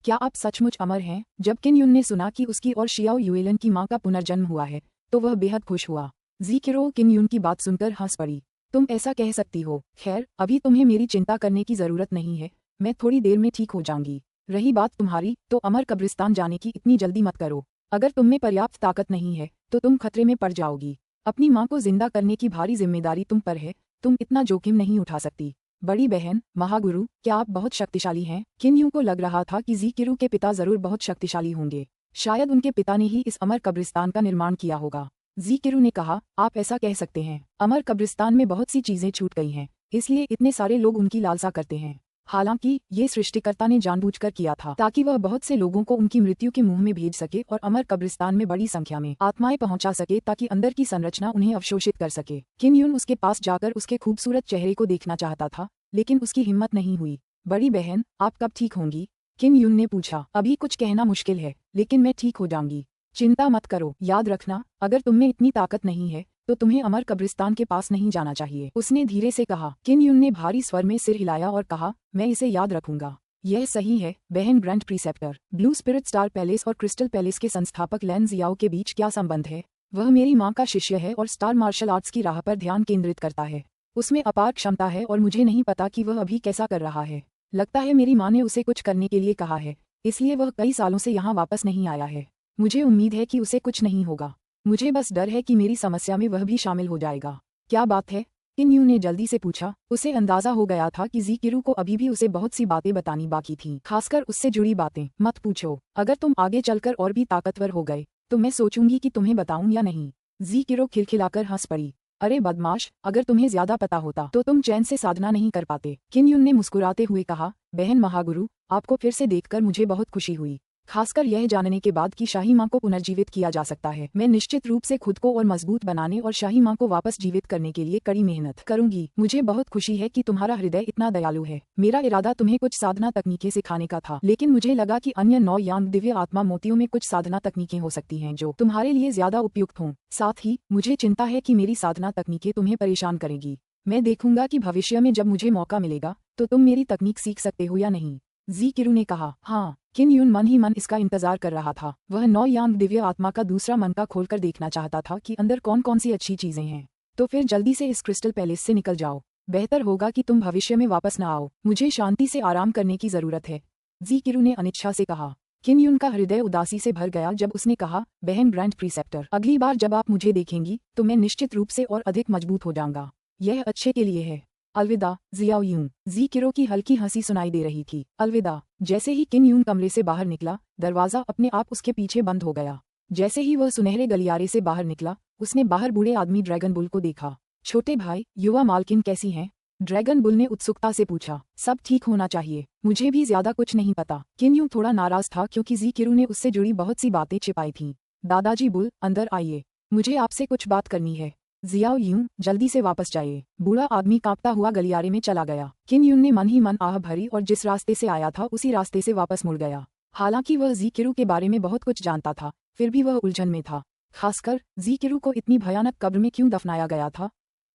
क्या आप सचमुच अमर हैं? जब किन यून ने सुना कि उसकी और शियाओ यूएलन की माँ का पुनर्जन्म हुआ है तो वह बेहद खुश हुआ। जी किरो किन यून की बात सुनकर हंस पड़ी। तुम ऐसा कह सकती हो। खैर, अभी तुम्हें मेरी चिंता करने की जरूरत नहीं है, मैं थोड़ी देर में ठीक हो जाऊंगी। रही बात तुम्हारी, तो अमर कब्रिस्तान जाने की इतनी जल्दी मत करो। अगर तुम में पर्याप्त ताकत नहीं है तो तुम खतरे में पड़ जाओगी। अपनी माँ को जिंदा करने की भारी जिम्मेदारी तुम पर है, तुम इतना जोखिम नहीं उठा सकती। बड़ी बहन, महागुरु, क्या आप बहुत शक्तिशाली हैं? किन यून को लग रहा था कि जी किरू के पिता जरूर बहुत शक्तिशाली होंगे। शायद उनके पिता ने ही इस अमर कब्रिस्तान का निर्माण किया होगा। जी किरू ने कहा, आप ऐसा कह सकते हैं। अमर कब्रिस्तान में बहुत सी चीजें छूट गई हैं, इसलिए इतने सारे लोग उनकी लालसा करते हैं। हालांकि ये सृष्टिकर्ता ने जानबूझकर किया था ताकि वह बहुत से लोगों को उनकी मृत्यु के मुंह में भेज सके और अमर कब्रिस्तान में बड़ी संख्या में आत्माएं पहुंचा सके ताकि अंदर की संरचना उन्हें अवशोषित कर सके। किन यून उसके पास जाकर उसके खूबसूरत चेहरे को देखना चाहता था, लेकिन उसकी हिम्मत नहीं हुई। बड़ी बहन, आप कब ठीक होंगी? किन यून ने पूछा। अभी कुछ कहना मुश्किल है, लेकिन मैं ठीक हो जाऊंगी। चिंता मत करो। याद रखना, अगर तुम में इतनी ताकत नहीं है तो तुम्हें अमर कब्रिस्तान के पास नहीं जाना चाहिए, उसने धीरे से कहा। किन यून ने भारी स्वर में सिर हिलाया और कहा, मैं इसे याद रखूंगा। यह सही है बहन grand preceptor. Blue spirit star palace और क्रिस्टल पैलेस के संस्थापक लैन जियाओ के बीच क्या संबंध है? वह मेरी माँ का शिष्य है और स्टार मार्शल आर्ट्स की राह पर ध्यान केंद्रित करता है। उसमें अपार क्षमता है और मुझे नहीं पता कि वह अभी कैसा कर रहा है। लगता है मेरी माँ ने उसे कुछ करने के लिए कहा है, इसलिए वह कई सालों से यहाँ वापस नहीं आया है। मुझे उम्मीद है कि उसे कुछ नहीं होगा। मुझे बस डर है कि मेरी समस्या में वह भी शामिल हो जाएगा। क्या बात है? किन यून ने जल्दी से पूछा। उसे अंदाजा हो गया था कि जी किरू को अभी भी उसे बहुत सी बातें बतानी बाकी थीं, खासकर उससे जुड़ी बातें। मत पूछो, अगर तुम आगे चलकर और भी ताकतवर हो गए तो मैं सोचूंगी कि तुम्हें बताऊं या नहीं। जी किरू खिलखिलाकर हंस पड़ी। अरे बदमाश, अगर तुम्हें ज्यादा पता होता तो तुम चैन से साधना नहीं कर पाते। किन युन ने मुस्कुराते हुए कहा, बहन महागुरु, आपको फिर से देखकर मुझे बहुत खुशी हुई, खासकर यह जानने के बाद कि शाही माँ को पुनर्जीवित किया जा सकता है। मैं निश्चित रूप से खुद को और मजबूत बनाने और शाही माँ को वापस जीवित करने के लिए कड़ी मेहनत करूंगी। मुझे बहुत खुशी है कि तुम्हारा हृदय इतना दयालु है। मेरा इरादा तुम्हें कुछ साधना तकनीकें सिखाने का था, लेकिन मुझे लगा कि अन्य 9 यांग दिव्य आत्मा मोतियों में कुछ साधना तकनीकें हो सकती हैं जो तुम्हारे लिए ज्यादा उपयुक्त हों। साथ ही मुझे चिंता है कि मेरी साधना तकनीकें तुम्हें परेशान करेगी। मैं देखूंगा कि भविष्य में जब मुझे मौका मिलेगा तो तुम मेरी तकनीक सीख सकते हो या नहीं। जी किरू ने कहा, हाँ। किन युन मन ही मन इसका इंतजार कर रहा था। वह 9 यांग दिव्य आत्मा का दूसरा मन का खोलकर देखना चाहता था कि अंदर कौन कौन सी अच्छी चीजें हैं। तो फिर जल्दी से इस क्रिस्टल पैलेस से निकल जाओ। बेहतर होगा कि तुम भविष्य में वापस न आओ। मुझे शांति से आराम करने की जरूरत है, जी किरू ने अनिच्छा से कहा। किन युन का हृदय उदासी से भर गया जब उसने कहा, बहन ग्रैंड प्रीसेप्टर, अगली बार जब आप मुझे देखेंगी तो मैं निश्चित रूप से और अधिक मजबूत हो जाऊंगा। यह अच्छे के लिए है। अलविदा जियाओ यूं। जी किरो की हल्की हंसी सुनाई दे रही थी। अलविदा। जैसे ही किन यून कमरे से बाहर निकला, दरवाजा अपने आप उसके पीछे बंद हो गया। जैसे ही वह सुनहरे गलियारे से बाहर निकला, उसने बाहर बूढ़े आदमी ड्रैगन बुल को देखा। छोटे भाई, युवा मालकिन कैसी हैं? ड्रैगन बुल ने उत्सुकता से पूछा। सब ठीक होना चाहिए, मुझे भी ज्यादा कुछ नहीं पता। किन यूं थोड़ा नाराज था क्योंकि जी किरू ने उससे जुड़ी बहुत सी बातें छिपाई थीं। दादाजी बुल, अंदर आइए, मुझे आपसे कुछ बात करनी है। जियाओ यूं, जल्दी से वापस जाइए। बूढ़ा आदमी कांपता हुआ गलियारे में चला गया। किन यून ने मन ही मन आह भरी और जिस रास्ते से आया था उसी रास्ते से वापस मुड़ गया। हालांकि वह जी किरू के बारे में बहुत कुछ जानता था, फिर भी वह उलझन में था। खासकर जी किरू को इतनी भयानक कब्र में क्यों दफनाया गया था,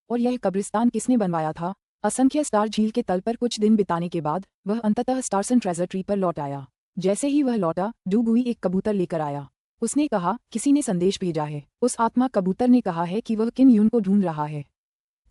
और यह कब्रिस्तान किसने बनवाया था। असंख्य स्टार झील के तल पर कुछ दिन बिताने के बाद वह अंततः स्टारसन ट्रेजर ट्री पर लौट आया। जैसे ही वह लौटा, डूगुई एक कबूतर लेकर आया। उसने कहा, किसी ने संदेश भेजा है। उस आत्मा कबूतर ने कहा है कि वह किन यून को ढूंढ रहा है।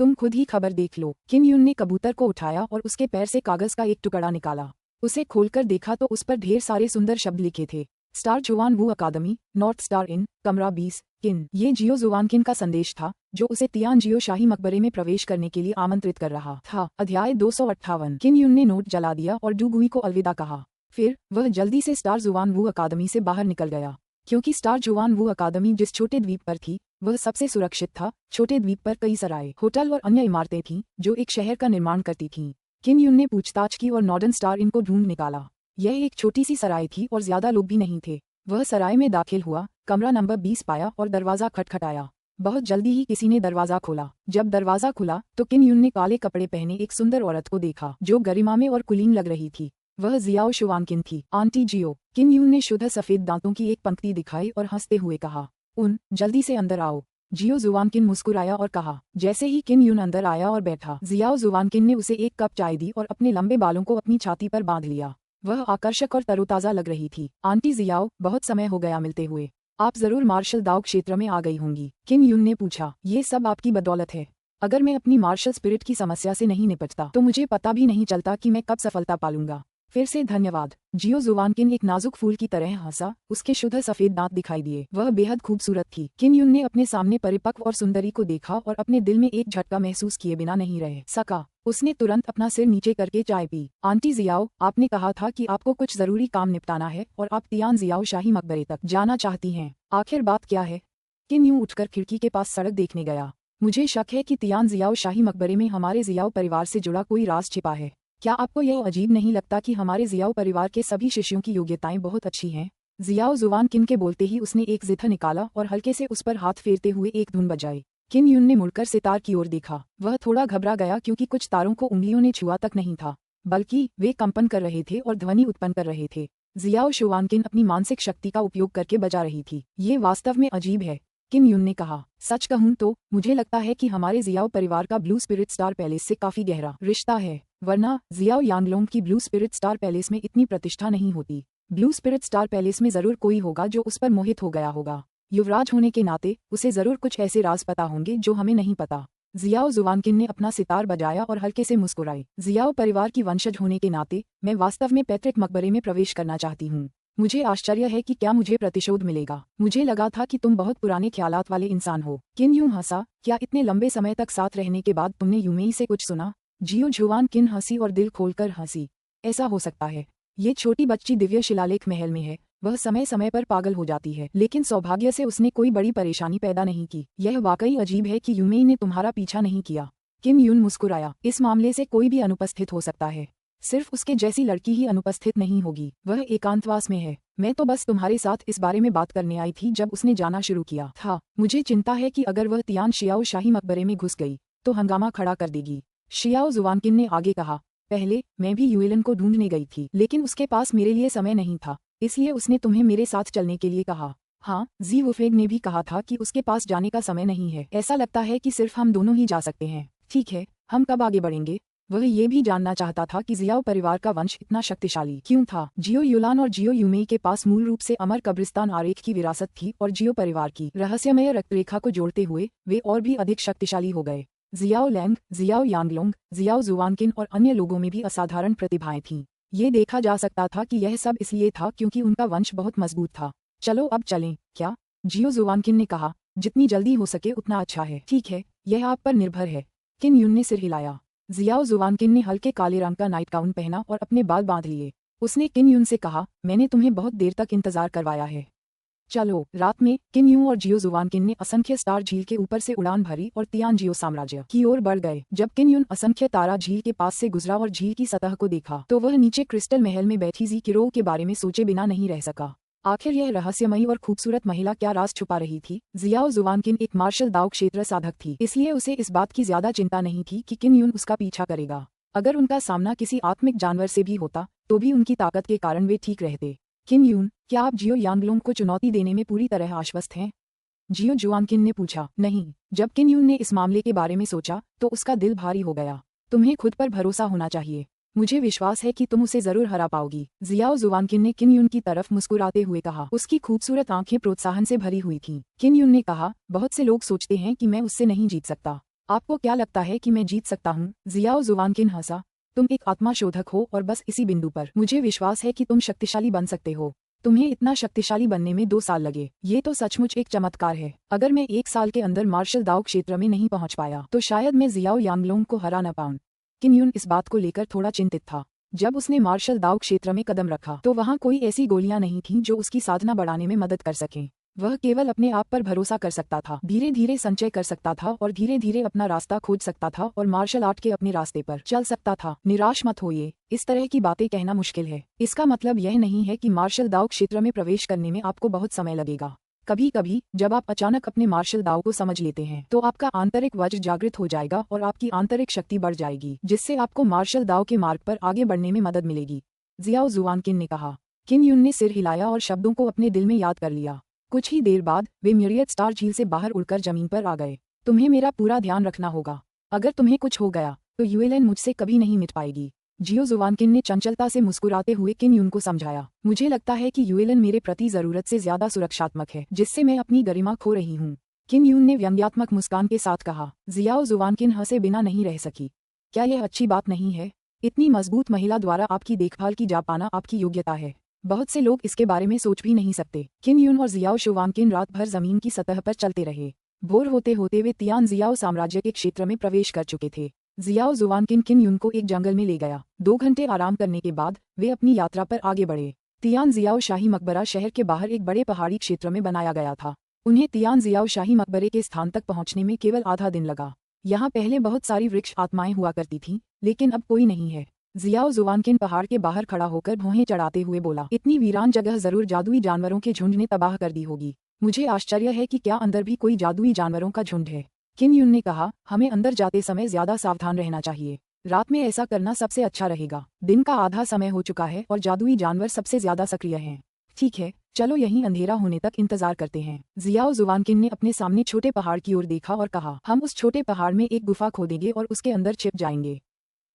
तुम खुद ही खबर देख लो। किन यून ने कबूतर को उठाया और उसके पैर से कागज का एक टुकड़ा निकाला। उसे खोलकर देखा तो उस पर ढेर सारे सुंदर शब्द लिखे थे। स्टार जुवान वू अकादमी, नॉर्थ स्टार इन, कमरा 20, किन। ये जियो जुवानकिन का संदेश था जो उसे तियान जियो शाही मकबरे में प्रवेश करने के लिए आमंत्रित कर रहा था। अध्याय 258। किन यून ने नोट जला दिया और डूगुई को अलविदा कहा। फिर वह जल्दी से स्टार जुवान वू अकादमी से बाहर निकल गया। क्योंकि स्टार जुवान वू अकादमी जिस छोटे द्वीप पर थी वह सबसे सुरक्षित था। छोटे द्वीप पर कई सराय, होटल और अन्य इमारतें थीं जो एक शहर का निर्माण करती थीं। किन यून ने पूछताछ की और नॉर्दर्न स्टार इनको ढूंढ निकाला। यह एक छोटी सी सराय थी और ज्यादा लोग भी नहीं थे। वह सराय में दाखिल हुआ, कमरा नंबर 20 पाया और दरवाजा खटखटाया। बहुत जल्दी ही किसी ने दरवाजा खोला। जब दरवाजा खुला तो किन यून ने काले कपड़े पहने एक सुंदर औरत को देखा जो गरिमा में और कुलीन लग रही थी। वह जियाओ शुवानकिन थी। आंटी जियो। किन यून ने शुद्ध सफेद दांतों की एक पंक्ति दिखाई और हंसते हुए कहा, जल्दी से अंदर आओ। जियो जुवानकिन मुस्कुराया और कहा। जैसे ही किन यून अंदर आया और बैठा, जियाओ जुवानकिन ने उसे एक कप चाय दी और अपने लंबे बालों को अपनी छाती पर बांध लिया। वह आकर्षक और तरोताजा लग रही थी। आंटी जियाओ, बहुत समय हो गया मिलते हुए। आप जरूर मार्शल दाओ क्षेत्र में आ गई होंगी। किन यून ने पूछा। ये सब आपकी बदौलत है। अगर मैं अपनी मार्शल स्पिरिट की समस्या से नहीं निपटता तो मुझे पता भी नहीं चलता कि मैं कब सफलता पालूंगा। फिर से धन्यवाद। जियो जुवानकिन एक नाजुक फूल की तरह हंसा। उसके शुद्ध सफेद दांत दिखाई दिए। वह बेहद खूबसूरत थी। किन यून ने अपने सामने परिपक्व और सुंदरी को देखा और अपने दिल में एक झटका महसूस किए बिना नहीं रह सका। उसने तुरंत अपना सिर नीचे करके चाय पी। आंटी जियाओ, आपने कहा था कि आपको कुछ जरूरी काम निपटाना है और आप तियान जियाओ शाही मकबरे तक जाना चाहती हैं। आखिर बात क्या है? किन यूं उठकर खिड़की के पास सड़क देखने गया। मुझे शक है कि तियान जियाओ शाही मकबरे में हमारे जियाओ परिवार से जुड़ा कोई राज छिपा है। क्या आपको यह अजीब नहीं लगता कि हमारे जियाओ परिवार के सभी शिष्यों की योग्यताएं बहुत अच्छी हैं? जियाओ जुवानकिन के बोलते ही उसने एक जिथा निकाला और हल्के से उस पर हाथ फेरते हुए एक धुन बजाई। किन यून ने मुड़कर सितार की ओर देखा। वह थोड़ा घबरा गया क्योंकि कुछ तारों को उंगलियों ने छुआ तक नहीं था, बल्कि वे कंपन कर रहे थे और ध्वनि उत्पन्न कर रहे थे। जियाओ शुवानकिन अपनी मानसिक शक्ति का उपयोग करके बजा रही थी। ये वास्तव में अजीब है, किन यून ने कहा। सच कहूं तो मुझे लगता है कि हमारे जियाओ परिवार का ब्लू स्पिरिट स्टार पैलेस से काफी गहरा रिश्ता है, वरना जियाओ यांगलोंग की ब्लू स्पिरिट स्टार पैलेस में इतनी प्रतिष्ठा नहीं होती। ब्लू स्पिरिट स्टार पैलेस में जरूर कोई होगा जो उस पर मोहित हो गया होगा। युवराज होने के नाते उसे जरूर कुछ ऐसे राज पता होंगे जो हमें नहीं पता। जियाओ जुवानकिन ने अपना सितार बजाया और हल्के से मुस्कुराई। जियाओ परिवार की वंशज होने के नाते मैं वास्तव में पैतृक मकबरे में प्रवेश करना चाहती हूँ। मुझे आश्चर्य है कि क्या मुझे प्रतिशोध मिलेगा। मुझे लगा था कि तुम बहुत पुराने ख्यालात वाले इंसान हो। किन यूं हंसा। क्या इतने लंबे समय तक साथ रहने के बाद तुमने यूमेई से कुछ सुना? जियो जुवानकिन हंसी और दिल खोलकर हंसी। ऐसा हो सकता है। ये छोटी बच्ची दिव्य शिलालेख महल में है। वह समय समय पर पागल हो जाती है, लेकिन सौभाग्य से उसने कोई बड़ी परेशानी पैदा नहीं की। यह वाकई अजीब है कि यूमेई ने तुम्हारा पीछा नहीं किया। किम यून मुस्कुराया। इस मामले से कोई भी अनुपस्थित हो सकता है, सिर्फ उसके जैसी लड़की ही अनुपस्थित नहीं होगी। वह एकांतवास में है। मैं तो बस तुम्हारे साथ इस बारे में बात करने आई थी जब उसने जाना शुरू किया था। मुझे चिंता है कि अगर वह तियान शियाओ शाही मकबरे में घुस गई तो हंगामा खड़ा कर देगी। शियाओ जुवानकिन ने आगे कहा, पहले मैं भी युएलन को ढूंढने गई थी, लेकिन उसके पास मेरे लिए समय नहीं था, इसलिए उसने तुम्हें मेरे साथ चलने के लिए कहा। हाँ, जी वुफेग ने भी कहा था कि उसके पास जाने का समय नहीं है। ऐसा लगता है कि सिर्फ हम दोनों ही जा सकते हैं। ठीक है, हम कब आगे बढ़ेंगे? वह ये भी जानना चाहता था कि जियाओ परिवार का वंश इतना शक्तिशाली क्यों था। जियो युलान और जियो यूमेई के पास मूल रूप से अमर कब्रिस्तान आरेख की विरासत थी और जियो परिवार की रहस्यमय रक्तरेखा को जोड़ते हुए वे और भी अधिक शक्तिशाली हो गए। जियाओ लैंग, जियाओ यांगलोंग, जियाओ जुवानकिन और अन्य लोगों में भी असाधारण प्रतिभाएं थीं। ये देखा जा सकता था कि यह सब इसलिए था क्योंकि उनका वंश बहुत मजबूत था। चलो अब चलें, क्या? जियो जुवानकिन ने कहा, जितनी जल्दी हो सके उतना अच्छा है। ठीक है, यह आप पर निर्भर है। किन यून ने सिर हिलाया। जियाओ जुवानकिन ने हल्के काले रंग का नाइट गाउन पहना और अपने बाल बांध लिए। उसने किन यून से कहा, मैंने तुम्हें बहुत देर तक इंतजार करवाया है। चलो। रात में किन यून और जियो जुवानकिन ने असंख्य स्टार झील के ऊपर से उड़ान भरी और तियान जियो साम्राज्य की ओर बढ़ गए। जब किन यून असंख्य तारा झील के पास से गुजरा और झील की सतह को देखा तो वह नीचे क्रिस्टल महल में बैठी जी किरो के बारे में सोचे बिना नहीं रह सका। आखिर यह रहस्यमयी और खूबसूरत महिला क्या राज छुपा रही थी? जियाओ जुवानकिन एक मार्शल दाव क्षेत्र साधक थी, इसलिए उसे इस बात की ज्यादा चिंता नहीं थी कि किन यून उसका पीछा करेगा। अगर उनका सामना किसी आत्मिक जानवर से भी होता तो भी उनकी ताकत के कारण वे ठीक रहते। किन यून, क्या आप जियो यांगलोंग को चुनौती देने में पूरी तरह आश्वस्त हैं? जियो जुआनकिन ने पूछा। नहीं। जब किन यून ने इस मामले के बारे में सोचा तो उसका दिल भारी हो गया। तुम्हें खुद पर भरोसा होना चाहिए। मुझे विश्वास है कि तुम उसे जरूर हरा पाओगी। जियाओ जुवानकिन ने किन यून की तरफ मुस्कुराते हुए कहा। उसकी खूबसूरत आंखें प्रोत्साहन से भरी हुई थीं। किन यून ने कहा, बहुत से लोग सोचते हैं कि मैं उससे नहीं जीत सकता। आपको क्या लगता है कि मैं जीत सकता हूँ? जियाओ जुवानकिन हंसा। तुम एक आत्मा शोधक हो और बस इसी बिंदु पर मुझे विश्वास है कि तुम शक्तिशाली बन सकते हो। तुम्हें इतना शक्तिशाली बनने में 2 साल लगे, ये तो सचमुच एक चमत्कार है। अगर मैं 1 साल के अंदर मार्शल दाव क्षेत्र में नहीं पहुंच पाया तो शायद मैं जियाओ यांगलोंग को हरा न पाऊं। किन यून इस बात को लेकर थोड़ा चिंतित था। जब उसने मार्शल दाव क्षेत्र में कदम रखा तो वहां कोई ऐसी गोलियां नहीं थीं जो उसकी साधना बढ़ाने में मदद कर सकें। वह केवल अपने आप पर भरोसा कर सकता था, धीरे धीरे संचय कर सकता था और धीरे धीरे अपना रास्ता खोज सकता था और मार्शल आर्ट के अपने रास्ते पर चल सकता था। निराश मत होइए, इस तरह की बातें कहना मुश्किल है। इसका मतलब यह नहीं है कि मार्शल दाव क्षेत्र में प्रवेश करने में आपको बहुत समय लगेगा। कभी कभी जब आप अचानक अपने मार्शल दाव को समझ लेते हैं तो आपका आंतरिक वज्र जागृत हो जाएगा और आपकी आंतरिक शक्ति बढ़ जाएगी, जिससे आपको मार्शल दाव के मार्ग पर आगे बढ़ने में मदद मिलेगी। जियाओ जुवानकिन ने कहा। किन यून ने सिर हिलाया और शब्दों को अपने दिल में याद कर लिया। कुछ ही देर बाद वे म्यूरियट स्टार झील से बाहर उड़कर जमीन पर आ गए। तुम्हें मेरा पूरा ध्यान रखना होगा। अगर तुम्हें कुछ हो गया तो यूएलएन मुझसे कभी नहीं मिट पाएगी। जियो जुवानकिन ने चंचलता से मुस्कुराते हुए किन यून को समझाया। मुझे लगता है कि यूएलएन मेरे प्रति जरूरत से ज्यादा सुरक्षात्मक है, जिससे मैं अपनी गरिमा खो रही हूँ। किन यून ने व्यंग्यात्मक मुस्कान के साथ कहा। जियाओ जुवानकिन हंसे बिना नहीं रह सकी। क्या यह अच्छी बात नहीं है? इतनी मजबूत महिला द्वारा आपकी देखभाल की जा पाना आपकी योग्यता है। बहुत से लोग इसके बारे में सोच भी नहीं सकते। किन यून और जियाओ जुवानकिन रात भर जमीन की सतह पर चलते रहे। भोर होते होते वे तियान जियाओ साम्राज्य के क्षेत्र में प्रवेश कर चुके थे। जियाओ जुवानकिन किन यून को एक जंगल में ले गया। 2 घंटे आराम करने के बाद वे अपनी यात्रा पर आगे बढ़े। तियान जियाओ शाही मकबरा शहर के बाहर एक बड़े पहाड़ी क्षेत्र में बनाया गया था। उन्हें तियान जियाओ शाही मकबरे के स्थान तक पहुंचने में केवल आधा दिन लगा। यहाँ पहले बहुत सारी वृक्ष आत्माएं हुआ करती थीं, लेकिन अब कोई नहीं है। जियाओ जुवानकिन पहाड़ के बाहर खड़ा होकर भौहें चढ़ाते हुए बोला, इतनी वीरान जगह जरूर जादुई जानवरों के झुंड ने तबाह कर दी होगी। मुझे आश्चर्य है कि क्या अंदर भी कोई जादुई जानवरों का झुंड है। किन यून ने कहा, हमें अंदर जाते समय ज्यादा सावधान रहना चाहिए। रात में ऐसा करना सबसे अच्छा रहेगा। दिन का आधा समय हो चुका है और जादुई जानवर सबसे ज्यादा सक्रिय हैं। ठीक है, चलो यहीं अंधेरा होने तक इंतजार करते हैं। जियाओ जुवानकिन ने अपने सामने छोटे पहाड़ की ओर देखा और कहा, हम उस छोटे पहाड़ में एक गुफा खोदेंगे और उसके अंदर छिप जाएंगे।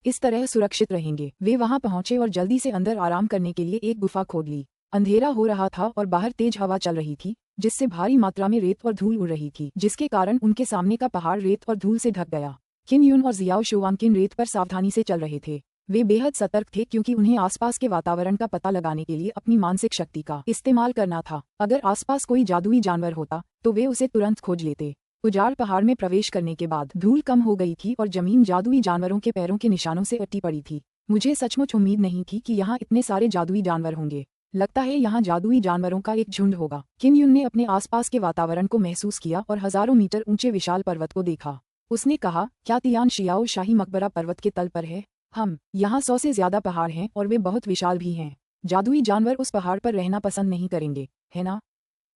इस तरह सुरक्षित रहेंगे। वे वहां पहुंचे और जल्दी से अंदर आराम करने के लिए एक गुफा खोद ली। अंधेरा हो रहा था और बाहर तेज हवा चल रही थी, जिससे भारी मात्रा में रेत और धूल उड़ रही थी, जिसके कारण उनके सामने का पहाड़ रेत और धूल से ढक गया। किन यून और जियाओ जुवानकिन रेत पर सावधानी से चल रहे थे। वे बेहद सतर्क थे क्योंकि उन्हें आसपास के वातावरण का पता लगाने के लिए अपनी मानसिक शक्ति का इस्तेमाल करना था। अगर आसपास कोई जादुई जानवर होता तो वे उसे तुरंत खोज लेते। उजाड़ पहाड़ में प्रवेश करने के बाद धूल कम हो गई थी और जमीन जादुई जानवरों के पैरों के निशानों से अट्टी पड़ी थी। मुझे सचमुच उम्मीद नहीं थी कि यहाँ इतने सारे जादुई जानवर होंगे। लगता है यहाँ जादुई जानवरों का एक झुंड होगा। किन युन ने अपने आसपास के वातावरण को महसूस किया और हजारों मीटर ऊंचे विशाल पर्वत को देखा। उसने कहा, क्या तियान शियाओ शाही मकबरा पर्वत के तल पर है? यहाँ 100 से ज्यादा पहाड़ हैं और वे बहुत विशाल भी हैं। जादुई जानवर उस पहाड़ पर रहना पसंद नहीं करेंगे, है ना?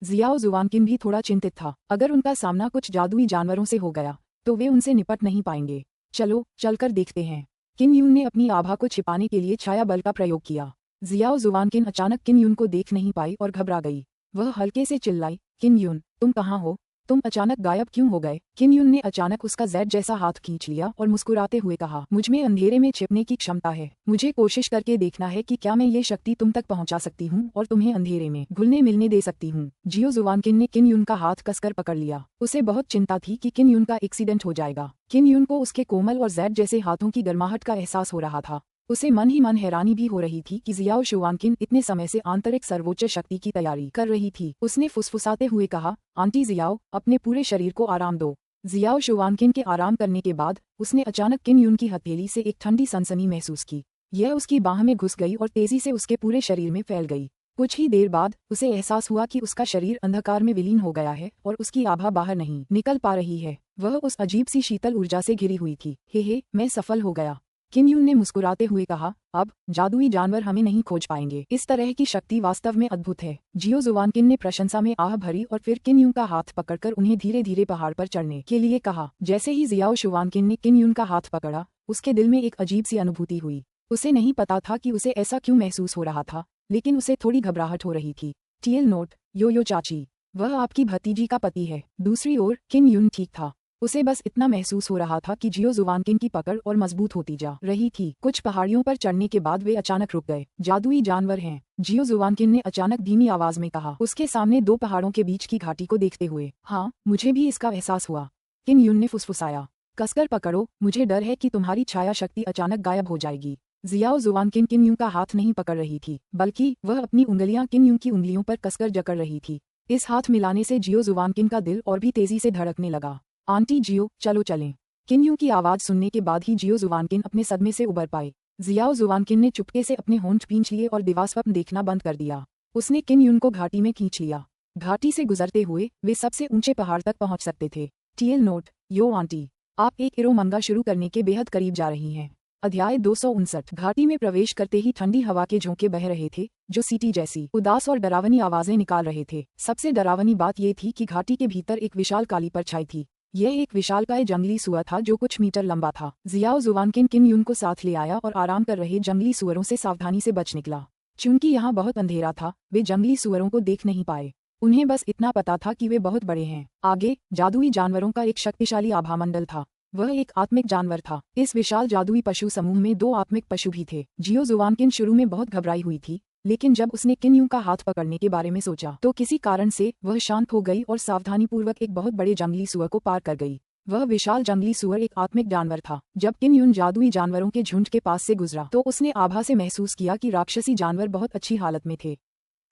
जियाओ जुवानकिन भी थोड़ा चिंतित था। अगर उनका सामना कुछ जादुई जानवरों से हो गया तो वे उनसे निपट नहीं पाएंगे। चलो चलकर देखते हैं। किन युन ने अपनी आभा को छिपाने के लिए छाया बल का प्रयोग किया। जियाओ जुवानकिन अचानक किन युन को देख नहीं पाई और घबरा गई। वह हल्के से चिल्लाई, किन युन, तुम कहाँ हो? तुम अचानक गायब क्यों हो गए? किन युन ने अचानक उसका जेड जैसा हाथ खींच लिया और मुस्कुराते हुए कहा, मुझमें अंधेरे में छिपने की क्षमता है। मुझे कोशिश करके देखना है कि क्या मैं ये शक्ति तुम तक पहुंचा सकती हूँ और तुम्हें अंधेरे में घुलने मिलने दे सकती हूँ। जियो जुवानकिन ने किन युन का हाथ कसकर पकड़ लिया। उसे बहुत चिंता थी कि किन युन का एक्सीडेंट हो जाएगा। किन युन को उसके कोमल और जेड जैसे हाथों की गर्माहट का एहसास हो रहा था। उसे मन ही मन हैरानी भी हो रही थी कि जियाओ शुवानकिन इतने समय से आंतरिक सर्वोच्च शक्ति की तैयारी कर रही थी। उसने फुसफुसाते हुए कहा, आंटी जियाओ, अपने पूरे शरीर को आराम दो। जियाओ शुवानकिन के आराम करने के बाद उसने अचानक किन युन की हथेली से एक ठंडी सनसनी महसूस की। यह उसकी बाह में घुस गई और तेजी से उसके पूरे शरीर में फैल गई। कुछ ही देर बाद उसे एहसास हुआ कि उसका शरीर अंधकार में विलीन हो गया है और उसकी आभा बाहर नहीं निकल पा रही है। वह उस अजीब सी शीतल ऊर्जा से घिरी हुई थी। हे, मैं सफल हो गया। किन युन ने मुस्कुराते हुए कहा, अब जादुई जानवर हमें नहीं खोज पाएंगे। इस तरह की शक्ति वास्तव में अद्भुत है। जियो जुवानकिन ने प्रशंसा में आह भरी और फिर किन युन का हाथ पकड़कर उन्हें धीरे धीरे पहाड़ पर चढ़ने के लिए कहा। जैसे ही जियाओ शुवानकिन ने किन युन का हाथ पकड़ा, उसके दिल में एक अजीब सी अनुभूति हुई। उसे नहीं पता था कि उसे ऐसा क्यों महसूस हो रहा था, लेकिन उसे थोड़ी घबराहट हो रही थी। टीएल नोट, यो चाची, वह आपकी भतीजी का पति है। दूसरी ओर किन युन ठीक था। उसे बस इतना महसूस हो रहा था कि जियो जुवानकिन की पकड़ और मजबूत होती जा रही थी। कुछ पहाड़ियों पर चढ़ने के बाद वे अचानक रुक गए। जादुई जानवर हैं, जियो जुवानकिन ने अचानक धीमी आवाज में कहा, उसके सामने दो पहाड़ों के बीच की घाटी को देखते हुए। हाँ, मुझे भी इसका एहसास हुआ। किन युन ने फुसफुसाया, कसकर पकड़ो, मुझे डर है कि तुम्हारी छाया शक्ति अचानक गायब हो जाएगी। जियाओ जुवानकिन किन युन का हाथ नहीं पकड़ रही थी, बल्कि वह अपनी उंगलियां किन युन की उंगलियों पर कसकर जकड़ रही थी। इस हाथ मिलाने से जियो जुवानकिन का दिल और भी तेजी से धड़कने लगा। आंटी जियो, चलो चलें। किन युन की आवाज सुनने के बाद ही जियो जुवानकिन अपने सदमे से उबर पाए। जियाओ जुवानकिन ने चुपके से अपने होंठ भींच लिए और दिवास्वप्न देखना बंद कर दिया। उसने किन युन को घाटी में खींच लिया। घाटी से गुजरते हुए वे सबसे ऊंचे पहाड़ तक पहुंच सकते थे। टीएल नोट, यो आंटी, आप एक इरोमंगा शुरू करने के बेहद करीब जा रही हैं। अध्याय 259। घाटी में प्रवेश करते ही ठंडी हवा के झोंके बह रहे थे, जो सीटी जैसी उदास और डरावनी आवाजें निकाल रहे थे। सबसे डरावनी बात ये थी कि घाटी के भीतर एक विशाल काली परछाई थी। यह एक विशालकाय जंगली सुअर था जो कुछ मीटर लंबा था। जियाओ जुवानकिन किन युन को साथ ले आया और आराम कर रहे जंगली सुअरों से सावधानी से बच निकला। चूंकि यहाँ बहुत अंधेरा था, वे जंगली सुअरों को देख नहीं पाए। उन्हें बस इतना पता था कि वे बहुत बड़े हैं। आगे जादुई जानवरों का एक शक्तिशाली आभामंडल था। वह एक आत्मिक जानवर था। इस विशाल जादुई पशु समूह में दो आत्मिक पशु भी थे। जियो जुवानकिन शुरू में बहुत घबराई हुई थी, लेकिन जब उसने किन युन का हाथ पकड़ने के बारे में सोचा तो किसी कारण से वह शांत हो गई और सावधानीपूर्वक एक बहुत बड़े जंगली सुअर को पार कर गई। वह विशाल जंगली सुअर एक आत्मिक जानवर था। जब किन युन जादुई जानवरों के झुंड के पास से गुजरा तो उसने आभा से महसूस किया कि राक्षसी जानवर बहुत अच्छी हालत में थे।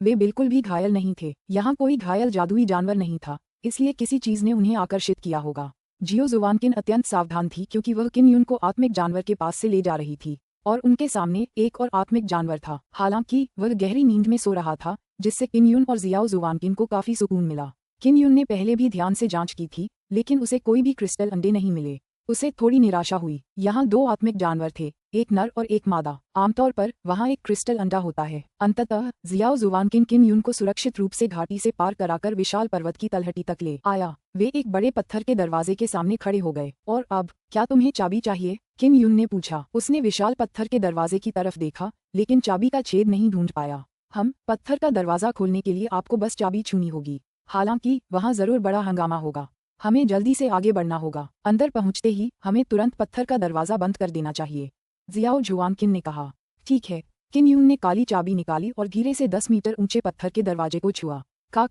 वे बिल्कुल भी घायल नहीं थे। यहाँ कोई घायल जादुई जानवर नहीं था, इसलिए किसी चीज ने उन्हें आकर्षित किया होगा। जियो जुवानकिन अत्यंत सावधान थी क्योंकि वह किन युन को आत्मिक जानवर के पास से ले जा रही थी और उनके सामने एक और आत्मिक जानवर था। हालांकि वह गहरी नींद में सो रहा था, जिससे किन युन और जियाओ जुवानकिन को काफी सुकून मिला। किन युन ने पहले भी ध्यान से जांच की थी, लेकिन उसे कोई भी क्रिस्टल अंडे नहीं मिले। उसे थोड़ी निराशा हुई। यहाँ दो आत्मिक जानवर थे, एक नर और एक मादा। आमतौर पर वहाँ एक क्रिस्टल अंडा होता है। अंततः जियाओ जुवानकिन किन युन को सुरक्षित रूप से घाटी से पार कराकर विशाल पर्वत की तलहटी तक ले आया। वे एक बड़े पत्थर के दरवाजे के सामने खड़े हो गए। और अब क्या तुम्हें चाबी चाहिए? किन युन ने पूछा। उसने विशाल पत्थर के दरवाजे की तरफ देखा, लेकिन चाबी का छेद नहीं ढूंढ पाया। पत्थर का दरवाजा खोलने के लिए आपको बस चाबी छूनी होगी। हालांकि वहाँ जरूर बड़ा हंगामा होगा। हमें जल्दी से आगे बढ़ना होगा। अंदर पहुँचते ही हमें तुरंत पत्थर का दरवाजा बंद कर देना चाहिए। जियाओ जुवानकिन ने कहा। ठीक है। किन युन ने काली चाबी निकाली और धीरे से 10 मीटर ऊंचे पत्थर के दरवाजे को छुआ। का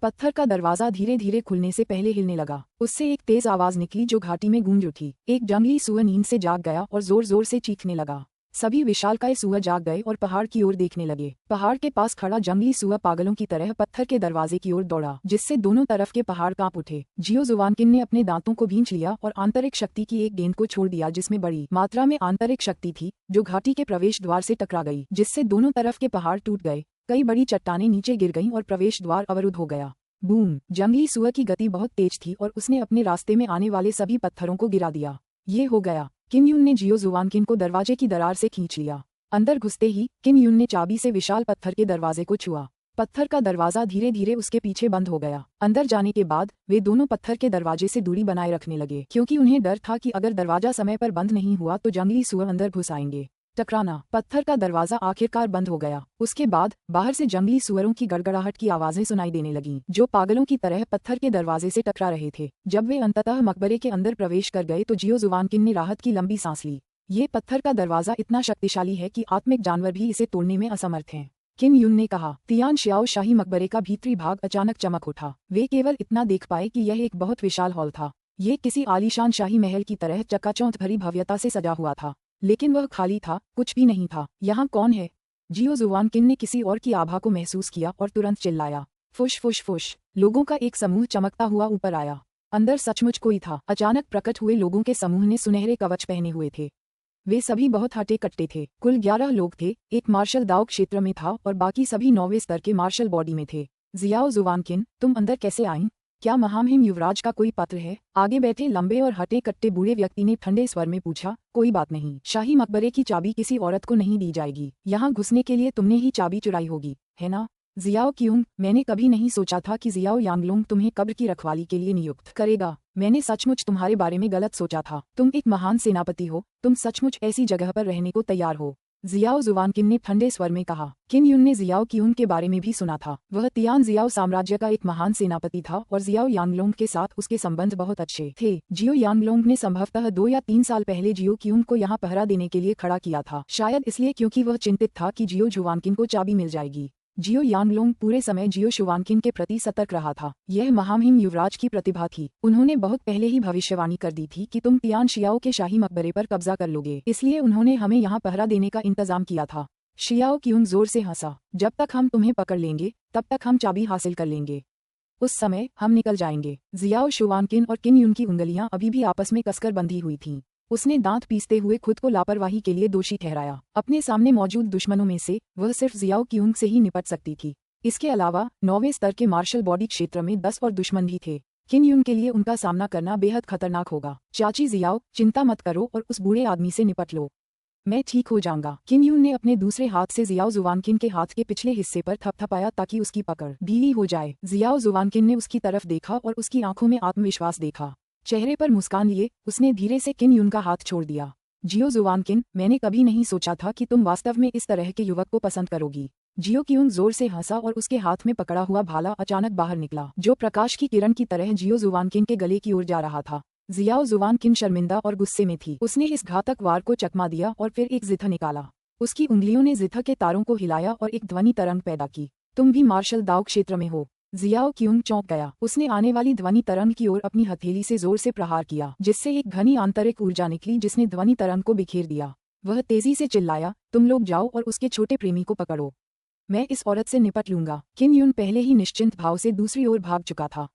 पत्थर का दरवाजा धीरे धीरे खुलने से पहले हिलने लगा। उससे एक तेज आवाज निकली जो घाटी में गूंज उठी। एक जंगली सुअर नींद से जाग गया और जोर जोर से चीखने लगा। सभी विशालकाय सुअर जाग गए और पहाड़ की ओर देखने लगे। पहाड़ के पास खड़ा जंगली सुअर पागलों की तरह पत्थर के दरवाजे की ओर दौड़ा, जिससे दोनों तरफ के पहाड़ कांप उठे। जियो जुवानकिन ने अपने दांतों को भींच लिया और आंतरिक शक्ति की एक गेंद को छोड़ दिया जिसमें बड़ी मात्रा में आंतरिक शक्ति थी, जो घाटी के प्रवेश द्वार से टकरा गई, जिससे दोनों तरफ के पहाड़ टूट गए कई बड़ी चट्टानें नीचे गिर गईं और प्रवेश द्वार अवरुद्ध हो गया। बूम! जंगली सुअर की गति बहुत तेज थी और उसने अपने रास्ते में आने वाले सभी पत्थरों को गिरा दिया। ये हो गया। किन यून ने जियो जुवानकिन को दरवाजे की दरार से खींच लिया। अंदर घुसते ही किन यून ने चाबी से विशाल पत्थर के दरवाजे को छुआ। पत्थर का दरवाजा धीरे धीरे उसके पीछे बंद हो गया। अंदर जाने के बाद वे दोनों पत्थर के दरवाजे से दूरी बनाए रखने लगे, क्योंकि उन्हें डर था कि अगर दरवाजा समय पर बंद नहीं हुआ तो जंगली सुअर अंदर घुस आएंगे। टकराना। पत्थर का दरवाजा आखिरकार बंद हो गया। उसके बाद बाहर से जंगली सुअरों की गड़गड़ाहट की आवाजें सुनाई देने लगीं, जो पागलों की तरह पत्थर के दरवाजे से टकरा रहे थे। जब वे अंततः मकबरे के अंदर प्रवेश कर गए तो जियो जुवानकिन ने राहत की लंबी सांस ली। ये पत्थर का दरवाजा इतना शक्तिशाली है कि आत्मिक जानवर भी इसे तोड़ने में असमर्थ हैं। किन यून ने कहा। तियान शियाओ शाही मकबरे का भीतरी भाग अचानक चमक उठा। वे केवल इतना देख पाए कि यह एक बहुत विशाल हॉल था। ये किसी आलीशान शाही महल की तरह चकाचौंध भरी भव्यता से सजा हुआ था, लेकिन वह खाली था, कुछ भी नहीं था। यहाँ कौन है? जियो जुवानकिन ने किसी और की आभा को महसूस किया और तुरंत चिल्लाया। फुश फुश फुश! लोगों का एक समूह चमकता हुआ ऊपर आया। अंदर सचमुच कोई था। अचानक प्रकट हुए लोगों के समूह ने सुनहरे कवच पहने हुए थे। वे सभी बहुत हटे कट्टे थे। कुल 11 लोग थे। एक मार्शल दाव क्षेत्र में था और बाकी सभी 9वें स्तर के मार्शल बॉडी में थे। जियाओ जुवानकिन, तुम अंदर कैसे आईं? क्या महामहिम युवराज का कोई पत्र है? आगे बैठे लंबे और हटे कट्टे बूढ़े व्यक्ति ने ठंडे स्वर में पूछा। कोई बात नहीं, शाही मकबरे की चाबी किसी औरत को नहीं दी जाएगी। यहाँ घुसने के लिए तुमने ही चाबी चुराई होगी, है ना? जियाओ क्यूंग, मैंने कभी नहीं सोचा था कि जियाओ यांगलोंग तुम्हें कब्र की रखवाली के लिए नियुक्त करेगा। मैंने सचमुच तुम्हारे बारे में गलत सोचा था। तुम एक महान सेनापति हो। तुम सचमुच ऐसी जगह पर रहने को तैयार हो। जियाओ जुवानकिन ने ठंडे स्वर में कहा। किन यून ने जियाओ क्यूंग के बारे में भी सुना था। वह तियान जियाओ साम्राज्य का एक महान सेनापति था और जियाओ यांगलोंग के साथ उसके संबंध बहुत अच्छे थे। जियो यांगलोंग ने संभवतः 2 या 3 साल पहले जियो क्यूंग को यहाँ पहरा देने के लिए खड़ा किया था, शायद इसलिए क्योंकि वह चिंतित था कि जियो जुवानकिन को चाबी मिल जाएगी। जियो यांगलोंग पूरे समय जियो शुवानकिन के प्रति सतर्क रहा था। यह महामहिम युवराज की प्रतिभा थी। उन्होंने बहुत पहले ही भविष्यवाणी कर दी थी कि तुम तियान शियाओ के शाही मकबरे पर कब्जा कर लोगे, इसलिए उन्होंने हमें यहाँ पहरा देने का इंतजाम किया था। शियाओ क्यूंग जोर से हंसा। जब तक हम तुम्हें पकड़ लेंगे तब तक हम चाबी हासिल कर लेंगे। उस समय हम निकल जाएंगे। जियाओ शुवानकिन और किन यून की उंगलियां अभी भी आपस में कसकर बंधी हुई थीं। उसने दांत पीसते हुए खुद को लापरवाही के लिए दोषी ठहराया। अपने सामने मौजूद दुश्मनों में से वह सिर्फ जियाओ क्यूंग से ही निपट सकती थी। इसके अलावा 9वें स्तर के मार्शल बॉडी क्षेत्र में 10 और दुश्मन भी थे। किन यून के लिए उनका सामना करना बेहद खतरनाक होगा। चाची जियाओ, चिंता मत करो और उस बूढ़े आदमी से निपट लो। मैं ठीक हो जाऊंगा। किन यून ने अपने दूसरे हाथ से जियाओ जुवानकिन के हाथ के पिछले हिस्से पर थपथपाया ताकि उसकी पकड़ ढीली हो जाए। जियाओ जुवानकिन ने उसकी तरफ देखा और उसकी आंखों में आत्मविश्वास देखा। चेहरे पर मुस्कान लिए उसने धीरे से किन यून का हाथ छोड़ दिया। जियो जुवानकिन, मैंने कभी नहीं सोचा था कि तुम वास्तव में इस तरह के युवक को पसंद करोगी। जियो क्यून जोर से हंसा और उसके हाथ में पकड़ा हुआ भाला अचानक बाहर निकला, जो प्रकाश की किरण की तरह जियो जुवानकिन के गले की ओर जा रहा था। जियाओ जुवानकिन शर्मिंदा और गुस्से में थी। उसने इस घातक वार को चकमा दिया और फिर एक जिथा निकाला। उसकी उंगलियों ने जिथा के तारों को हिलाया और एक ध्वनि तरंग पैदा की। तुम भी मार्शल दाव क्षेत्र में हो? जियाओ क्यूंग चौंक गया। उसने आने वाली ध्वनि तरंग की ओर अपनी हथेली से जोर से प्रहार किया, जिससे एक घनी आंतरिक ऊर्जा निकली जिसने ध्वनि तरंग को बिखेर दिया। वह तेजी से चिल्लाया, तुम लोग जाओ और उसके छोटे प्रेमी को पकड़ो। मैं इस औरत से निपट लूंगा। किन यून पहले ही निश्चिंत भाव से दूसरी ओर भाग चुका था।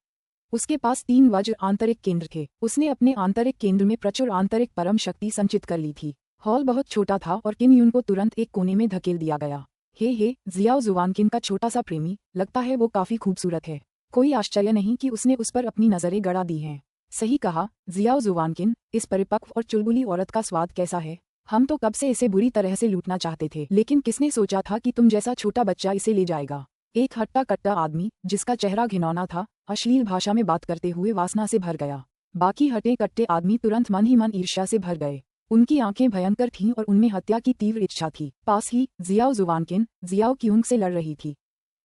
उसके पास 3 वज्र आंतरिक केंद्र थे। उसने अपने आंतरिक केंद्र में प्रचुर आंतरिक परम शक्ति संचित कर ली थी। हॉल बहुत छोटा था और किन यून को तुरंत एक कोने में धकेल दिया गया। हे, जियाओ जुवानकिन का छोटा सा प्रेमी, लगता है वो काफी खूबसूरत है। कोई आश्चर्य नहीं कि उसने उस पर अपनी नजरें गड़ा दी हैं। सही कहा, जियाओ जुवानकिन, इस परिपक्व और चुलबुली औरत का स्वाद कैसा है। हम तो कब से इसे बुरी तरह से लूटना चाहते थे, लेकिन किसने सोचा था कि तुम जैसा छोटा बच्चा इसे ले जाएगा। एक हट्टा कट्टा आदमी, जिसका चेहरा घिनौना था, अश्लील भाषा में बात करते हुए वासना से भर गया। बाकी हटे कट्टे आदमी तुरंत मन ही मन ईर्ष्या से भर गए। उनकी आंखें भयंकर थीं और उनमें हत्या की तीव्र इच्छा थी। पास ही जियाओ जुवानकिन जियाओ क्यूंग से लड़ रही थी।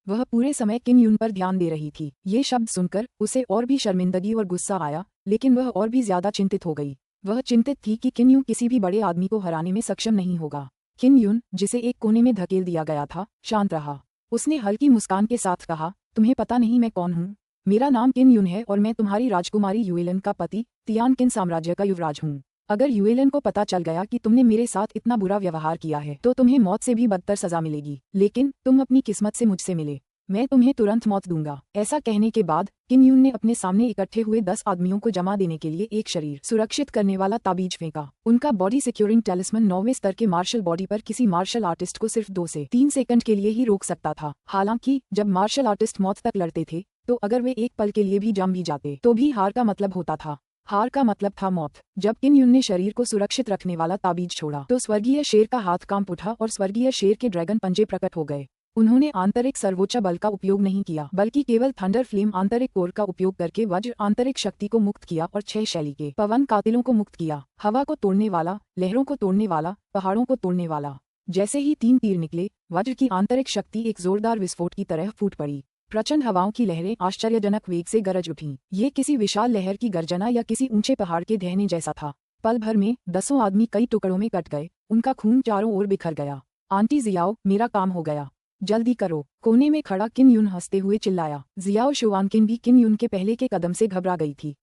वह पूरे समय किन यून पर ध्यान दे रही थी। ये शब्द सुनकर उसे और भी शर्मिंदगी और गुस्सा आया, लेकिन वह और भी ज्यादा चिंतित हो गई। वह चिंतित थी कि किन यून किसी भी बड़े आदमी को हराने में सक्षम नहीं होगा। किन यून, जिसे एक कोने में धकेल दिया गया था, शांत रहा। उसने हल्की मुस्कान के साथ कहा, तुम्हें पता नहीं मैं कौन हूँ? मेरा नाम किन यून है और मैं तुम्हारी राजकुमारी युएलन का पति, तियान किन साम्राज्य का युवराज हूँ। अगर युएलन को पता चल गया कि तुमने मेरे साथ इतना बुरा व्यवहार किया है तो तुम्हें मौत से भी बदतर सजा मिलेगी। लेकिन तुम अपनी किस्मत से मुझसे मिले। मैं तुम्हें तुरंत मौत दूंगा। ऐसा कहने के बाद किम यून ने अपने सामने इकट्ठे हुए 10 आदमियों को जमा देने के लिए एक शरीर सुरक्षित करने वाला ताबीज फेंका। उनका बॉडी सिक्योरिंग टेलिस्मन 9वें स्तर के मार्शल बॉडी पर किसी मार्शल आर्टिस्ट को सिर्फ 2 से 3 सेकंड के लिए ही रोक सकता था। हालांकि जब मार्शल आर्टिस्ट मौत तक लड़ते थे तो अगर वे एक पल के लिए भी जम भी जाते तो भी हार का मतलब होता था। हार का मतलब था मौत। जब किम यून ने शरीर को सुरक्षित रखने वाला ताबीज छोड़ा तो स्वर्गीय शेर का हाथ कांप उठा और स्वर्गीय शेर के ड्रैगन पंजे प्रकट हो गए। उन्होंने आंतरिक सर्वोच्च बल का उपयोग नहीं किया बल्कि केवल थंडर फ्लेम आंतरिक कोर का उपयोग करके वज्र आंतरिक शक्ति को मुक्त किया और 6 शैली के पवन कातिलों को मुक्त किया। हवा को तोड़ने वाला, लहरों को तोड़ने वाला, पहाड़ों को तोड़ने वाला। जैसे ही 3 तीर निकले, वज्र की आंतरिक शक्ति एक जोरदार विस्फोट की तरह फूट पड़ी। प्रचंड हवाओं की लहरें आश्चर्यजनक वेग से गरज उठीं। ये किसी विशाल लहर की गर्जना या किसी ऊंचे पहाड़ के ढहने जैसा था। पल भर में 10 आदमी कई टुकड़ों में कट गए। उनका खून चारों ओर बिखर गया। आंटी जियाओ, मेरा काम हो गया, जल्दी करो। कोने में खड़ा किम यून हंसते हुए चिल्लाया। जियाओ शुवानकिन भी किम यून के पहले के कदम से घबरा गई थी।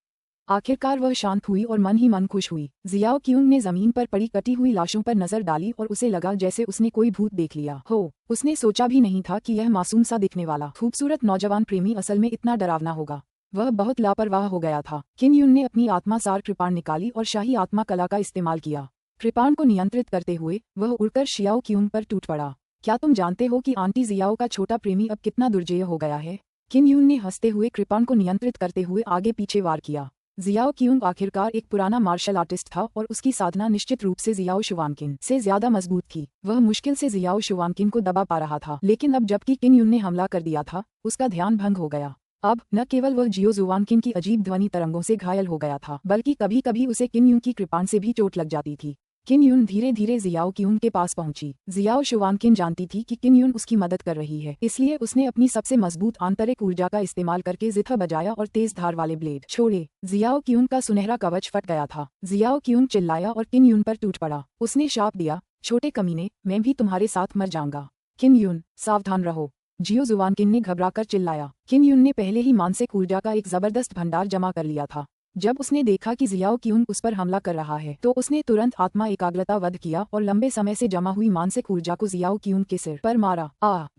आखिरकार वह शांत हुई और मन ही मन खुश हुई। जियाओ क्यून ने जमीन पर पड़ी कटी हुई लाशों पर नजर डाली और उसे लगा जैसे उसने कोई भूत देख लिया हो। उसने सोचा भी नहीं था कि यह मासूम सा दिखने वाला खूबसूरत नौजवान प्रेमी असल में इतना डरावना होगा। वह बहुत लापरवाह हो गया था। किम यून ने अपनी आत्मा सार कृपाण निकाली और शाही आत्मा कला का इस्तेमाल किया। कृपाण को नियंत्रित करते हुए वह उड़कर शियाओ क्यून पर टूट पड़ा। क्या तुम जानते हो कि आंटी जियाओ का छोटा प्रेमी अब कितना दुर्जेय हो गया है? किम यून ने हंसते हुए कृपाण को नियंत्रित करते हुए आगे पीछे वार किया। जियाओ क्यून आखिरकार एक पुराना मार्शल आर्टिस्ट था और उसकी साधना निश्चित रूप से जियाओ शुवानकिन से ज्यादा मजबूत थी। वह मुश्किल से जियाओ शुवानकिन को दबा पा रहा था, लेकिन अब जबकि किम यून ने हमला कर दिया था, उसका ध्यान भंग हो गया। अब न केवल वह जियो जुवानकिन की अजीब ध्वनि तरंगों से घायल हो गया था, बल्कि कभी कभी उसे किम यून की कृपाण से भी चोट लग जाती थी। किम यून धीरे धीरे जियाओ क्यून के पास पहुंची। जियाओ शुवानकिन जानती थी कि किम यून उसकी मदद कर रही है, इसलिए उसने अपनी सबसे मजबूत आंतरिक ऊर्जा का इस्तेमाल करके जिथा बजाया और तेज धार वाले ब्लेड छोड़े। जियाओ क्यून का सुनहरा कवच फट गया था। जियाओ क्यून चिल्लाया और किम यून पर टूट पड़ा। उसने शाप दिया, छोटे कमीने, मैं भी तुम्हारे साथ मर जाऊंगा। किम यून, सावधान रहो, जियो जुवानकिन ने घबराकर चिल्लाया। किम यून ने पहले ही मानसिक ऊर्जा का एक जबरदस्त भंडार जमा कर लिया था। जब उसने देखा कि जियाओ क्यून उस पर हमला कर रहा है तो उसने तुरंत आत्मा एकाग्रता वध किया और लंबे समय से जमा हुई मानसिक ऊर्जा को जियाओ क्यून के सिर पर मारा।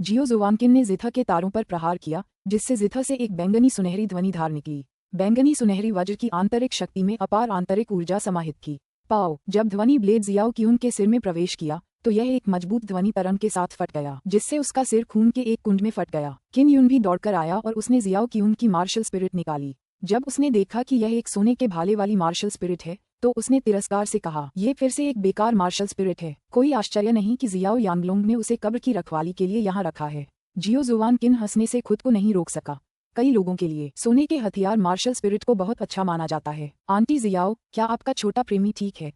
जियो जुवानकिन ने जिथा के तारों पर प्रहार किया, जिससे जिथा से एक बैंगनी सुनहरी ध्वनि धार निकली। बैंगनी सुनहरी वज्र की आंतरिक शक्ति में अपार आंतरिक ऊर्जा समाहित थी। पाओ, जब ध्वनि ब्लेड जियाओ क्यून के सिर में प्रवेश किया तो यह एक मजबूत ध्वनि तरंग के साथ फट गया, जिससे उसका सिर खून के एक कुंड में फट गया। किम यून भी दौड़कर आया और उसने जियाओ क्यून की मार्शल स्पिरिट निकाली। जब उसने देखा कि यह एक सोने के भाले वाली मार्शल स्पिरिट है तो उसने तिरस्कार से कहा, ये फिर से एक बेकार मार्शल स्पिरिट है। कोई आश्चर्य नहीं कि जियाओ यांगलोंग ने उसे कब्र की रखवाली के लिए यहाँ रखा है। जियो जुवानकिन हंसने से खुद को नहीं रोक सका। कई लोगों के लिए सोने के हथियार मार्शल स्पिरिट को बहुत अच्छा माना जाता है। आंटी जियाओ, क्या आपका छोटा प्रेमी ठीक है?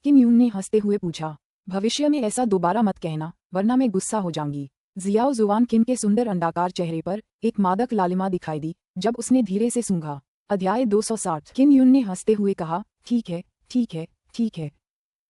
किम यून ने हंसते हुए पूछा। भविष्य में ऐसा दोबारा मत कहना, वरना मैं गुस्सा हो जाऊंगी। जियाओ जुवानकिन के सुंदर अंडाकार चेहरे पर एक मादक लालिमा दिखाई दी जब उसने धीरे से सूंघा। अध्याय 260। किम यून ने हंसते हुए कहा, ठीक है, ठीक है, ठीक है।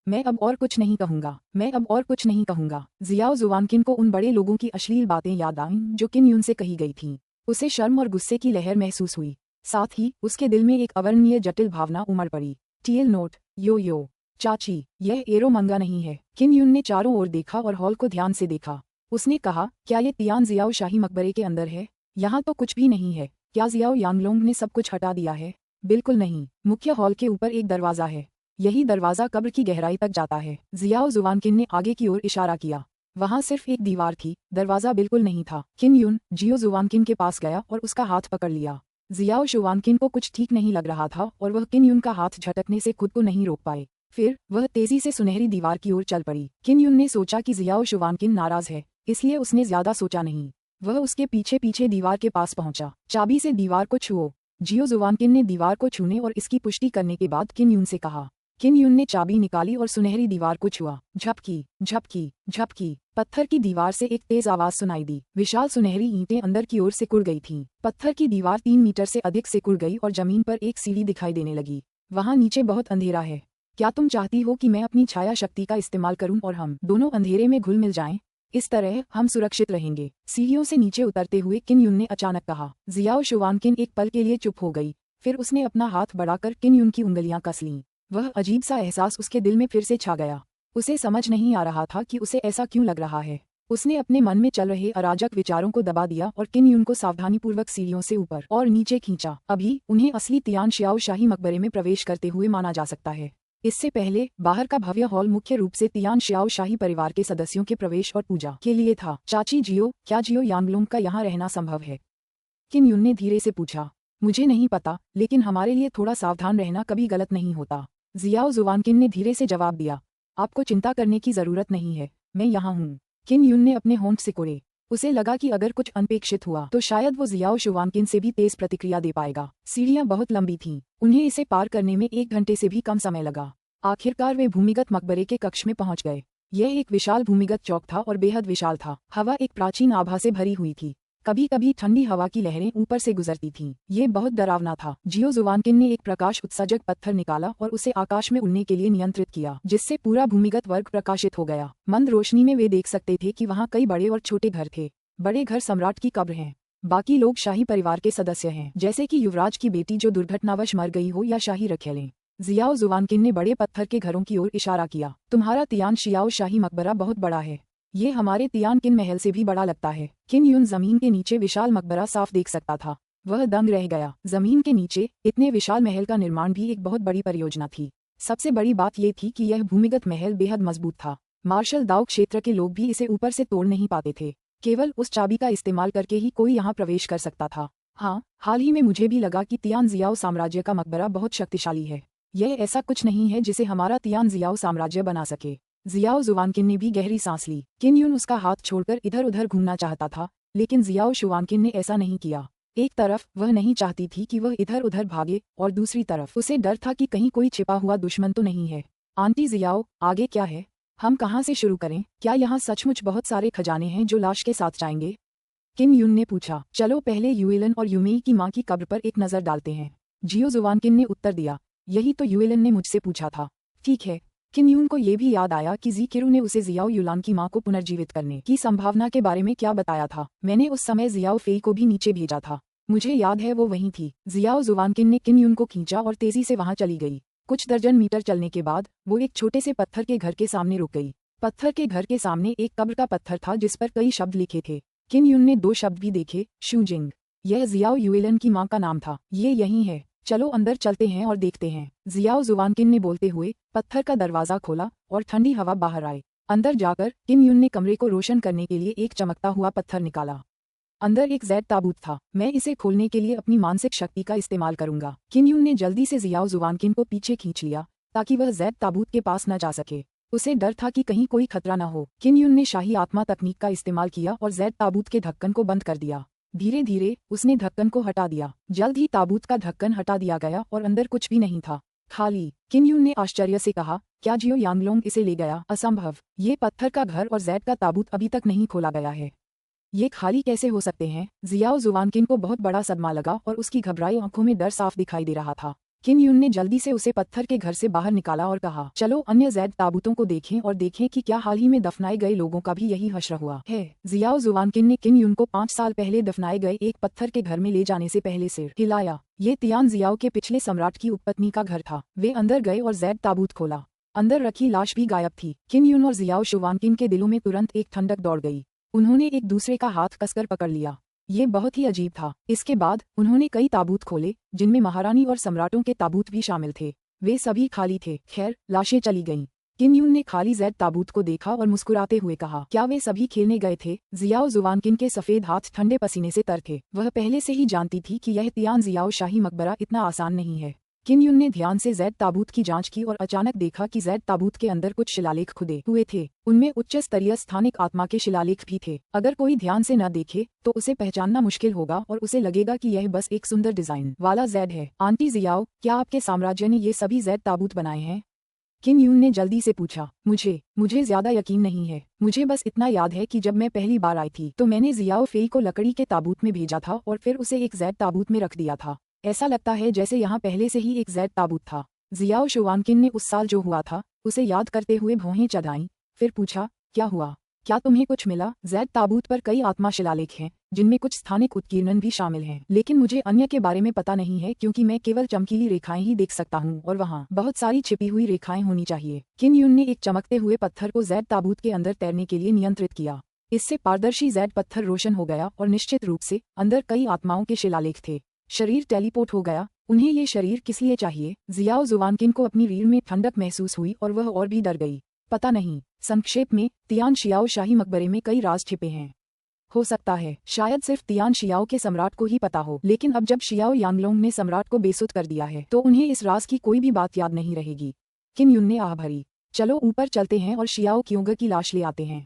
मैं अब और कुछ नहीं कहूंगा, मैं अब और कुछ नहीं कहूंगा। जियाओ जुवानकिन को उन बड़े लोगों की अश्लील बातें याद आईं जो किम यून से कही गई थीं। उसे शर्म और गुस्से की लहर महसूस हुई। साथ ही उसके दिल में एक अवर्णनीय जटिल भावना उमड़ पड़ी। टीएल नोट, यो चाची, यह एरो मंगा नहीं है। किम यून ने चारों ओर देखा और हॉल को ध्यान से देखा। उसने कहा, क्या ये तियान जियाओ शाही मकबरे के अंदर है? यहाँ तो कुछ भी नहीं है। क्या जियाओ यांगलोंग ने सब कुछ हटा दिया है? बिल्कुल नहीं। मुख्य हॉल के ऊपर एक दरवाजा है। यही दरवाजा कब्र की गहराई तक जाता है। जियाओ जुवानकिन ने आगे की ओर इशारा किया। वहाँ सिर्फ एक दीवार थी, दरवाजा बिल्कुल नहीं था। किम यून जियो जुवानकिन के पास गया और उसका हाथ पकड़ लिया। जियाओ शुवानकिन को कुछ ठीक नहीं लग रहा था और वह किम यून का हाथ झटकने से खुद को नहीं रोक पाए। फिर वह तेजी से सुनहरी दीवार की ओर चल पड़ी। किम यून ने सोचा कि जियाओ शुवानकिन नाराज है, इसलिए उसने ज्यादा सोचा नहीं। वह उसके पीछे पीछे दीवार के पास पहुंचा। चाबी से दीवार को छुओ। जियो जुवानकिन ने दीवार को छूने और इसकी पुष्टि करने के बाद किम यून से कहा। किम यून ने चाबी निकाली और सुनहरी दीवार को छुआ। झपकी, झपकी, झपकी। पत्थर की दीवार से एक तेज आवाज सुनाई दी। विशाल सुनहरी ईंटें अंदर की ओर सिकुड़ गई थीं। पत्थर की दीवार 3 मीटर से अधिक सिकुड़ गई और जमीन पर एक सीढ़ी दिखाई देने लगी। वहाँ नीचे बहुत अंधेरा है। क्या तुम चाहती हो कि मैं अपनी छाया शक्ति का इस्तेमाल करूं और हम दोनों अंधेरे में घुल मिल जाएं? इस तरह हम सुरक्षित रहेंगे। सीढ़ियों से नीचे उतरते हुए किम यून ने अचानक कहा। जियाओ शुवानकिन एक पल के लिए चुप हो गई। फिर उसने अपना हाथ बढ़ाकर किम यून की उंगलियां कस लीं। वह अजीब सा एहसास उसके दिल में फिर से छा गया। उसे समझ नहीं आ रहा था कि उसे ऐसा क्यों लग रहा है। उसने अपने मन में चल रहे अराजक विचारों को दबा दिया और किन यून को सावधानीपूर्वक सीढ़ियों से ऊपर और नीचे खींचा। अभी उन्हें असली तियान शियाओ शाही मकबरे में प्रवेश करते हुए माना जा सकता है। इससे पहले बाहर का भव्य हॉल मुख्य रूप से तियान शियाओ शाही परिवार के सदस्यों के प्रवेश और पूजा के लिए था। चाची जियो, क्या जियो यांगलोंग का यहाँ रहना संभव है? किन यून ने धीरे से पूछा। मुझे नहीं पता, लेकिन हमारे लिए थोड़ा सावधान रहना कभी गलत नहीं होता। जियाओ जुवानकिन ने धीरे से जवाब दिया। आपको चिंता करने की जरूरत नहीं है, मैं यहाँ हूँ। किन यून ने अपने होंठ सिकोड़े। उसे लगा कि अगर कुछ अनपेक्षित हुआ तो शायद वो जियाओ शुवानकिन से भी तेज प्रतिक्रिया दे पाएगा। सीढ़ियां बहुत लंबी थीं, उन्हें इसे पार करने में 1 घंटे से भी कम समय लगा। आखिरकार वे भूमिगत मकबरे के कक्ष में पहुंच गए। यह एक विशाल भूमिगत चौक था और बेहद विशाल था। हवा एक प्राचीन आभा से भरी हुई थी। कभी कभी ठंडी हवा की लहरें ऊपर से गुजरती थीं। ये बहुत डरावना था। जियो जुवानकिन ने एक प्रकाश उत्सर्जक पत्थर निकाला और उसे आकाश में उड़ने के लिए नियंत्रित किया, जिससे पूरा भूमिगत वर्ग प्रकाशित हो गया। मंद रोशनी में वे देख सकते थे कि वहाँ कई बड़े और छोटे घर थे। बड़े घर सम्राट की कब्र हैं। बाकी लोग शाही परिवार के सदस्य हैं, जैसे कि युवराज की बेटी जो दुर्घटनावश मर गई हो या शाही रखेलें। जियाओ जुवानकिन ने बड़े पत्थर के घरों की ओर इशारा किया। तुम्हारा तियान शियाओ शाही मकबरा बहुत बड़ा है। ये हमारे तियान किन महल से भी बड़ा लगता है। किन यून जमीन के नीचे विशाल मकबरा साफ देख सकता था। वह दंग रह गया। जमीन के नीचे इतने विशाल महल का निर्माण भी एक बहुत बड़ी परियोजना थी। सबसे बड़ी बात यह थी कि यह भूमिगत महल बेहद मजबूत था। मार्शल दाओ क्षेत्र के लोग भी इसे ऊपर से तोड़ नहीं पाते थे। केवल उस चाबी का इस्तेमाल करके ही कोई यहाँ प्रवेश कर सकता था। हाँ, हाल ही में मुझे भी लगा कि तियान जियाओ साम्राज्य का मकबरा बहुत शक्तिशाली है। यह ऐसा कुछ नहीं है जिसे हमारा तियान जियाओ साम्राज्य बना सके। जियाओ जुवानकिन ने भी गहरी सांस ली। किन यून उसका हाथ छोड़कर इधर उधर घूमना चाहता था, लेकिन जियाओ शुवानकिन ने ऐसा नहीं किया। एक तरफ वह नहीं चाहती थी कि वह इधर उधर भागे और दूसरी तरफ उसे डर था कि कहीं कोई छिपा हुआ दुश्मन तो नहीं है। आंटी जियाओ, आगे क्या है? हम कहाँ से शुरू करें? क्या यहाँ सचमुच बहुत सारे खजाने हैं जो लाश के साथ जाएंगे? किम यून ने पूछा। चलो पहले युएलन और युमेई की माँ की कब्र पर एक नज़र डालते हैं, जियो जुवानकिन ने उत्तर दिया। यही तो युएलन ने मुझसे पूछा था। ठीक है। किम यून को ये भी याद आया कि जी किरू ने उसे जियाओ युलान की मां को पुनर्जीवित करने की संभावना के बारे में क्या बताया था। मैंने उस समय जियाओ फेई को भी नीचे भेजा था। मुझे याद है वो वहीं थी। जियाओ जुवानकिन ने किम यून को खींचा और तेजी से वहां चली गई। कुछ दर्जन मीटर चलने के बाद वो एक छोटे से पत्थर के घर के सामने रुक गई। पत्थर के घर के सामने एक कब्र का पत्थर था जिस पर कई शब्द लिखे थे। किम यून ने 2 शब्द भी देखे, शूजिंग। यह जियाओ युएलन की मां का नाम था। ये यही है। चलो अंदर चलते हैं और देखते हैं, जियाओ जुवानकिन ने बोलते हुए पत्थर का दरवाजा खोला और ठंडी हवा बाहर आई। अंदर जाकर किम यून ने कमरे को रोशन करने के लिए एक चमकता हुआ पत्थर निकाला। अंदर एक जैद ताबूत था। मैं इसे खोलने के लिए अपनी मानसिक शक्ति का इस्तेमाल करूंगा। किम यून ने जल्दी से जियाओ जुवानकिन को पीछे खींच लिया ताकि वह जैद ताबूत के पास न जा सके। उसे डर था कि कहीं कोई खतरा न हो। किम यून ने शाही आत्मा तकनीक का इस्तेमाल किया और जैद ताबूत के ढक्कन को बंद कर दिया। धीरे धीरे उसने ढक्कन को हटा दिया। जल्द ही ताबूत का ढक्कन हटा दिया गया और अंदर कुछ भी नहीं था, खाली। किम यून ने आश्चर्य से कहा, क्या जियो यांगलोंग इसे ले गया? असंभव। ये पत्थर का घर और जैद का ताबूत अभी तक नहीं खोला गया है। ये खाली कैसे हो सकते हैं? जियाओ जुवानकिन को बहुत बड़ा सदमा लगा और उसकी घबराई आंखों में डर साफ दिखाई दे रहा था। किम यून ने जल्दी से उसे पत्थर के घर से बाहर निकाला और कहा, चलो अन्य जैद ताबूतों को देखें और देखें कि क्या हाल ही में दफनाए गए लोगों का भी यही हश्र हुआ है। जियाओ जुवानकिन ने किम यून को 5 साल पहले दफनाए गए एक पत्थर के घर में ले जाने से पहले सिर हिलाया। ये तियान जियाओ के पिछले सम्राट की उपपत्नी का घर था। वे अंदर गए और जैद ताबूत खोला। अंदर रखी लाश भी गायब थी। किम यून और जियाओ शुवानकिन के दिलों में तुरंत एक ठंडक दौड़ गई। उन्होंने एक दूसरे का हाथ कसकर पकड़ लिया। ये बहुत ही अजीब था। इसके बाद उन्होंने कई ताबूत खोले जिनमें महारानी और सम्राटों के ताबूत भी शामिल थे। वे सभी खाली थे। खैर, लाशें चली गईं। किम यून ने खाली जैद ताबूत को देखा और मुस्कुराते हुए कहा, क्या वे सभी खेलने गए थे? जियाओ जुवानकिन के सफेद हाथ ठंडे पसीने से तर थे। वह पहले से ही जानती थी कि यह तियान जियाओ शाही मकबरा इतना आसान नहीं है। किम यून ने ध्यान से जैद ताबूत की जांच की और अचानक देखा कि जैद ताबूत के अंदर कुछ शिलालेख खुदे हुए थे। उनमें उच्च स्तरीय स्थानिक आत्मा के शिलालेख भी थे। अगर कोई ध्यान से न देखे तो उसे पहचानना मुश्किल होगा और उसे लगेगा कि यह बस एक सुंदर डिजाइन वाला जैद है। आंटी जियाओ, क्या आपके साम्राज्य ने ये सभी जैद ताबूत बनाए हैं? किम यून ने जल्दी से पूछा। मुझे ज्यादा यकीन नहीं है। मुझे बस इतना याद है कि जब मैं पहली बार आई थी तो मैंने जियाओ फेई को लकड़ी के ताबूत में भेजा था और फिर उसे एक जैद ताबूत में रख दिया था। ऐसा लगता है जैसे यहाँ पहले से ही एक जैद ताबूत था। जियाओ शुवानकिन ने उस साल जो हुआ था उसे याद करते हुए भौहें चढ़ाईं। फिर पूछा, क्या हुआ? क्या तुम्हें कुछ मिला? जैद ताबूत पर कई आत्मा शिलालेख हैं जिनमें कुछ स्थानिक उत्कीर्णन भी शामिल हैं, लेकिन मुझे अन्य के बारे में पता नहीं है क्योंकि मैं केवल चमकीली रेखाएं ही देख सकता हूँ और वहाँ बहुत सारी छिपी हुई रेखाएं होनी चाहिए। किम यून ने एक चमकते हुए पत्थर को जैद ताबूत के अंदर तैरने के लिए नियंत्रित किया। इससे पारदर्शी जैड पत्थर रोशन हो गया और निश्चित रूप से अंदर कई आत्माओं के शिलालेख थे। शरीर टेलीपोर्ट हो गया। उन्हें ये शरीर किस लिए चाहिए? जियाओ जुवानकिन को अपनी रीढ़ में ठंडक महसूस हुई और वह और भी डर गई। पता नहीं। संक्षेप में, तियान शियाओ शाही मकबरे में कई राज छिपे हैं। हो सकता है शायद सिर्फ तियान शियाओ के सम्राट को ही पता हो, लेकिन अब जब शियाओ यांगलोंग ने सम्राट को बेसुध कर दिया है तो उन्हें इस राज की कोई भी बात याद नहीं रहेगी। किन युन ने आह भरी। चलो ऊपर चलते हैं और शियाओ क्योंग की लाश ले आते हैं।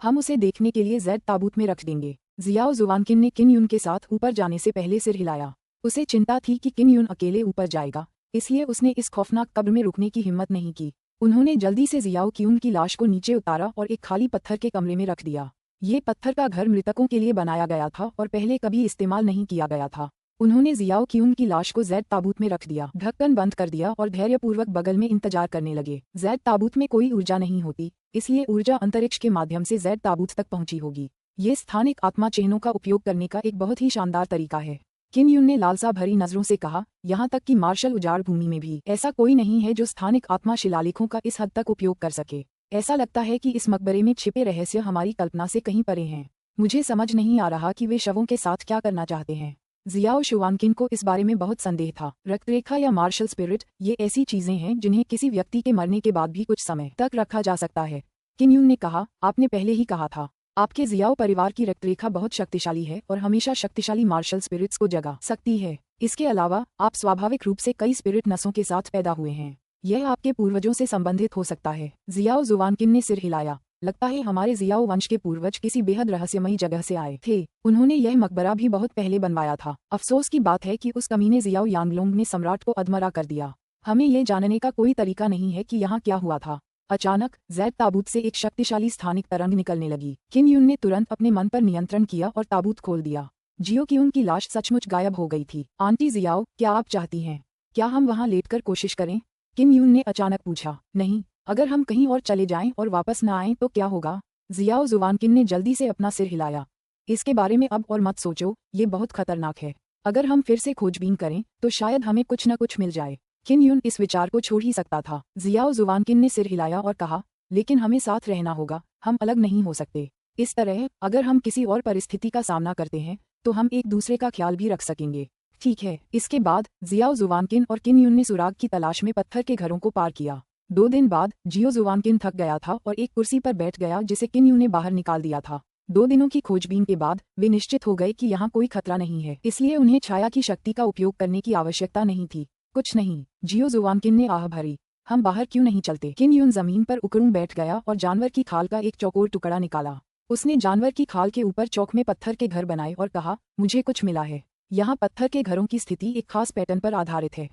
हम उसे देखने के लिए जैद ताबूत में रख देंगे। जियाओ जुवानकिन ने किन युन के साथ ऊपर जाने से पहले सिर हिलाया। उसे चिंता थी कि किन युन अकेले ऊपर जाएगा, इसलिए उसने इस खौफनाक कब्र में रुकने की हिम्मत नहीं की। उन्होंने जल्दी से जियाओ क्यूंग की लाश को नीचे उतारा और एक खाली पत्थर के कमरे में रख दिया। ये पत्थर का घर मृतकों के लिए बनाया गया था और पहले कभी इस्तेमाल नहीं किया गया था। उन्होंने जियाओ क्यूंग की लाश को जैद ताबूत में रख दिया, ढक्कन बंद कर दिया और धैर्यपूर्वक बगल में इंतजार करने लगे। जैद ताबूत में कोई ऊर्जा नहीं होती, इसलिए ऊर्जा अंतरिक्ष के माध्यम से जैद ताबूत तक पहुंची होगी। ये स्थानिक आत्मा चिन्हों का उपयोग करने का एक बहुत ही शानदार तरीका है। किन युन ने लालसा भरी नजरों से कहा, यहाँ तक कि मार्शल उजाड़ भूमि में भी ऐसा कोई नहीं है जो स्थानिक आत्मा शिलालेखों का इस हद तक उपयोग कर सके। ऐसा लगता है कि इस मकबरे में छिपे रहस्य हमारी कल्पना से कहीं परे हैं। मुझे समझ नहीं आ रहा कि वे शवों के साथ क्या करना चाहते हैं। जियाओ शुवानकिन को इस बारे में बहुत संदेह था। रक्तरेखा या मार्शल स्पिरिट, ये ऐसी चीजें हैं जिन्हें किसी व्यक्ति के मरने के बाद भी कुछ समय तक रखा जा सकता है। किन युन ने कहा, आपने पहले ही कहा था, आपके जियाओ परिवार की रक्तरेखा बहुत शक्तिशाली है और हमेशा शक्तिशाली मार्शल स्पिरिट्स को जगा सकती है। इसके अलावा आप स्वाभाविक रूप से कई स्पिरिट नसों के साथ पैदा हुए हैं। यह आपके पूर्वजों से संबंधित हो सकता है। जियाओ जुवानकिन ने सिर हिलाया। लगता है हमारे जियाओ वंश के पूर्वज किसी बेहद रहस्यमयी जगह से आए थे। उन्होंने यह मकबरा भी बहुत पहले बनवाया था। अफसोस की बात है कि उस कमीने जियाओ यांगलोंग ने सम्राट को अधमरा कर दिया। हमें यह जानने का कोई तरीका नहीं है कि यहाँ क्या हुआ था। अचानक जैद ताबूत से एक शक्तिशाली स्थानिक तरंग निकलने लगी। किन युन ने तुरंत अपने मन पर नियंत्रण किया और ताबूत खोल दिया। जियो क्यून की लाश सचमुच गायब हो गई थी। आंटी जियाओ, क्या आप चाहती हैं? क्या हम वहाँ लेटकर कोशिश करें? किन युन ने अचानक पूछा। नहीं, अगर हम कहीं और चले जाएं और वापस न आएं तो क्या होगा? जियाओ जुवानकिन ने जल्दी से अपना सिर हिलाया। इसके बारे में अब और मत सोचो, ये बहुत खतरनाक है। अगर हम फिर से खोजबीन करें तो शायद हमें कुछ न कुछ मिल जाए। किन युन इस विचार को छोड़ ही सकता था। जियाओ जुवानकिन ने सिर हिलाया और कहा, लेकिन हमें साथ रहना होगा, हम अलग नहीं हो सकते। इस तरह अगर हम किसी और परिस्थिति का सामना करते हैं तो हम एक दूसरे का ख्याल भी रख सकेंगे। ठीक है। इसके बाद जियाओ जुवानकिन और किन युन ने सुराग की तलाश में पत्थर के घरों को पार किया। 2 दिन बाद जियो जुवानकिन थक गया था और एक कुर्सी पर बैठ गया जिसे किन युन ने बाहर निकाल दिया था। 2 दिनों की खोजबीन के बाद वे निश्चित हो गए कि यहाँ कोई खतरा नहीं है, इसलिए उन्हें छाया की शक्ति का उपयोग करने की आवश्यकता नहीं थी। कुछ नहीं, जियो जुवानकिन ने आह भरी। हम बाहर क्यों नहीं चलते? किन युन जमीन पर उकड़ूं बैठ गया और जानवर की खाल का एक चौकोर टुकड़ा निकाला। उसने जानवर की खाल के ऊपर चौक में पत्थर के घर बनाए और कहा, मुझे कुछ मिला है। यहाँ पत्थर के घरों की स्थिति एक खास पैटर्न पर आधारित है।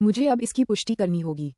मुझे अब इसकी पुष्टि करनी होगी।